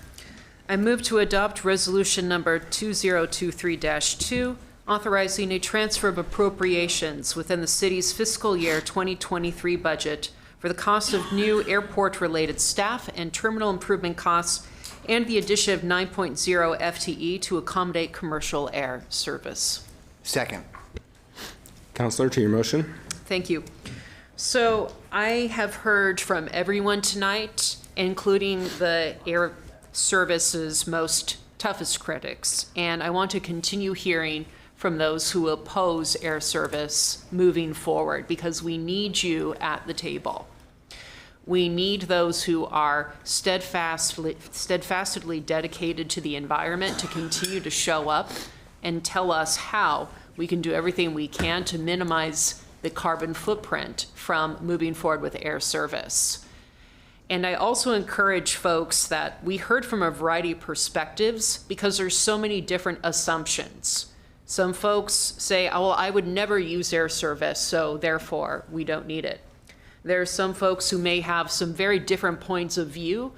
J: I move to adopt resolution number 2023-2, authorizing a transfer of appropriations within the city's fiscal year 2023 budget for the cost of new airport-related staff and terminal improvement costs, and the addition of 9.0 FTE to accommodate commercial air service.
H: Second.
A: Councilor, to your motion.
J: Thank you. So I have heard from everyone tonight, including the air service's toughest critics, and I want to continue hearing from those who oppose air service moving forward, because we need you at the table. We need those who are steadfastly dedicated to the environment to continue to show up and tell us how we can do everything we can to minimize the carbon footprint from moving forward with air service. And I also encourage folks that we heard from a variety of perspectives, because there's so many different assumptions. Some folks say, oh, well, I would never use air service, so therefore we don't need it. There are some folks who may have some very different points of view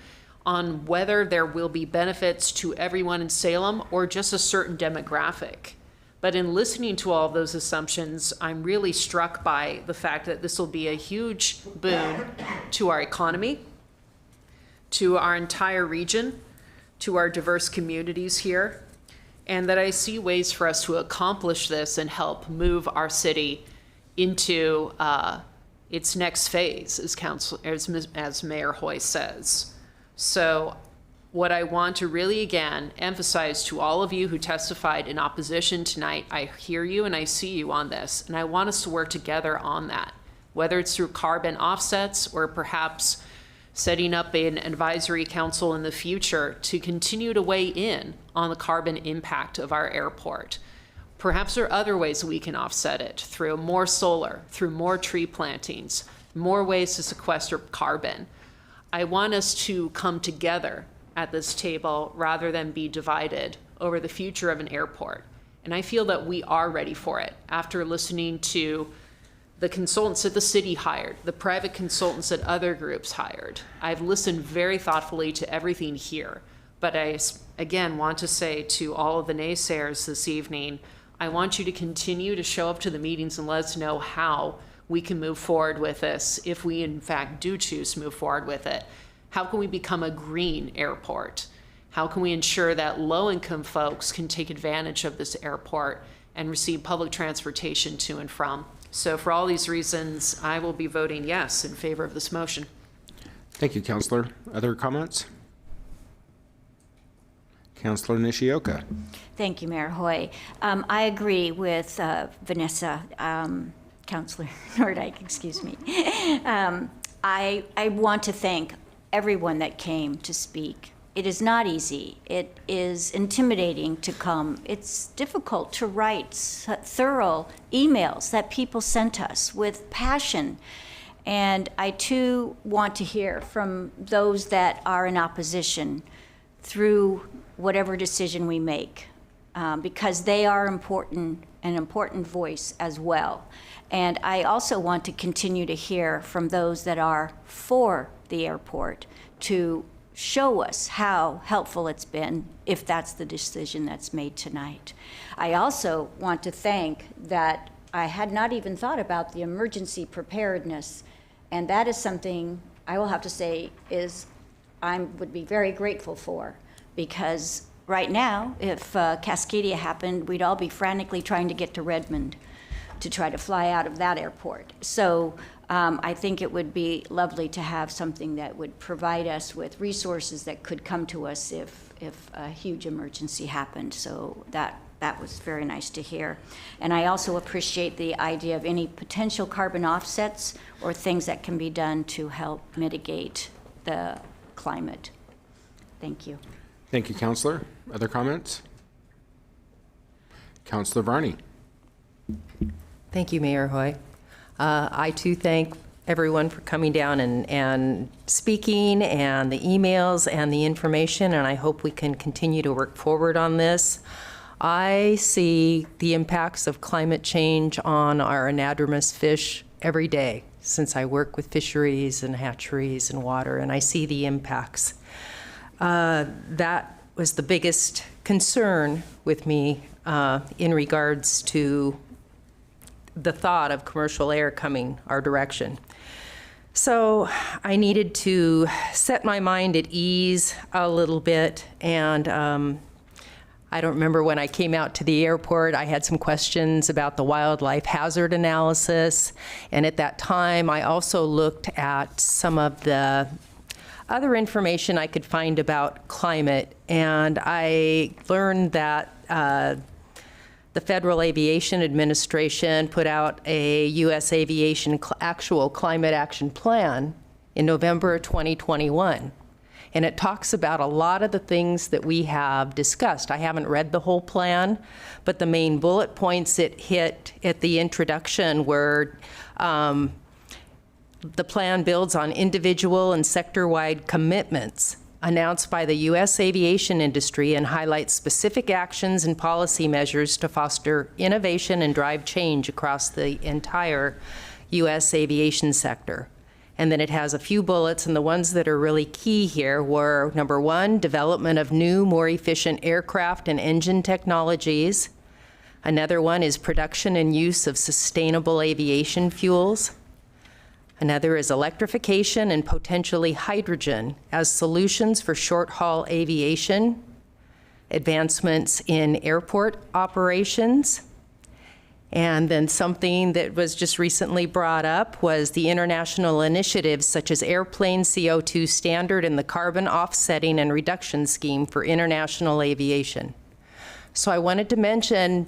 J: on whether there will be benefits to everyone in Salem or just a certain demographic. But in listening to all of those assumptions, I'm really struck by the fact that this will be a huge boon to our economy, to our entire region, to our diverse communities here, and that I see ways for us to accomplish this and help move our city into its next phase, as Mayor Hoy says. So what I want to really, again, emphasize to all of you who testified in opposition tonight, I hear you and I see you on this, and I want us to work together on that, whether it's through carbon offsets or perhaps setting up an advisory council in the future to continue to weigh in on the carbon impact of our airport. Perhaps there are other ways that we can offset it, through more solar, through more tree plantings, more ways to sequester carbon. I want us to come together at this table rather than be divided over the future of an airport. And I feel that we are ready for it after listening to the consultants that the city hired, the private consultants that other groups hired. I've listened very thoughtfully to everything here, but I, again, want to say to all of the naysayers this evening, I want you to continue to show up to the meetings and let us know how we can move forward with this, if we in fact do choose to move forward with it. How can we become a green airport? How can we ensure that low-income folks can take advantage of this airport and receive public transportation to and from? So for all these reasons, I will be voting yes in favor of this motion.
A: Thank you, Councilor. Other comments? Councilor Nishioka.
D: Thank you, Mayor Hoy. I agree with Vanessa. Councilor Nordyke, excuse me. I want to thank everyone that came to speak. It is not easy. It is intimidating to come. It's difficult to write thorough emails that people sent us with passion. And I too want to hear from those that are in opposition through whatever decision we make, because they are important, an important voice as well. And I also want to continue to hear from those that are for the airport to show us how helpful it's been if that's the decision that's made tonight. I also want to thank that I had not even thought about the emergency preparedness, and that is something I will have to say is I would be very grateful for, because right now, if Cascadia happened, we'd all be frantically trying to get to Redmond to try to fly out of that airport. So I think it would be lovely to have something that would provide us with resources that could come to us if a huge emergency happened. So that was very nice to hear. And I also appreciate the idea of any potential carbon offsets or things that can be done to help mitigate the climate. Thank you.
A: Thank you, Councilor. Other comments? Councilor Varney.
F: Thank you, Mayor Hoy. I too thank everyone for coming down and speaking, and the emails and the information, and I hope we can continue to work forward on this. I see the impacts of climate change on our anadromous fish every day since I work with fisheries and hatcheries and water, and I see the impacts. That was the biggest concern with me in regards to the thought of commercial air coming our direction. So I needed to set my mind at ease a little bit, and I don't remember when I came out to the airport, I had some questions about the wildlife hazard analysis, and at that time I also looked at some of the other information I could find about climate, and I learned that the Federal Aviation Administration put out a U.S. Aviation Actual Climate Action Plan in November of 2021. And it talks about a lot of the things that we have discussed. I haven't read the whole plan, but the main bullet points it hit at the introduction were the plan builds on individual and sector-wide commitments announced by the U.S. aviation industry and highlights specific actions and policy measures to foster innovation and drive change across the entire U.S. aviation sector. And then it has a few bullets, and the ones that are really key here were, number one, development of new, more efficient aircraft and engine technologies. Another one is production and use of sustainable aviation fuels. Another is electrification and potentially hydrogen as solutions for short-haul aviation, advancements in airport operations, and then something that was just recently brought up was the international initiatives such as airplane CO2 standard and the carbon offsetting and reduction scheme for international aviation. So I wanted to mention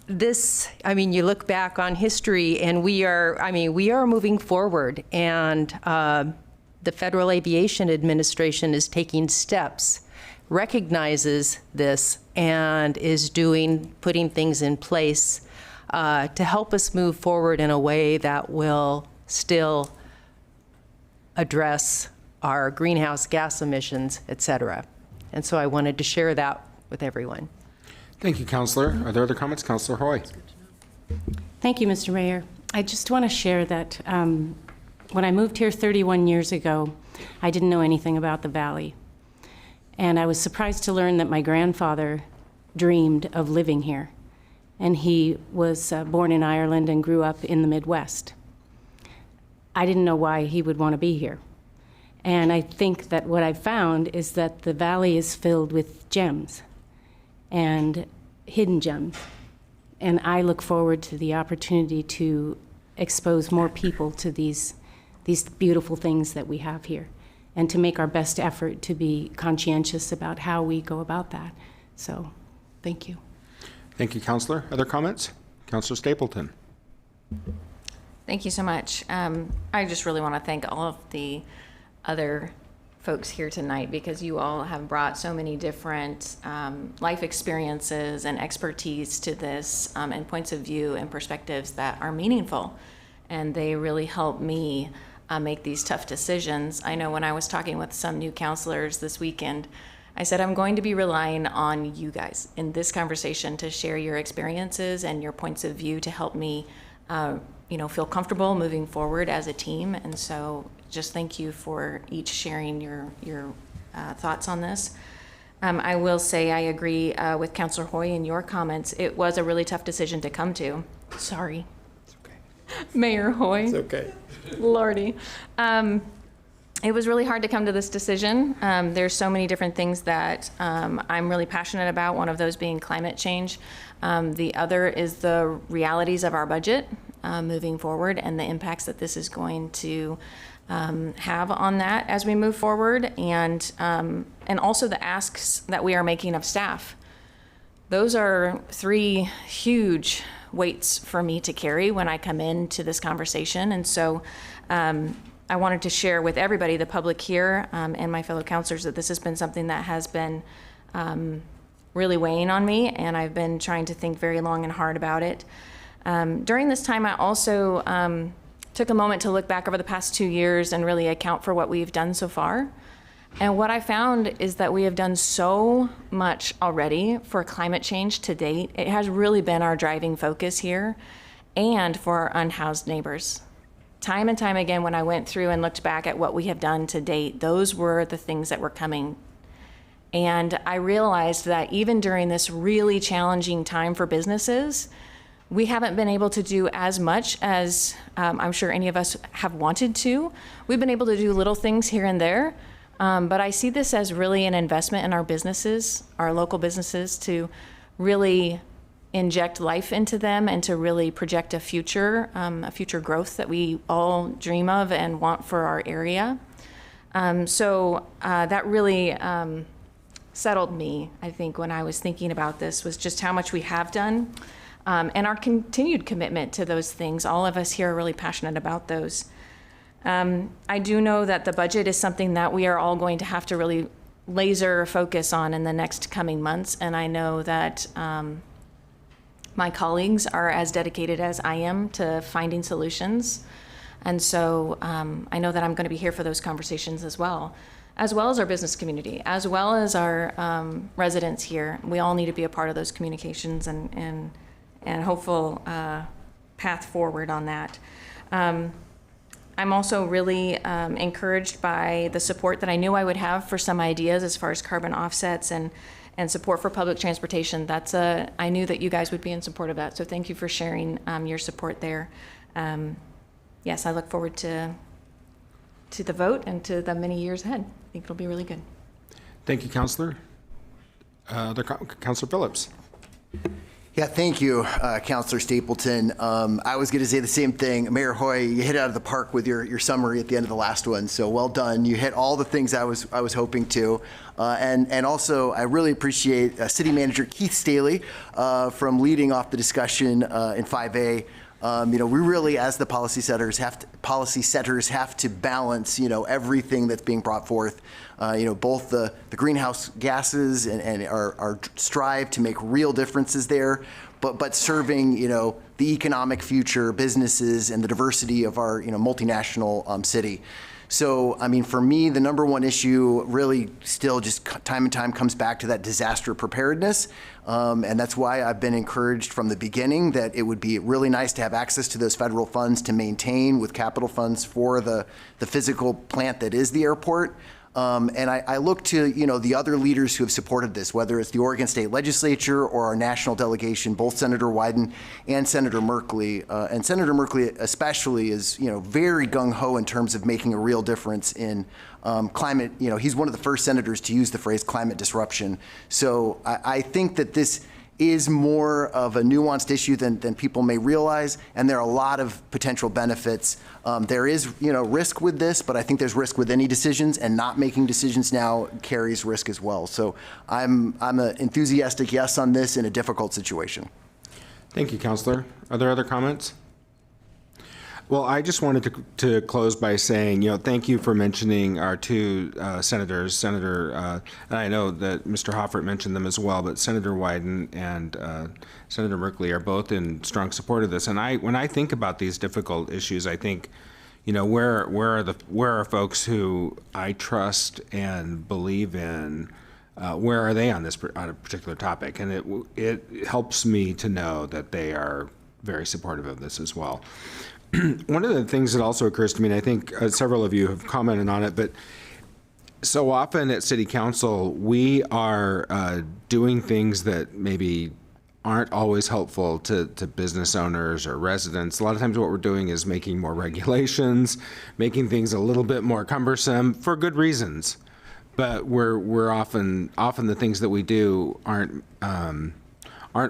F: this. I mean, you look back on history and we are moving forward, and the Federal Aviation Administration is taking steps, recognizes this, and is putting things in place to help us move forward in a way that will still address our greenhouse gas emissions, et cetera. And so I wanted to share that with everyone.
A: Thank you, Councilor. Are there other comments? Councilor Hoy.
O: Thank you, Mr. Mayor. I just want to share that when I moved here 31 years ago, I didn't know anything about the Valley. And I was surprised to learn that my grandfather dreamed of living here. And he was born in Ireland and grew up in the Midwest. I didn't know why he would want to be here. And I think that what I've found is that the Valley is filled with gems and hidden gems. And I look forward to the opportunity to expose more people to these beautiful things that we have here, and to make our best effort to be conscientious about how we go about that. So, thank you.
A: Thank you, Councilor. Other comments? Councilor Stapleton.
K: Thank you so much. I just really want to thank all of the other folks here tonight because you all have brought so many different life experiences and expertise to this and points of view and perspectives that are meaningful. And they really help me make these tough decisions. I know when I was talking with some new counselors this weekend, I said, I'm going to be relying on you guys in this conversation to share your experiences and your points of view to help me feel comfortable moving forward as a team. And so just thank you for each sharing your thoughts on this. I will say I agree with Councilor Hoy in your comments. It was a really tough decision to come to. Sorry. It's okay. Mayor Hoy.
R: It's okay.
K: Lordy. It was really hard to come to this decision. There's so many different things that I'm really passionate about, one of those being climate change. The other is the realities of our budget moving forward and the impacts that this is going to have on that as we move forward, and also the asks that we are making of staff. Those are three huge weights for me to carry when I come into this conversation, and so I wanted to share with everybody, the public here and my fellow counselors, that this has been something that has been really weighing on me, and I've been trying to think very long and hard about it. During this time, I also took a moment to look back over the past 2 years and really account for what we've done so far. And what I found is that we have done so much already for climate change to date. It has really been our driving focus here, and for our unhoused neighbors. Time and time again, when I went through and looked back at what we have done to date, those were the things that were coming. And I realized that even during this really challenging time for businesses, we haven't been able to do as much as I'm sure any of us have wanted to. We've been able to do little things here and there, but I see this as really an investment in our businesses, our local businesses, to really inject life into them and to really project a future growth that we all dream of and want for our area. So that really settled me, I think, when I was thinking about this, was just how much we have done and our continued commitment to those things. All of us here are really passionate about those. I do know that the budget is something that we are all going to have to really laser focus on in the next coming months, and I know that my colleagues are as dedicated as I am to finding solutions. And so I know that I'm going to be here for those conversations as well as our business community, as well as our residents here. We all need to be a part of those communications and hopeful path forward on that. I'm also really encouraged by the support that I knew I would have for some ideas as far as carbon offsets and support for public transportation. I knew that you guys would be in support of that, so thank you for sharing your support there. Yes, I look forward to the vote and to the many years ahead. I think it'll be really good.
A: Thank you, Councilor. Councilor Phillips.
H: Yeah, thank you, Councilor Stapleton. I was going to say the same thing. Mayor Hoy, you hit it out of the park with your summary at the end of the last one, so well done. You hit all the things I was hoping to. And also, I really appreciate City Manager Keith Staley from leading off the discussion in 5A. We really, as the policy setters, have to balance, everything that's being brought forth. Both the greenhouse gases and our strive to make real differences there, but serving, the economic future, businesses, and the diversity of our, multinational city. So, for me, the number one issue really still just time and time comes back to that disaster preparedness. And that's why I've been encouraged from the beginning that it would be really nice to have access to those federal funds to maintain with capital funds for the physical plant that is the airport. And I look to, the other leaders who have supported this, whether it's the Oregon State Legislature or our national delegation, both Senator Wyden and Senator Merkley. And Senator Merkley especially is, very gung-ho in terms of making a real difference in climate. He's one of the first senators to use the phrase climate disruption. So I think that this is more of a nuanced issue than people may realize, and there are a lot of potential benefits. There is, risk with this, but I think there's risk with any decisions, and not making decisions now carries risk as well. So I'm an enthusiastic yes on this in a difficult situation.
A: Thank you, Councilor. Are there other comments? Well, I just wanted to close by saying, thank you for mentioning our two senators, and I know that Mr. Hoffert mentioned them as well, but Senator Wyden and Senator Merkley are both in strong support of this. And when I think about these difficult issues, I think, where are folks who I trust and believe in? Where are they on a particular topic? And it helps me to know that they are very supportive of this as well. One of the things that also occurs to me, and I think several of you have commented on it, but so often at City Council, we are doing things that maybe aren't always helpful to business owners or residents. A lot of times what we're doing is making more regulations, making things a little bit more cumbersome for good reasons. But we're often the things that we do aren't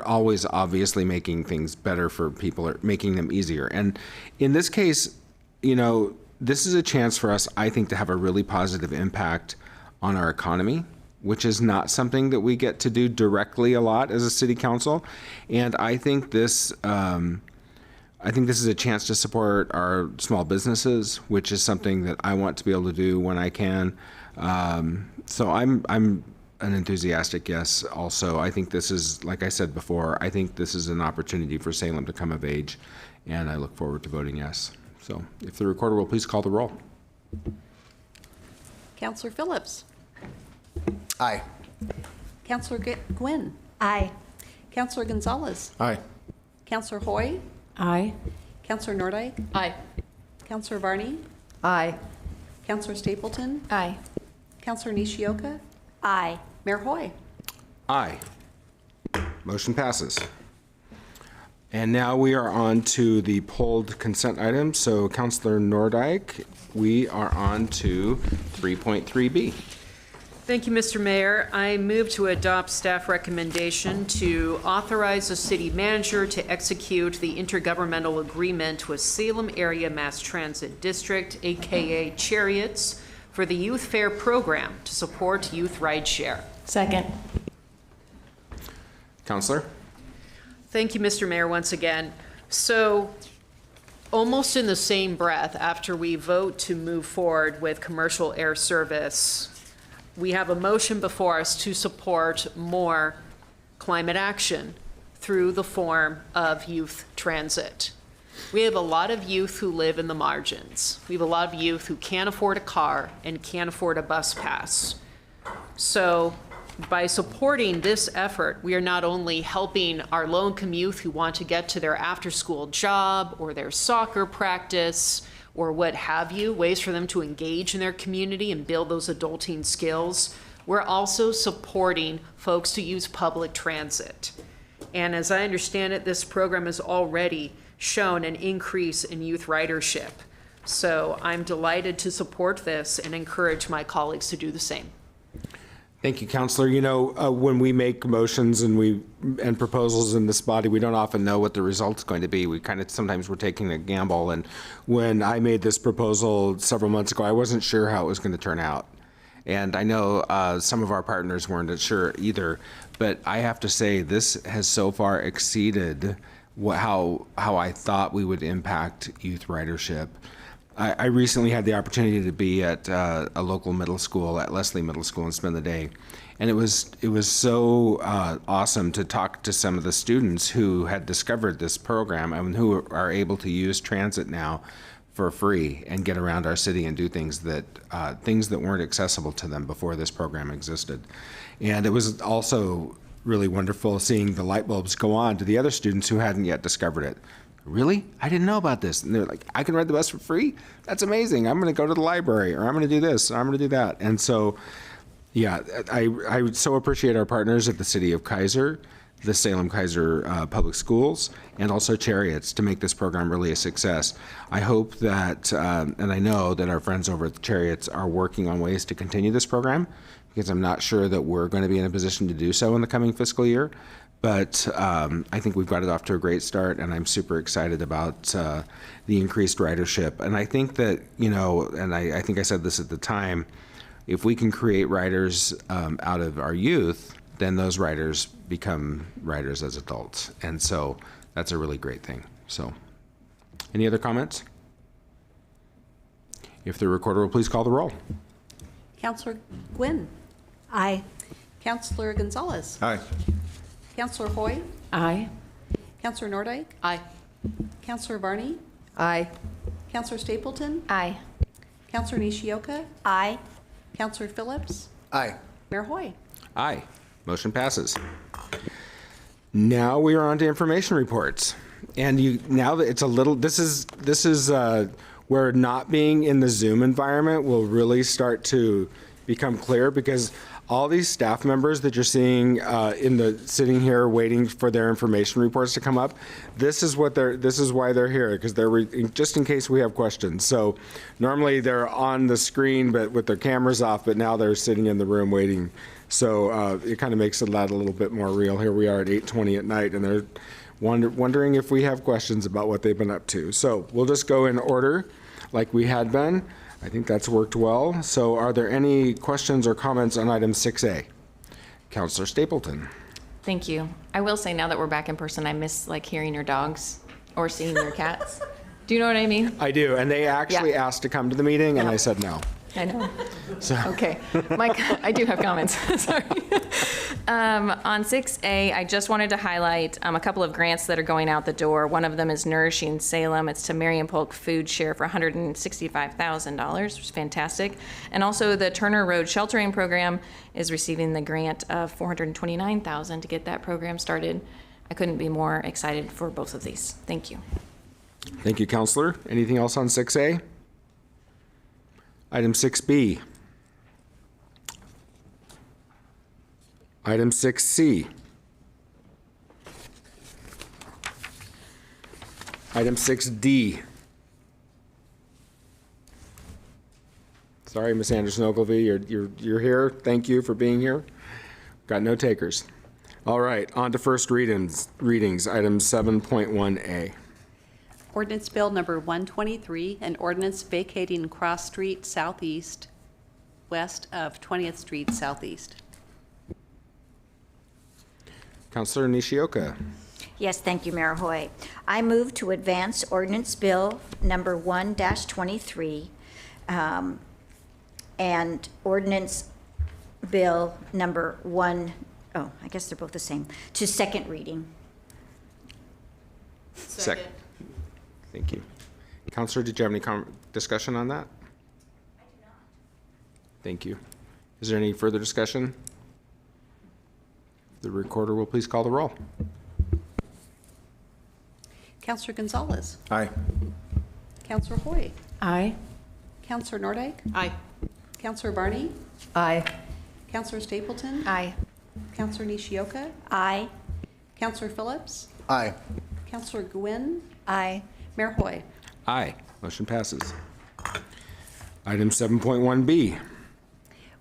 A: always obviously making things better for people or making them easier. And in this case, this is a chance for us, I think, to have a really positive impact on our economy, which is not something that we get to do directly a lot as a city council. And I think this is a chance to support our small businesses, which is something that I want to be able to do when I can. So I'm an enthusiastic yes. Also, I think this is, like I said before, I think this is an opportunity for Salem to come of age, and I look forward to voting yes. So if the recorder will please call the roll.
G: Councilor Phillips.
H: Aye.
G: Councilor Gwyn.
D: Aye.
G: Councilor Gonzalez.
I: Aye.
G: Councilor Hoy.
O: Aye.
G: Councilor Nordike.
F: Aye.
G: Councilor Varney.
F: Aye.
G: Councilor Stapleton.
K: Aye.
G: Councilor Nishioka.
D: Aye.
G: Mayor Hoy.
A: Aye. Motion passes. And now we are on to the pulled consent items. So Councilor Nordike, we are on to 3.3B.
J: Thank you, Mr. Mayor. I move to adopt staff recommendation to authorize the city manager to execute the intergovernmental agreement with Salem Area Mass Transit District, AKA Chariots, for the Youth Fair program to support youth rideshare.
B: Second.
A: Councilor?
J: Thank you, Mr. Mayor, once again. So almost in the same breath, after we vote to move forward with commercial air service, we have a motion before us to support more climate action through the form of youth transit. We have a lot of youth who live in the margins. We have a lot of youth who can't afford a car and can't afford a bus pass. So by supporting this effort, we are not only helping our low-income youth who want to get to their after-school job or their soccer practice or what have you, ways for them to engage in their community and build those adulting skills. We're also supporting folks to use public transit. And as I understand it, this program has already shown an increase in youth ridership. So I'm delighted to support this and encourage my colleagues to do the same.
A: Thank you, Councilor. When we make motions and proposals in this body, we don't often know what the result's going to be. Sometimes we're taking a gamble. And when I made this proposal several months ago, I wasn't sure how it was going to turn out. And I know some of our partners weren't sure either. But I have to say, this has so far exceeded how I thought we would impact youth ridership. I recently had the opportunity to be at a local middle school, at Leslie Middle School, and spend the day. And it was so awesome to talk to some of the students who had discovered this program and who are able to use transit now for free and get around our city and do things that weren't accessible to them before this program existed. And it was also really wonderful seeing the light bulbs go on to the other students who hadn't yet discovered it. Really? I didn't know about this. And they're like, I can ride the bus for free? That's amazing. I'm going to go to the library, or I'm going to do this, or I'm going to do that. And so, yeah, I so appreciate our partners at the City of Kaiser, the Salem Kaiser Public Schools, and also Chariots to make this program really a success. I hope that, and I know that our friends over at the Chariots are working on ways to continue this program, because I'm not sure that we're going to be in a position to do so in the coming fiscal year. But I think we've got it off to a great start, and I'm super excited about the increased ridership. And I think that, and I think I said this at the time, if we can create riders out of our youth, then those riders become riders as adults. And so that's a really great thing. So any other comments? If the recorder will please call the roll.
G: Councilor Gwyn.
D: Aye.
G: Councilor Gonzalez.
I: Aye.
G: Councilor Hoy.
O: Aye.
G: Councilor Nordike.
F: Aye.
G: Councilor Varney.
F: Aye.
G: Councilor Stapleton.
K: Aye.
G: Councilor Nishioka.
D: Aye.
G: Councilor Phillips.
H: Aye.
G: Mayor Hoy.
A: Aye. Motion passes. Now we are on to information reports. And now that it's a little, this is where not being in the Zoom environment will really start to become clear, because all these staff members that you're seeing sitting here waiting for their information reports to come up, this is why they're here, because just in case we have questions. So normally they're on the screen but with their cameras off, but now they're sitting in the room waiting. So it kind of makes that a little bit more real. Here we are at 8:20 at night, and they're wondering if we have questions about what they've been up to. So we'll just go in order like we had been. I think that's worked well. So are there any questions or comments on item 6A? Councilor Stapleton.
K: Thank you. I will say, now that we're back in person, I miss hearing your dogs or seeing your cats. Do you know what I mean?
A: I do, and they actually asked to come to the meeting, and I said no.
K: I know.
A: So.
K: Okay. Mike, I do have comments. Sorry. On 6A, I just wanted to highlight a couple of grants that are going out the door. One of them is Nourishing Salem. It's to Marion Polk Food Share for $165,000, which is fantastic. And also the Turner Road Sheltering Program is receiving the grant of $429,000 to get that program started. I couldn't be more excited for both of these. Thank you.
A: Thank you, Councilor. Anything else on 6A? Item 6B. Item 6C. Item 6D. Sorry, Ms. Anderson-Ogilvie, you're here. Thank you for being here. Got no takers. All right, on to first readings. Item 7.1A.
G: Ordinance Bill number 123, an ordinance vacating Cross Street Southeast, west of 20th Street Southeast.
A: Councilor Nishioka.
D: Yes, thank you, Mayor Hoy. I move to advance ordinance bill number 1-23 and ordinance bill number 1, oh, I guess they're both the same, to second reading.
A: Second. Thank you. Councilor, did you have any discussion on that? I do not. Thank you. Is there any further discussion? The recorder will please call the roll.
G: Councilor Gonzalez.
I: Aye.
G: Councilor Hoy.
O: Aye.
G: Councilor Nordike.
F: Aye.
G: Councilor Varney.
F: Aye.
G: Councilor Stapleton.
K: Aye.
G: Councilor Nishioka.
D: Aye.
G: Councilor Phillips.
H: Aye.
G: Councilor Gwyn.
D: Aye.
G: Mayor Hoy.
A: Aye. Motion passes. Item 7.1B.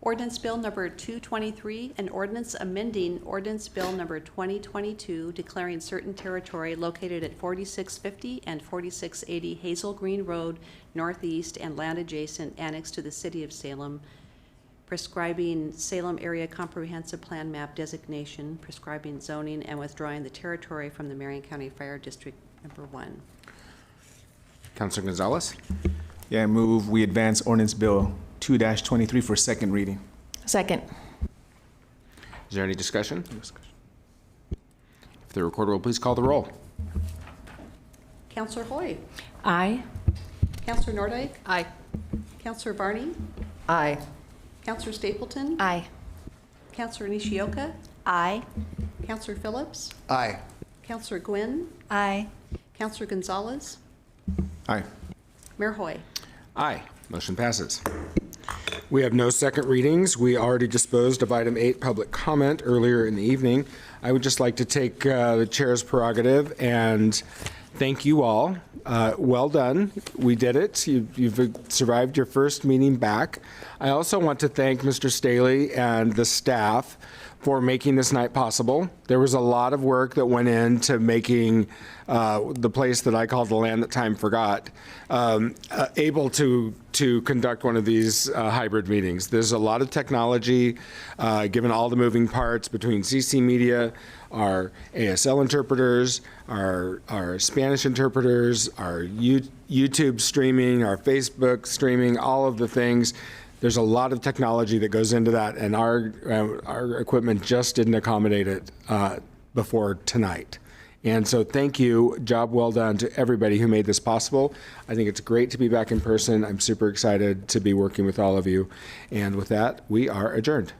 G: Ordinance Bill number 223, an ordinance amending Ordinance Bill number 2022, declaring certain territory located at 4650 and 4680 Hazelgreen Road Northeast and land adjacent annexed to the City of Salem, prescribing Salem Area Comprehensive Plan Map designation, prescribing zoning, and withdrawing the territory from the Marion County Fire District number 1.
A: Councilor Gonzalez.
I: Yeah, I move we advance ordinance bill 2-23 for second reading.
K: Second.
A: Is there any discussion? If the recorder will please call the roll.
G: Councilor Hoy.
O: Aye.
G: Councilor Nordike.
F: Aye.
G: Councilor Varney.
F: Aye.
G: Councilor Stapleton.
K: Aye.
G: Councilor Nishioka.
D: Aye.
G: Councilor Phillips.
H: Aye.
G: Councilor Gwyn.
D: Aye.
G: Councilor Gonzalez.
I: Aye.
G: Mayor Hoy.
A: Aye. Motion passes. We have no second readings. We already disposed of item 8, public comment, earlier in the evening. I would just like to take the chair's prerogative and thank you all. Well done. We did it. You've survived your first meeting back. I also want to thank Mr. Staley and the staff for making this night possible. There was a lot of work that went into making the place that I call the land that time forgot able to conduct one of these hybrid meetings. There's a lot of technology, given all the moving parts between CC Media, our ASL interpreters, our Spanish interpreters, our YouTube streaming, our Facebook streaming, all of the things. There's a lot of technology that goes into that, and our equipment just didn't accommodate it before tonight. And so thank you, job well done to everybody who made this possible. I think it's great to be back in person. I'm super excited to be working with all of you. And with that, we are adjourned.